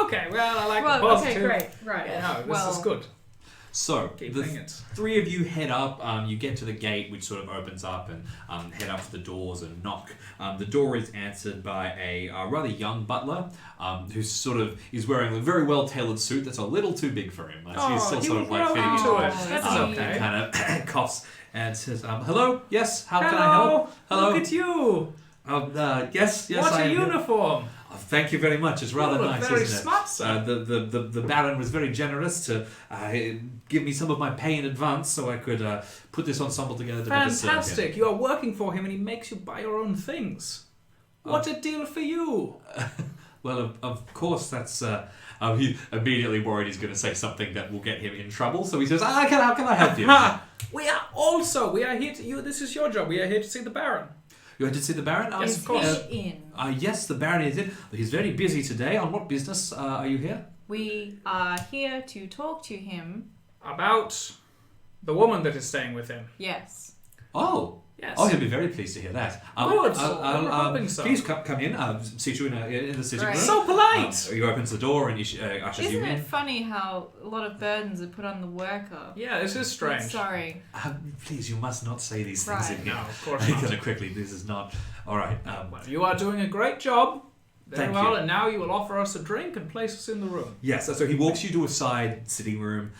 Okay, well, I like the Well, okay, positive. great. Right. Yeah, no, this is good. So Keep the doing it. three of you head up. You get to the gate, which sort of opens up, and head up to the doors and knock. The door is answered by a rather young butler, who sort of is wearing a very well-tailored suit that's a little too big for him. He's still he sort will of like grow fitting into into it. That's and okay. kind of coughs and says, "Hello, yes, how Hello. can I help? Hello, Look at you. yes, What I a am here." uniform. Oh, thank you very much. It's rather You look nice, very isn't it? smart, sir. The Baron was very generous to give me some of my pay in advance so I could put this ensemble together to better serve him. Fantastic. You are working for him and he makes you buy your own things. What a deal for you. Well, of course, that's... he immediately worried he's going to say something that will get him in trouble, so he says, how can I help you? We are here to... This is your job. We are here to see the Baron. You had to see the Baron? Yes, Is of course. he in? Yes, the Baron is in. He's very busy today. On what business are you here? We are here to talk to him. About the woman that is staying with him. Yes. Oh. Yes. Oh, he'll be very pleased to hear that. Good. I'm hoping so. Please come in. Seat you in the sitting Great. room. So polite. He opens the door and he ushers you Isn't in. it funny how a lot of burdens are put on the worker? Yeah, this is strange. Sorry. Please, you must not say these things Right. in here. No, of course I'm not. gonna quickly. This is not all right. Well, you are doing a great job. Very Thank well, you. and now you will offer us a drink and place us in the room. Yes, so he walks you to a side sitting room.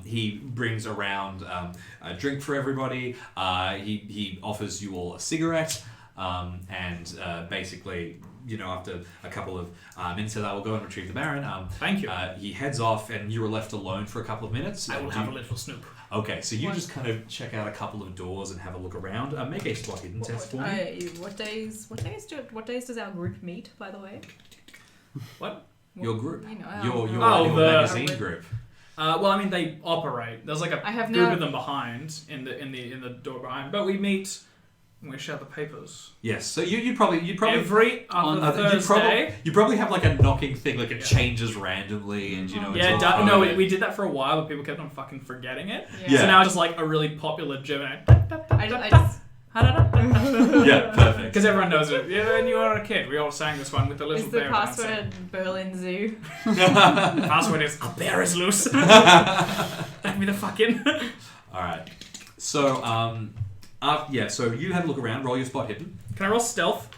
He brings around a drink for everybody. He offers you all a cigarette. And basically, after a couple of minutes of that, we'll go and retrieve the Baron. Thank you. He heads off, and you are left alone for a couple of minutes. I will have a little snoop. Okay, so you just kind of check out a couple of doors and have a look around. Make a spot hidden test for me. What days does our group meet, by the way? What? Your group. Your Your magazine group. Well, I mean, they operate. There's like a I have group no- of them behind in the door behind, but we meet. We share the papers. Yes, so you'd probably Every other Thursday. you probably have like a knocking thing, like it changes randomly, and it's all no, fun. we did that for a while, but people kept on fucking forgetting it. Yeah. So now it's just like a really popular Gemini. I just Yeah, perfect. Because everyone knows it. Yeah, when you were a kid, we all sang this one with the little is the bear password Berlin Zoo? dancing. Password is a bear is loose. Let me the fucking. All right. So so you have a look around. Roll your spot hidden. Can I roll stealth?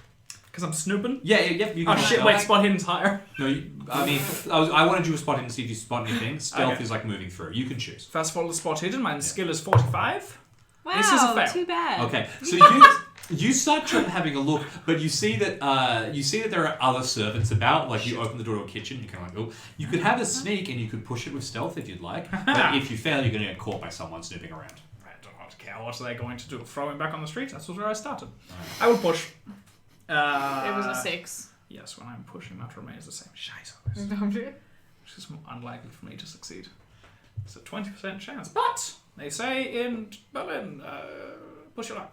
Because I'm snooping. Yeah. You can Oh shit! roll Wait, stealth. spot hidden's higher. No, I wanted you to spot hidden to see if you spot anything. Stealth Okay. is like moving through. You can choose. First of all, the spot hidden. My skill is 45. Wow, This is a fail. too bad. Okay. So you start having a look, but you see that there are other servants about. Like you open the door to a kitchen. You kind of like, oh, you could have a sneak and you could push it with stealth if you'd like. But if you fail, you're going to get caught by someone snooping around. I don't care. What are they going to do? Throw him back on the street? That's where I started. I will push. It was a 6. Yes, when I'm pushing, that remains the same. Scheiße. Which is more unlikely for me to succeed. It's a 20% chance. But they say in Berlin, push your luck.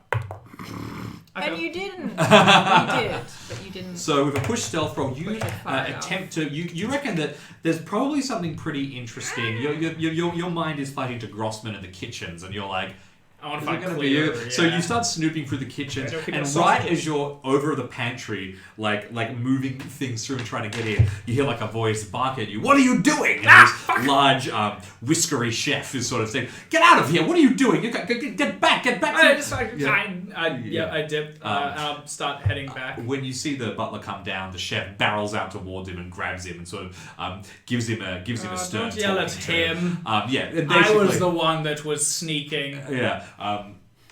And you didn't. You did, but you didn't. So with a push stealth roll, you Push it far enough. attempt to. You reckon that there's probably something pretty interesting. Your mind is fighting to Grossman in the kitchens, and you're like, I want is to it find going to be clear. you? Yeah. So you start snooping through the kitchens, Yeah, and people right sausages. as you're over the pantry, like moving things through and trying to get in, you hear like a voice bark at you. What are you doing? And this large, whiskery chef is sort of saying, "Get out of here! What are you doing? You get back! Get back!" I dip and I'll start heading back. When you see the butler come down, the chef barrels out towards him and grabs him and sort of gives him a stern. Don't yell at talking to. him. And I was basically- the one that was sneaking. Yeah.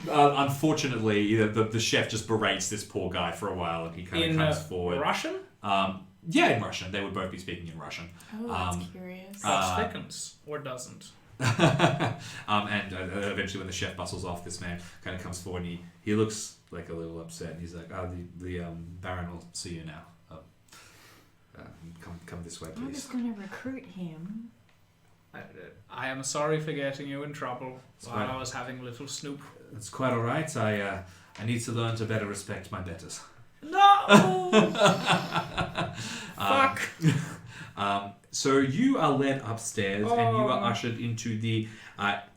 Unfortunately, the chef just berates this poor guy for a while, and he kind of In comes forward. Russian? In Russian. They would both be speaking in Russian. Oh, that's curious. That thickens. Or doesn't. And eventually, when the chef bustles off, this man kind of comes forward, and he looks like a little upset. And he's like, the Baron will see you now. Come this way, I'm please. just going to recruit him. I am sorry for getting you in trouble while fine. I was having a little snoop. It's quite all right. I need to learn to better respect my betters. No! Fuck. So you are led upstairs and you are Oh. ushered into the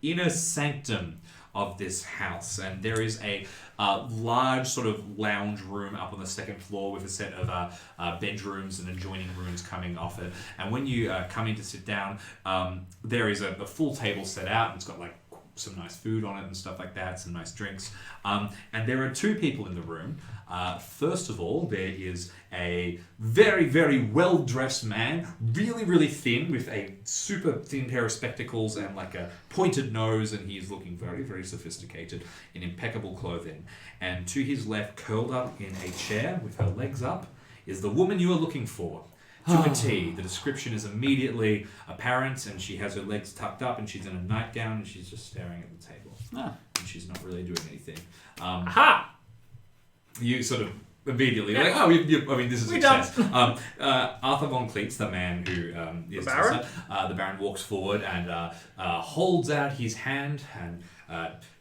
inner sanctum of this house, and there is a large sort of lounge room up on the second floor with a set of bedrooms and adjoining rooms coming off it. And when you come in to sit down, there is a full table set out, and it's got like some nice food on it and stuff like that, some nice drinks. And there are two people in the room. First of all, there is a very, very well-dressed man, really, really thin, with a super thin pair of spectacles and like a pointed nose, and he is looking very, very sophisticated in impeccable clothing. And to his left, curled up in a chair with her legs up, is the woman you are looking for. To a T. The description is immediately apparent, and she has her legs tucked up, and she's in a nightgown, and she's just staring at the table. And she's not really doing anything. Aha! You sort of immediately like, oh, I mean, this is We success. Arthur von Kleist, the man who is The Baron? the Baron walks forward and holds out his hand and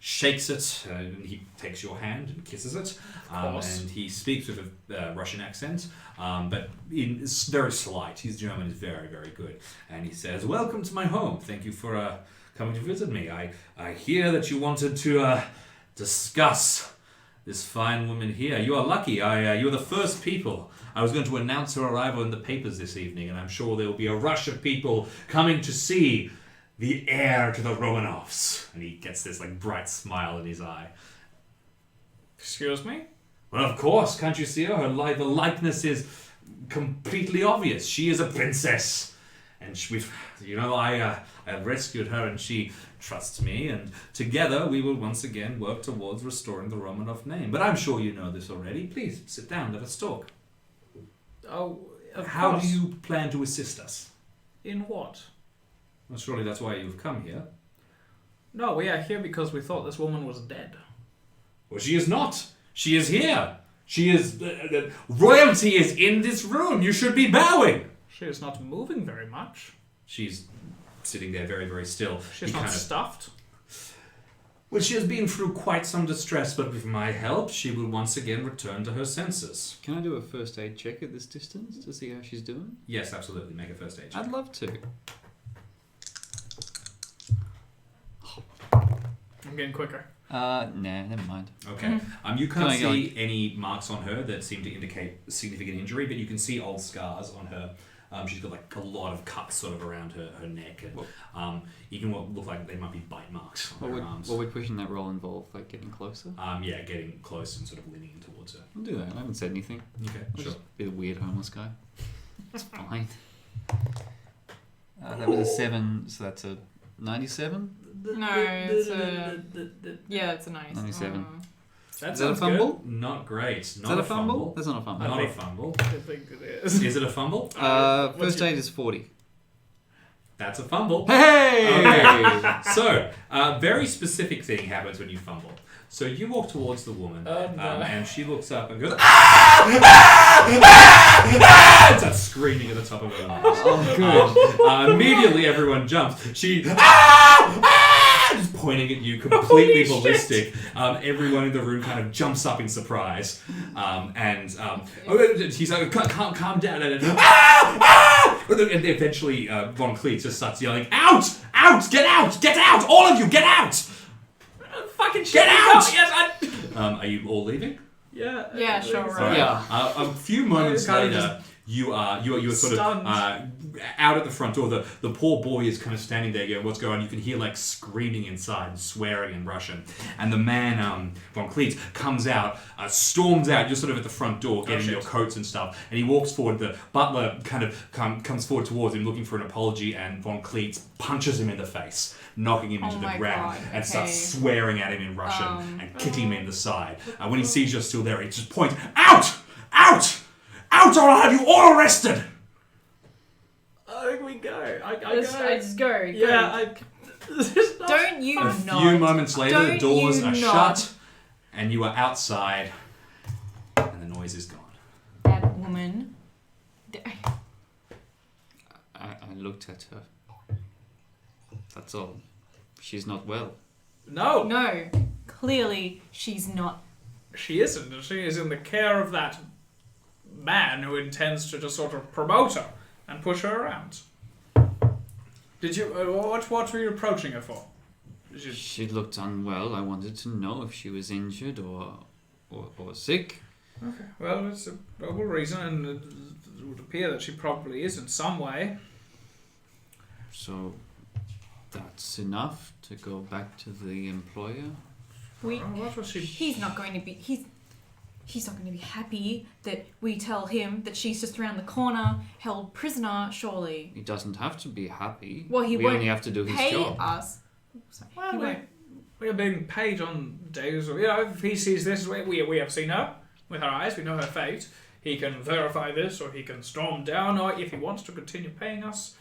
shakes it, and he takes your hand and kisses it. course. And he speaks with a Russian accent, but it's very slight. His German is very, very good. And he says, "Welcome to my home. Thank you for coming to visit me. I hear that you wanted to discuss this fine woman here. You are lucky. You're the first people. I was going to announce her arrival in the papers this evening, and I'm sure there will be a rush of people coming to see the heir to the Romanovs." And he gets this like bright smile in his eye. Excuse me? Well, of course, can't you see her? The likeness is completely obvious. She is a princess. And I rescued her and she trusts me. And together we will once again work towards restoring the Romanov name. But I'm sure you know this already. Please, sit down. Let us talk. Oh, How do you plan to assist us? In what? Well, surely that's why you've come here. No, we are here because we thought this woman was dead. Well, she is not. She is here. She is... royalty is in this room. You should be bowing. She is not moving very much. She's sitting there very, very still. She's not stuffed. Well, she has been through quite some distress, but with my help, she will once again return to her senses. Can I do a first aid check at this distance to see how she's doing? Yes, absolutely. Make a first aid check. I'd love to. I'm getting quicker. Nah, never mind. Okay. You can't Can I go see any marks on her that seem to indicate significant injury, but you can see old scars on her. She's got like a lot of cuts sort of around her neck, and even what look like they might be bite marks on her arms. What would pushing that roll involve? Like getting closer? Yeah, getting close and sort of leaning in towards her. I'll do that. I haven't said anything. Okay, I'll sure. just be a weird homeless guy. It's fine. That was a 7, so that's a 97? No, it's a... Yeah, it's a 97. That Is that a sounds fumble? good. Not great. Is that a fumble? That's not a fumble. Not a fumble. I think it is. Is it a fumble? First aid is 40. That's a fumble. Hey! Okay. So, very specific thing happens when you fumble. So you walk towards the woman, and she looks up and goes, "Ah! Ah! Ah!" and starts screaming at the top of her lungs. Oh, good. Immediately, everyone jumps. She, "Ah! Ah!" just pointing at you, completely ballistic. Everyone in the room kind of jumps up in surprise, he's like, "Calm down!" And, "Ah! Ah!" And eventually, Von Kleist just starts yelling, "Out! Out! Get out! Get out! All of you, get out!" Fucking shit! Get out! No, yes, Are you all leaving? Yeah. Yeah, sure, All right. Yeah. A few moments Kind of later, you're sort stunned. of out at the front door. The poor boy is kind of standing there going, "What's going on?" You can hear like screaming inside and swearing in Russian. And the man, Von Kleist, comes out, storms out. You're sort of at the front door getting your coats and stuff. And he walks forward. The butler kind of comes forward towards him looking for an apology, and Von Kleist punches him in the face, knocking him into the my ground, God, and starts okay. swearing at him in Russian and kicking him in the side. When he sees you're still there, he just points, "Out! Out! Out, or I'll have you all arrested!" I think we go. I Just go. Yeah, Don't you A not? few moments later, the Don't doors you are not. shut, and you are outside, and the noise is gone. That woman. I looked at her. That's all. She's not well. No, No, clearly she's not. she isn't. She is in the care of that man who intends to just sort of promote her and push her around. Did you? What were you approaching her for? Did you? She looked unwell. I wanted to know if she was injured or sick. Okay. Well, it's a noble reason, and it would appear that she probably is in some way. So that's enough to go back to the employer. What was she? He's not going to be. He's not going to be happy that we tell him that she's just around the corner, held prisoner. Surely. He doesn't have to be happy. Well, he we won't only have to do his pay job. us. Sorry, he Well, won't. we are being paid on days. If he sees this, we have seen her with our eyes. We know her fate. He can verify this, or he can storm down, or if he wants to continue paying us,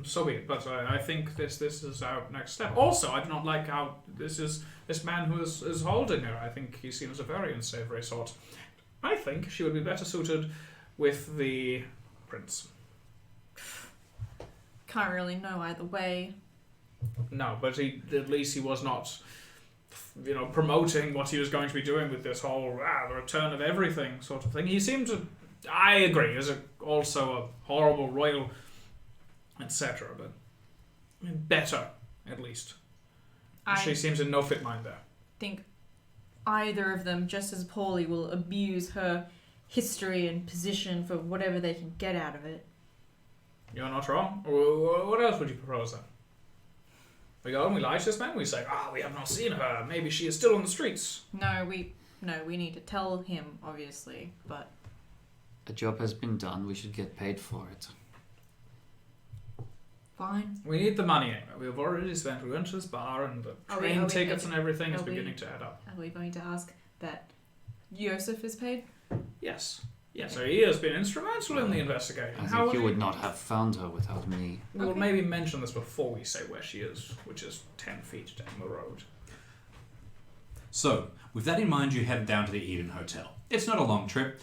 so be it. But I think this is our next step. Also, I do not like how this man who is holding her. I think he seems a very unsavory sort. I think she would be better suited with the prince. Can't really know either way. No, but at least he was not, promoting what he was going to be doing with this whole the return of everything sort of thing. He seemed to, I agree, is also a horrible royal, etc. But better, at least. She seems in no fit mind there. Think either of them just as poorly will abuse her history and position for whatever they can get out of it. You're not wrong. What else would you propose then? We go and we lie to this man. We say, we have not seen her. Maybe she is still on the streets. No, we need to tell him, obviously, but A job has been done. We should get paid for it. Fine. We need the money anyway. We've already spent. We went to this bar and the Are train we- tickets and everything is are we- beginning to add up. Are we going to ask that Yosef is paid? Yes. Yes, so he has been instrumental in the investigation. I How think you will would not have found her without me. We'll Okay. maybe mention this before we say where she is, which is 10 feet down the road. So, with that in mind, you head down to the Eden Hotel. It's not a long trip.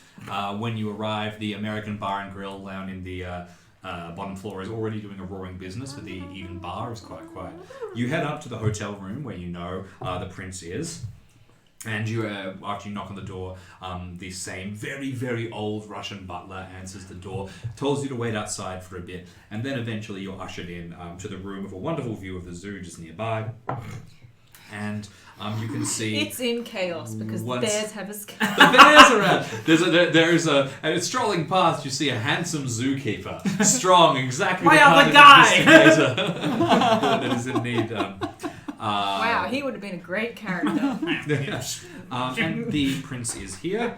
When you arrive, the American Bar and Grill down in the bottom floor is already doing a roaring business, but the Eden Bar is quite quiet. You head up to the hotel room where you know the prince is. And you, after you knock on the door, the same very, very old Russian butler answers the door, tells you to wait outside for a bit, and then eventually you're ushered in to the room with a wonderful view of the zoo just nearby. And you can see It's in chaos because the Once- bears have escaped. the bears around. There's and strolling past, you see a handsome zookeeper, strong, exactly My the other kind of guy! investigator that is in need. Wow, he would have been a great character. And the prince is here,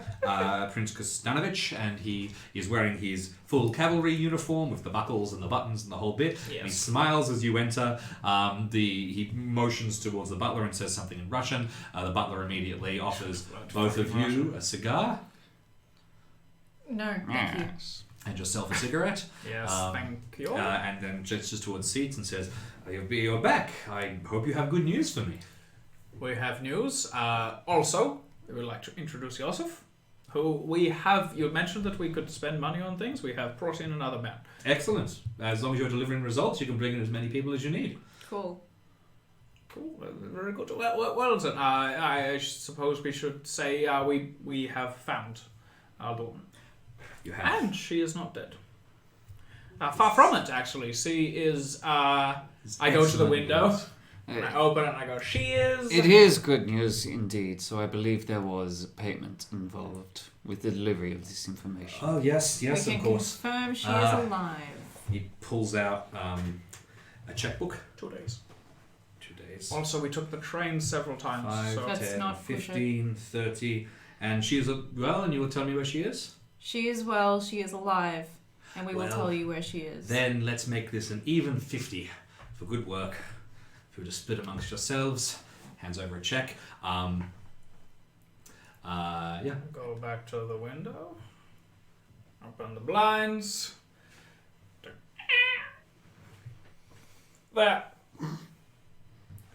Prince Kostanovich, and he is wearing his full cavalry uniform with the buckles and the buttons and the whole bit. Yes. And he smiles as you enter. He motions towards the butler and says something in Russian. The butler immediately offers both of you a cigar No, thank you. and yourself a cigarette. Yes, thank you. And then gestures towards seats and says, "You're back. I hope you have good news for me." We have news. Also, we would like to introduce Yosef, who we have. You mentioned that we could spend money on things. We have brought in another man. Excellent. As long as you're delivering results, you can bring in as many people as you need. Cool. Cool, very good. Well then, I suppose we should say we have found our daughter. You have. And she is not dead. Far from it, actually. She is. I go to the window. And I open it and I go, she is. It is good news indeed. So I believe there was payment involved with the delivery of this information. Oh, yes, We can confirm she is alive. He pulls out a checkbook. 2 days. 2 days. Also, we took the train several times. 5, so That's 10, not push it. 15, 30. And she is well, and you will tell me where she is? She is well, she is alive, and we will Well, tell you where she is. Then let's make this an even 50 for good work. If you were to split amongst yourselves, hands over a check. Yeah. Go back to the window. Open the blinds. There.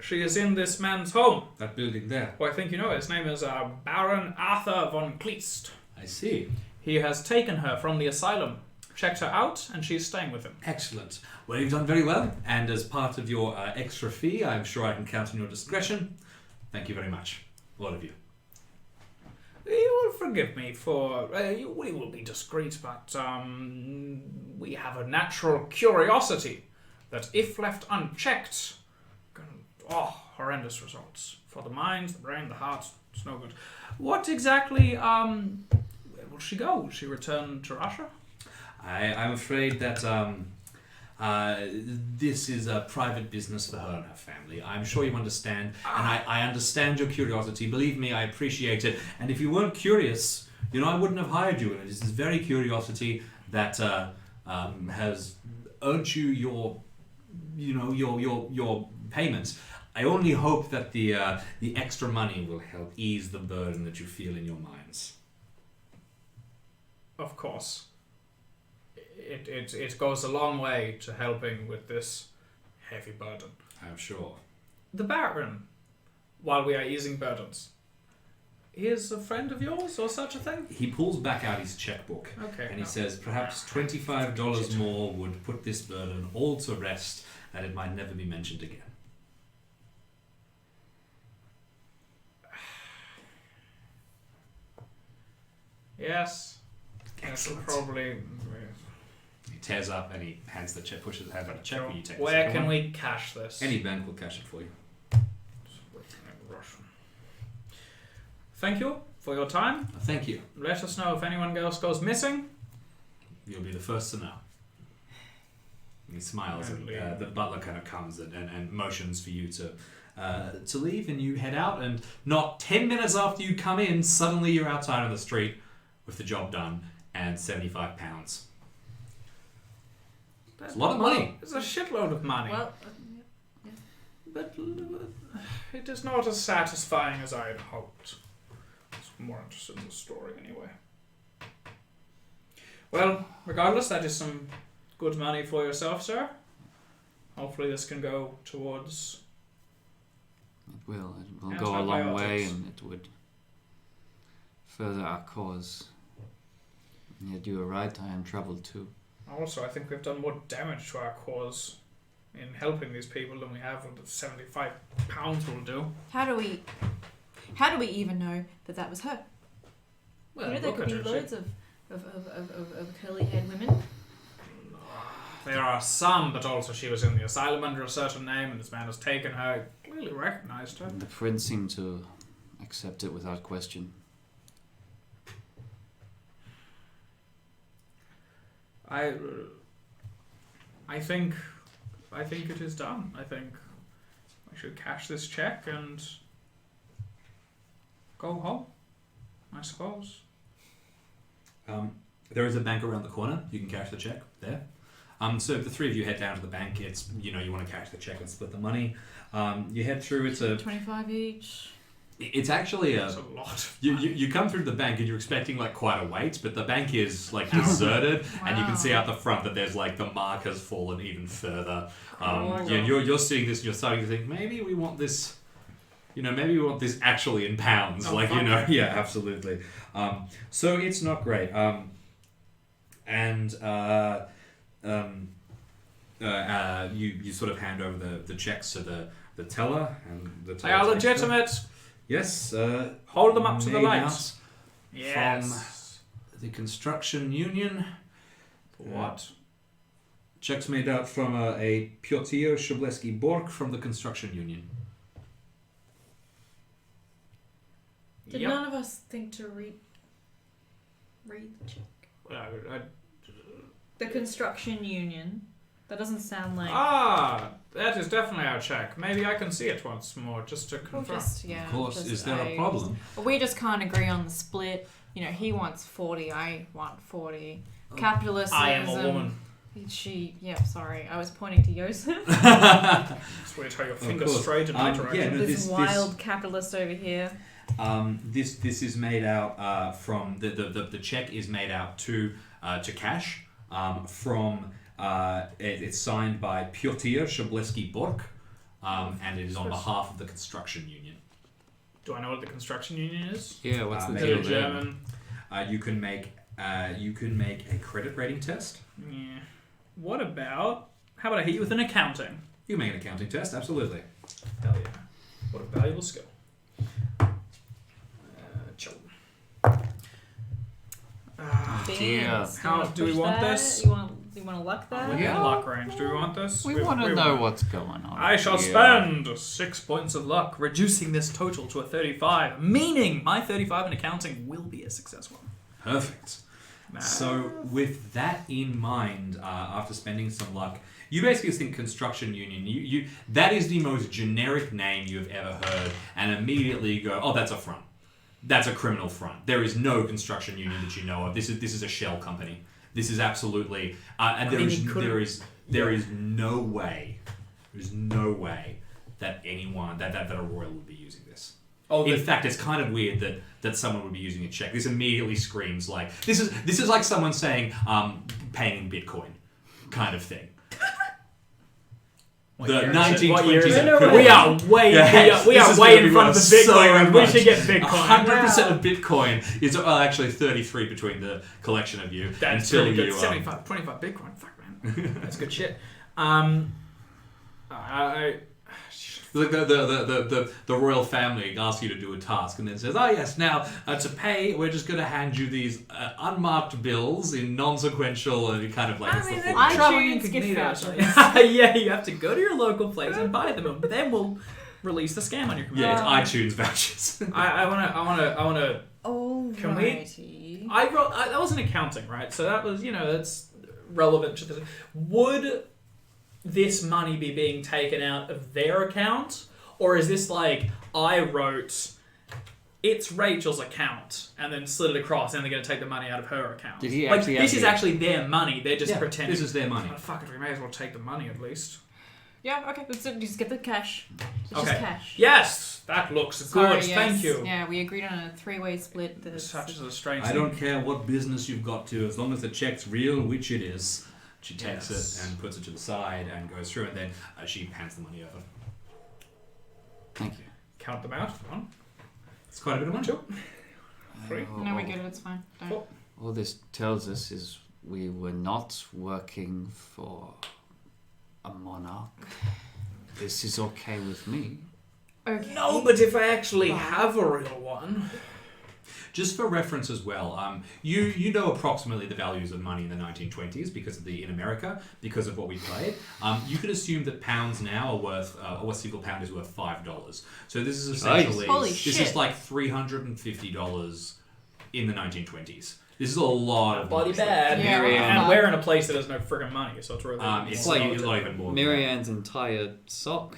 She is in this man's home. That building there. Well, I think you know his name is Baron Arthur von Kleist. I see. He has taken her from the asylum, checked her out, and she's staying with him. Excellent. Well, you've done very well. And as part of your extra fee, I'm sure I can count on your discretion. Thank you very much. All of you. You will forgive me for... we will be discreet, but we have a natural curiosity that, if left unchecked, can... horrendous results. For the mind, the brain, the heart, it's no good. What exactly... where will she go? Will she return to Russia? I'm afraid that this is a private business for her and her family. I'm sure you understand, and I understand your curiosity. Believe me, I appreciate it. And if you weren't curious, I wouldn't have hired you. And it is this very curiosity that has earned you your payments. I only hope that the extra money will help ease the burden that you feel in your minds. Of course. It goes a long way to helping with this heavy burden. I'm sure. The Baron, while we are easing burdens, is a friend of yours or such a thing? He pulls back out his checkbook. Okay. And he says, perhaps $25 more would put this burden all to rest, that it might never be mentioned again. Yes. Excellent. That'll probably... He tears up and he hands the check, pushes out a check, and you take the Where second can one. we cash this? Any bank will cash it for you. Russian. Thank you for your time. Thank you. Let us know if anyone else goes missing. You'll be the first to know. And he smiles, and the butler kind of comes and motions for you to leave, and you head out, and not 10 minutes after you come in, suddenly you're outside on the street with the job done, and 75 pounds. That's a lot of money. It's a shitload of money. Well, But it is not as satisfying as I had hoped. I was more interested in the story anyway. Well, regardless, that is some good money for yourself, sir. Hopefully this can go towards... It will go a long way, Antibiotics. and it would further our cause. And yet you are right, I am troubled too. Also, I think we've done more damage to our cause in helping these people than we have with the 75 pounds will do. how do we even know that was her? Well, You know, there look could be at her, loads of curly-haired women. There are some, but also she was in the asylum under a certain name, and this man has taken her. He clearly recognized her. The prince seemed to accept it without question. I think it is done. I think I should cash this check and go home, I suppose. There is a bank around the corner. You can cash the check there. So if the three of you head down to the bank, it's, you want to cash the check and split the money. You head through. It's 25 each. It's actually That's a lot. You come through the bank and you're expecting like quite a wait, but the bank is like deserted, and you can see out the front that there's like the mark has fallen even further. You're seeing this and you're starting to think maybe we want this, maybe we want this actually in pounds, yeah, absolutely. So it's not great. You sort of hand over the checks to the teller, and the They teller are takes them. legitimate. Yes. Hold them up to the made light. out Yes. the construction union. What? Checks made out from a Piotr Szableski Bork from the construction union. Did Yep. none of us think to read the check? The construction union. That doesn't sound like. That is definitely our check. Maybe I can see it once more just to We'll confirm. Of course. Is there a problem? We just can't agree on the split. He wants 40. I want 40. Capitalism. I am a woman. Sorry. I was pointing to Joseph. That's where you turn your finger course. straight in my direction. Yeah, no, this wild capitalist over here. This is made out from the check is made out to cash from it's signed by Piotr Szableski Bork, and it is on behalf of the construction union. Do I know what the construction union is? Yeah, what's the maybe deal Is it there? German? You can make a credit rating test. Yeah. How about I hit you with an accounting? You make an accounting test, absolutely. Hell yeah. What a valuable skill. Chill. dear. Beans. How- You wanna do we push want that? this? You want to luck that? We're Yeah. in luck range. Do we want this? We want to know what's going on. I shall here. spend 6 points of luck, reducing this total to a 35, meaning my 35 in accounting will be a successful. Perfect. So with that in mind, after spending some luck, you basically think construction union. You that is the most generic name you have ever heard, and immediately you go, oh, that's a front. That's a criminal front. There is no construction union that you know of. This is a shell company. This is absolutely, and there is no way. There's no way that anyone that a royal would be using this. In fact, it's kind of weird that someone would be using a check. This immediately screams like this is like someone saying paying in Bitcoin, kind of thing. What The year is it? 1920s What year is it? equivalent. We are way, Yes, we this are is way gonna in be front of the worth so Bitcoin. We much. should get Bitcoin. 100% of Bitcoin is actually 33 between the collection of you. That's until really good. you 75, 25 Bitcoin. Fuck, man. That's good shit. The royal family asks you to do a task and then says, oh yes, now to pay, we're just going to hand you these unmarked bills in non-sequential, and kind of like it's the full I thing. traveling iTunes gift gift vouchers. Yeah, you have to go to your local place and buy them, but then we'll release the scam on your computer. Yeah, it's iTunes vouchers. I wanna. Can we- Alrighty. I wrote that was an accounting, right? So that was that's relevant to the. Would this money be being taken out of their account, or is this like I wrote it's Rachel's account, and then slid it across, and they're going to take the money out of her account. Did he like, actually this have is the- actually their money. They're just pretending. This is their money. Oh, fuck it, we may as well take the money at least. Yeah, okay, let's just get the cash. It's Okay. just cash. Yes, that looks Sorry, good. yes. Thank you. Yeah, we agreed on a 3-way split. Such is a strange I thing. don't care what business you've got to, as long as the check's real, which it is. She takes Yes. it and puts it to the side and goes through, and then she hands the money over. Thank you. Count them out. 1, It's quite a bit of money. 2, 3. No, we get it. It's fine. Don't. All this tells us is we were not working for a monarch. This is okay with me. Okay. No, but if I actually have a real one. Just for reference as well, you know approximately the values of money in the 1920s because of in America, because of what we played. You could assume that pounds now are worth, or a single pound is worth $5. So this is essentially, Holy this shit. is like $350 in the 1920s. This is a lot of Bloody money. bad. Yeah, And we're in a place that has no friggin' money, so it's really... It's like a lot even more. Marianne's entire sock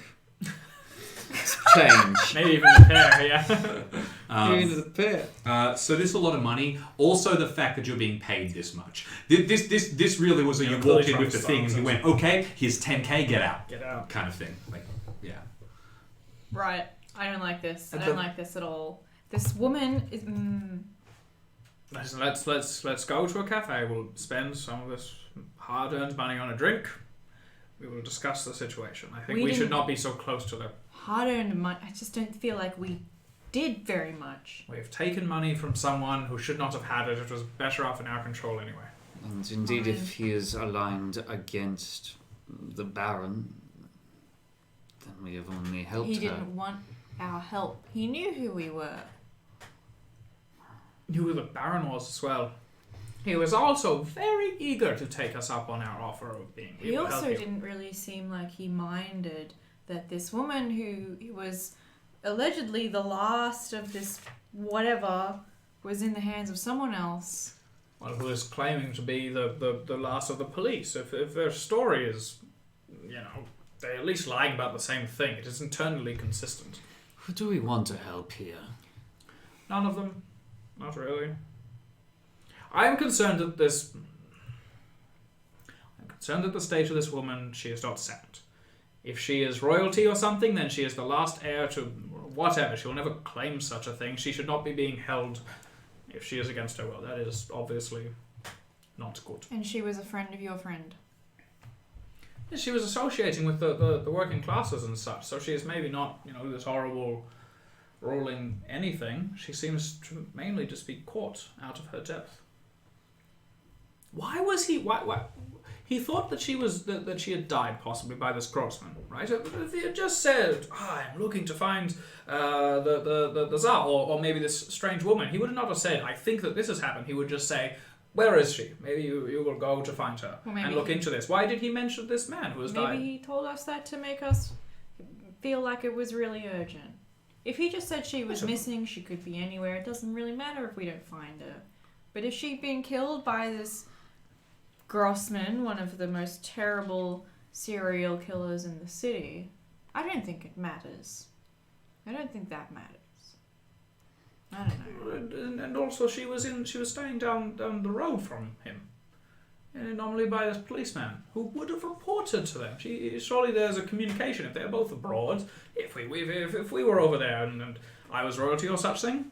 change. Maybe even a pair, yeah. Into the pair. So this is a lot of money. Also, the fact that you're being paid this much. This really was a you clearly walked in with the trying thing to and you went, okay, here's 10k, get out, Get out. kind of thing. Like, yeah. Right. I don't like this. I And don't the- like this at all. This woman is. Let's go to a cafe. We'll spend some of this hard-earned money on a drink. We will discuss the situation. I think We we should didn't- not be so close to them. hard-earned money. I just don't feel like we did very much. We've taken money from someone who should not have had it. It was better off in our control anyway. And indeed, if he is aligned against the Baron, then we have only helped He her. didn't want our help. He knew who we were. Knew who the Baron was as well. He was also very eager to take us up on our offer of being. He also didn't really seem like he minded that this woman who was allegedly the last of this whatever was in the hands of someone else. Well, who is claiming to be the last of the police. If their story is, they're at least lying about the same thing. It is internally consistent. Who do we want to help here? None of them. Not really. I am concerned that the state of this woman, she is not sound. If she is royalty or something, then she is the last heir to whatever. She will never claim such a thing. She should not be being held if she is against her will. That is obviously not good. And she was a friend of your friend. She was associating with the working classes and such, so she is maybe not, this horrible ruling anything. She seems to mainly just be caught out of her depth. Why was he... Why? He thought that she was that she had died possibly by this Grossman, right? If he had just said, "I'm looking to find the Tsar," or maybe this strange woman, he would not have said, "I think that this has happened." He would just say, "Where is she? Maybe you will go to find her and look into this." Why did he mention this man who has died? Maybe he told us that to make us feel like it was really urgent. If he just said she was missing, she could be anywhere. It doesn't really matter if we don't find her. But if she'd been killed by this Grossman, one of the most terrible serial killers in the city, I don't think it matters. I don't think that matters. I don't know. And also, she was staying down the road from him, and normally by this policeman who would have reported to them. Surely there's a communication if they're both abroad. If we were over there and I was royalty or such thing,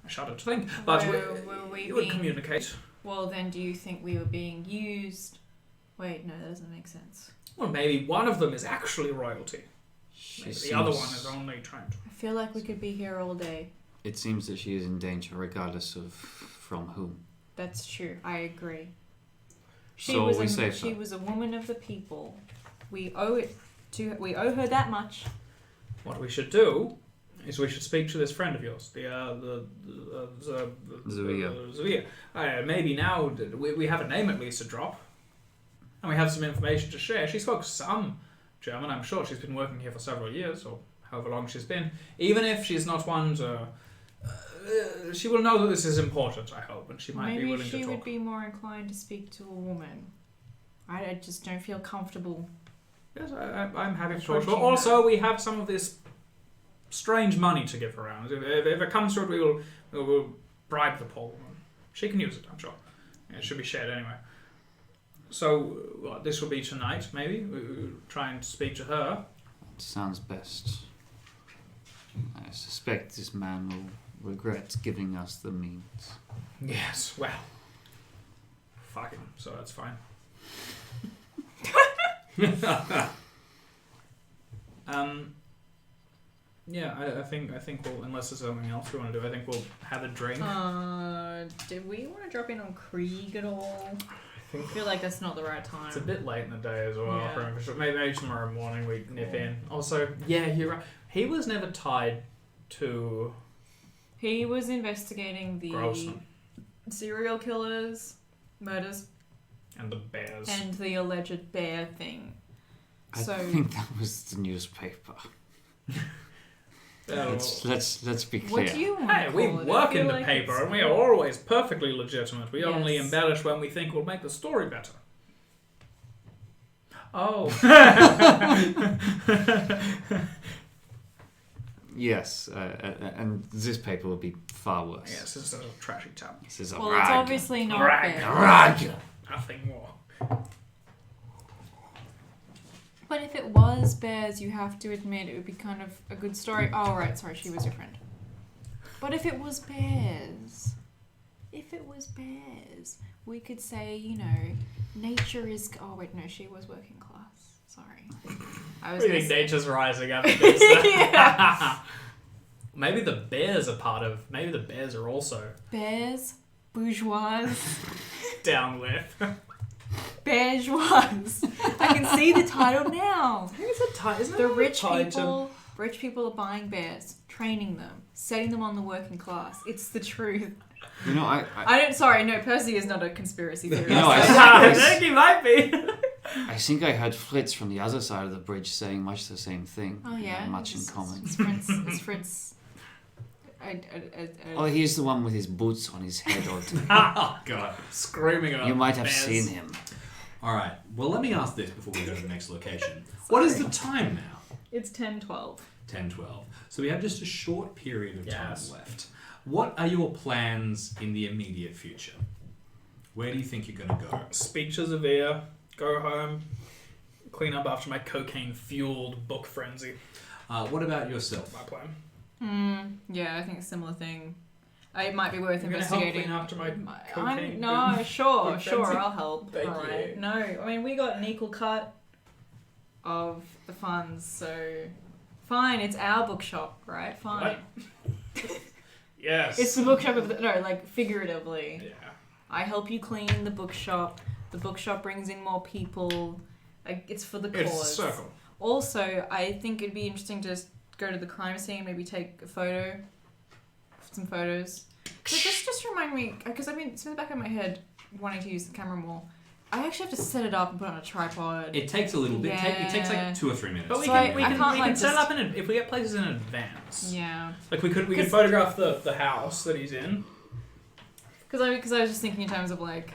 I shudder to think. But Were we we would being- communicate. Well, then do you think we were being used? Wait, no, that doesn't make sense. Well, maybe one of them is actually royalty. She Maybe seems, the other one is only trying to. I feel like we could be here all day. It seems that she is in danger regardless of from whom. That's true. I agree. So we save She her. was a woman of the people. We owe her that much. What we should do is we should speak to this friend of yours, Zavia. Maybe now we have a name at least to drop, and we have some information to share. She spoke some German, I'm sure. She's been working here for several years, or however long she's been. Even if she's not one to... she will know that this is important, I hope, and she might be willing to talk. Maybe she would be more inclined to speak to a woman. I just don't feel comfortable. Yes, I'm happy to talk to her. Approaching Also, we have some of this strange money to give around. If it comes to it, we will bribe the poor woman. She can use it, I'm sure. It should be shared anyway. So, this will be tonight, maybe? We'll try and speak to her. Sounds best. I suspect this man will regret giving us the means. Yes, well. Fuck him, so that's fine. Yeah, I think we'll, unless there's something else we want to do, I think we'll have a drink. Did we want to drop in on Krieg at all? I feel like that's not the right time. It's a bit late in the day as well. Yeah. For sure. Maybe tomorrow morning we nip in. Also, yeah, you're right. He was never tied to He was investigating the Grossman serial killers, murders, and the bears. and the alleged bear thing. I So think that was the newspaper. Let's be clear. what do you want Hey, to we call it? I work feel in the like paper it's- and we are always perfectly legitimate. We only Yes. embellish when we think will make the story better. Oh. Yes, and this paper will be far worse. Yes, this is a trashy town. This is a Well, rag. it's obviously not Rag. bear. Rag. Nothing more. But if it was bears, you have to admit it would be kind of a good story. Oh, right, sorry, she was your friend. But if it was bears, we could say, you know, nature is. Oh wait, no, she was working class. Sorry, I was. We gonna think say- nature's rising up against that. Yeah. Maybe the bears are part of. Maybe the bears are also Bears, bourgeois, down with. bourgeois. I can see the title now. I think it's a tie. Isn't The rich people are buying bears, training them, setting them on the working class. It's the truth. You know, Percy is not a conspiracy theorist. You know, I think he might be. I think I heard Fritz from the other side of the bridge saying much the same thing. Oh yeah, Much in common. It's Fritz. Oh, he's the one with his boots on his head all day. Oh, God. Screaming about You might have bears. seen him. All right. Well, let me ask this before we go to the next location. What is the time now? It's 10:12. 10:12. So we have just a short period of time Yes. left. What are your plans in the immediate future? Where do you think you're going to go? Speak to Zavia, go home, clean up after my cocaine-fueled book frenzy. What about yourself? My plan. Yeah, I think a similar thing. It might be worth You're gonna help investigating. clean after my cocaine? Sure, book sure, frenzy? I'll help. Thank All right. you. No, I mean we got an equal cut of the funds, so fine. It's our bookshop, right? Fine. Yes. It's the bookshop of figuratively. Yeah. I help you clean the bookshop. The bookshop brings in more people. Like it's for the cause. It's a circle. Also, I think it'd be interesting to just go to the crime scene, maybe take a photo, some photos. So just remind me, because I've been in the back of my head wanting to use the camera more. I actually have to set it up and put it on a tripod. It takes a little bit. It takes Yeah. like 2 or 3 minutes. But we So can, I we can can't, set just- up if we get places in advance. Yeah. Like we could 'Cause- photograph the house that he's in. Because I was just thinking in terms of like,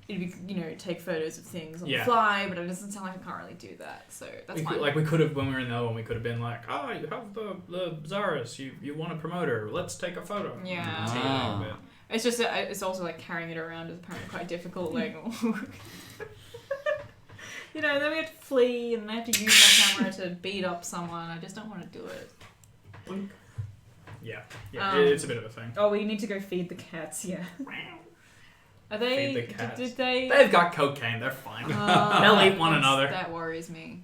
it'd be, take photos of things on Yeah. the fly, but it doesn't sound like I can't really do that. So that's fine. We could have, when we were in the other one, we could have been like, oh, you have the Zaris, you want a promoter, let's take a photo. Yeah. Take it a little bit. It's just it's also like carrying it around is apparently quite difficult. Like, then we have to flee and I have to use my camera to beat up someone. I just don't want to do it. Yeah, it's a bit of a thing. Oh, we need to go feed the cats. Yeah. Are they? Feed the cats. Did they? They've got cocaine, they're fine. They'll eat one another. That worries me.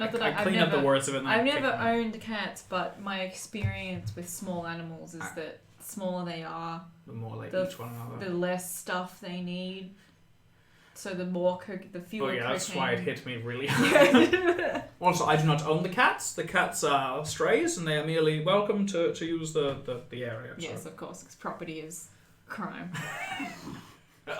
Not that I I've clean never, up the worst of it and I've then never kick them. owned cats, but my experience with small animals is that the smaller they are, The more they the- eat one another. the less stuff they need. So the fewer. Oh yeah, that's why it cocaine. hit me really hard. Also, I do not own the cats. The cats are strays, and they are merely welcome to use the area. Yes, So. of course, because property is crime.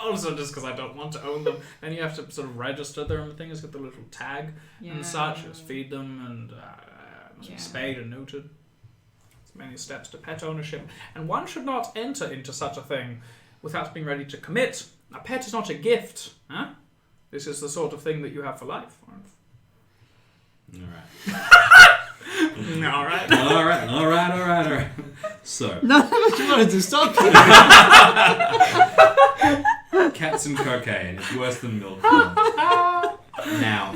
Also, just because I don't want to own them, and you have to sort of register them. Thing is, get the little tag and such. Just feed them and must be Yeah. spayed and neutered. There's many steps to pet ownership, and one should not enter into such a thing without being ready to commit. A pet is not a gift, huh? This is the sort of thing that you have for life. All right. All right. All right. So, None of us wanted to stop you. cats and cocaine. It's worse than milk. Now,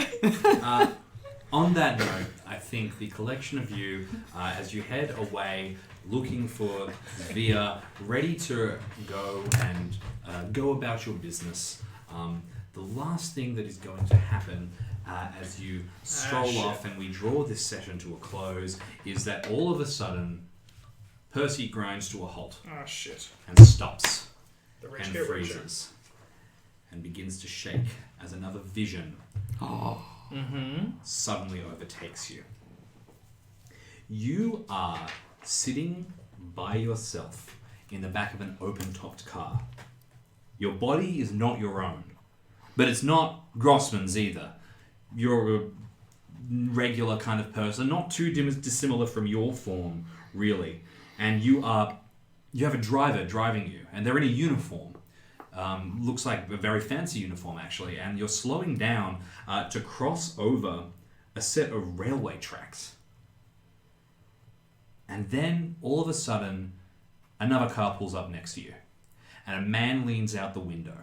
on that note, I think the collection of you, as you head away looking for Via, ready to go and go about your business, the last thing that is going to happen as you stroll off and we draw this session to a close is that all of a sudden Percy grinds to a halt Oh, shit. and stops The rich and get richer. freezes and begins to shake as another vision suddenly overtakes you. You are sitting by yourself in the back of an open-topped car. Your body is not your own, but it's not Grossman's either. You're a regular kind of person, not too dissimilar from your form, really. And you have a driver driving you, and they're in a uniform. Looks like a very fancy uniform, actually. And you're slowing down to cross over a set of railway tracks. And then, all of a sudden, another car pulls up next to you. And a man leans out the window.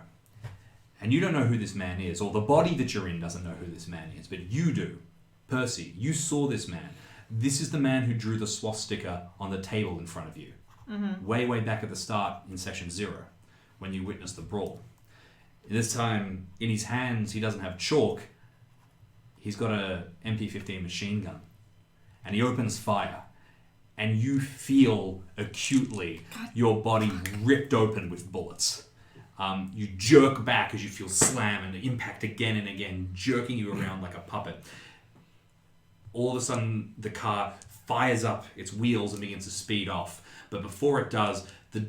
And you don't know who this man is, or the body that you're in doesn't know who this man is, but you do. Percy, you saw this man. This is the man who drew the swastika on the table in front of you. Way back at the start in session 0, when you witnessed the brawl. This time, in his hands, he doesn't have chalk. He's got a MP-15 machine gun. And he opens fire. And you feel acutely your body ripped open with bullets. You jerk back as you feel slam and impact again and again, jerking you around like a puppet. All of a sudden, the car fires up its wheels and begins to speed off. But before it does, the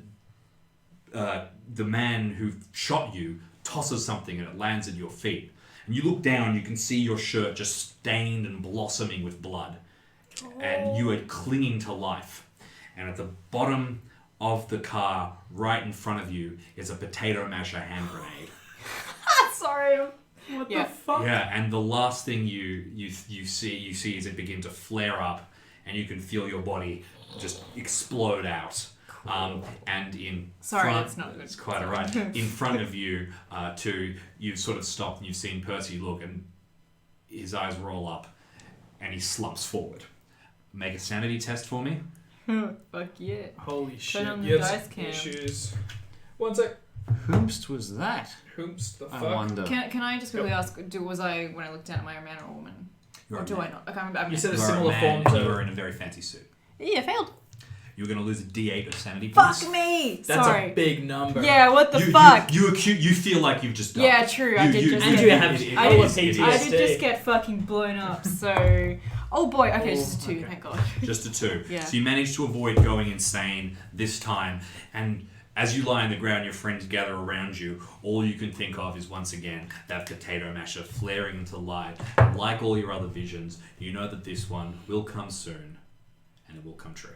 man who shot you tosses something and it lands at your feet. And you look down, you can see your shirt just stained and blossoming with blood. And you are clinging to life. And at the bottom of the car, right in front of you, is a potato masher hand grenade. Sorry. What Yeah. the fuck? Yeah, and the last thing you see is it begin to flare up, and you can feel your body just explode out. And in Sorry, front, that's not good. it's quite alright. In front of you, you've sort of stopped and you've seen Percy look, and his eyes roll up, and he slumps forward. Make a sanity test for me. Fuck yeah. Holy shit. on the You have dice some cam. issues. One sec. Whomst was that? Whomst the I fuck? wonder. Can I just quickly ask, was I, when I looked down at my man or woman? You're Or a do man. I not? I can't remember. You said a You are similar man, form and to... you are in a very fancy suit. Yeah, failed. You're going to lose a D8 of sanity points. Fuck me! That's Sorry. a big number. Yeah, what the you, fuck? You feel like you've just died. Yeah, true. I did just And get... you have I did PTSD. just get fucking blown up, so... Oh boy, okay, it's just a 2, okay. thank god. Just a 2. Yeah. So you manage to avoid going insane this time. And as you lie on the ground, your friends gather around you. All you can think of is, once again, that potato masher flaring into light. Like all your other visions, you know that this one will come soon. And it will come true.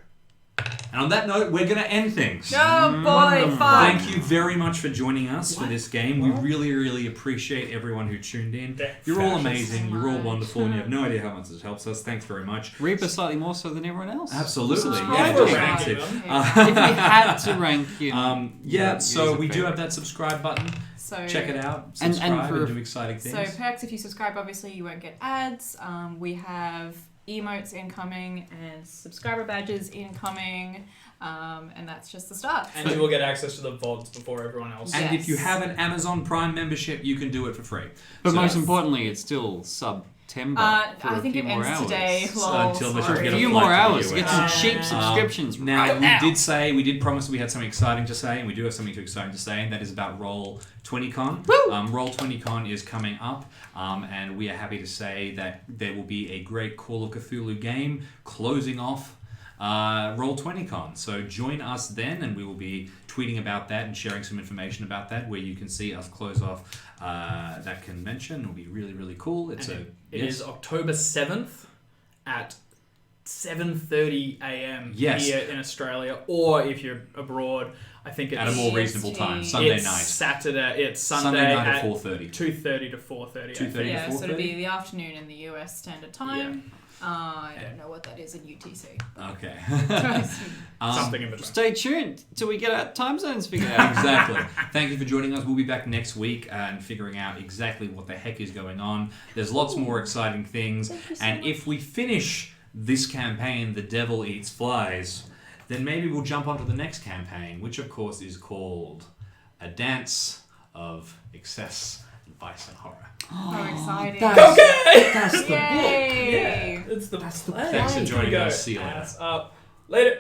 And on that note, we're going to end things. Oh boy, fuck. Thank you very much for joining us for this game. We really, really appreciate everyone who tuned in. You're all amazing. You're all wonderful, and you have no idea how much it helps us. Thanks very much. Reaper slightly more so than everyone else. Absolutely. Subscribe. Yeah, We're just ranking rank it. them. If we had to rank you, So we do have that subscribe button. So, Check it out. And Subscribe and, for- do exciting So things. perks, if you subscribe, obviously you won't get ads. We have emotes incoming and subscriber badges incoming. And that's just the start. And you will get access to the VODs before everyone else. Yeah. And if you Yes. have an Amazon Prime membership, you can do it for free. but So- most importantly, it's still September. for I a think few it more ends hours. today. So Lol, until the sorry. get A a few flight more to the hours. US. Get some cheap Um, subscriptions. Now, right we did promise that we had something exciting to say, and we do have something exciting to say, and that is about Roll 20Con. Roll 20Con is coming up, and we are happy to say that there will be a great Call of Cthulhu game closing off Roll 20Con. So join us then, and we will be tweeting about that and sharing some information about that, where you can see us close off that convention. It'll be really, really cool. It is October 7th at 7:30 a.m. Yes. here in Australia, or if you're abroad, I think it's At a more reasonable time, Sunday it's night. Saturday. It's Sunday Sunday night at at 4:30. 2:30 to 4:30. 2:30 Yeah, to so it'll 4:30? be the afternoon in the US Standard Time. I don't know what that is in UTC. Okay. Something in between. Stay tuned till we get our time zones figured out. Exactly. Thank you for joining us. We'll be back next week and figuring out exactly what the heck is going on. There's lots more exciting things. And if we finish this campaign, The Devil Eats Flies, then maybe we'll jump onto the next campaign, which of course is called A Dance of Excess, Vice and Horror. Oh, exciting. That's the book. Yay! Yeah, it's the That's the play. Thanks for joining Go us. See you later. ass up. Later.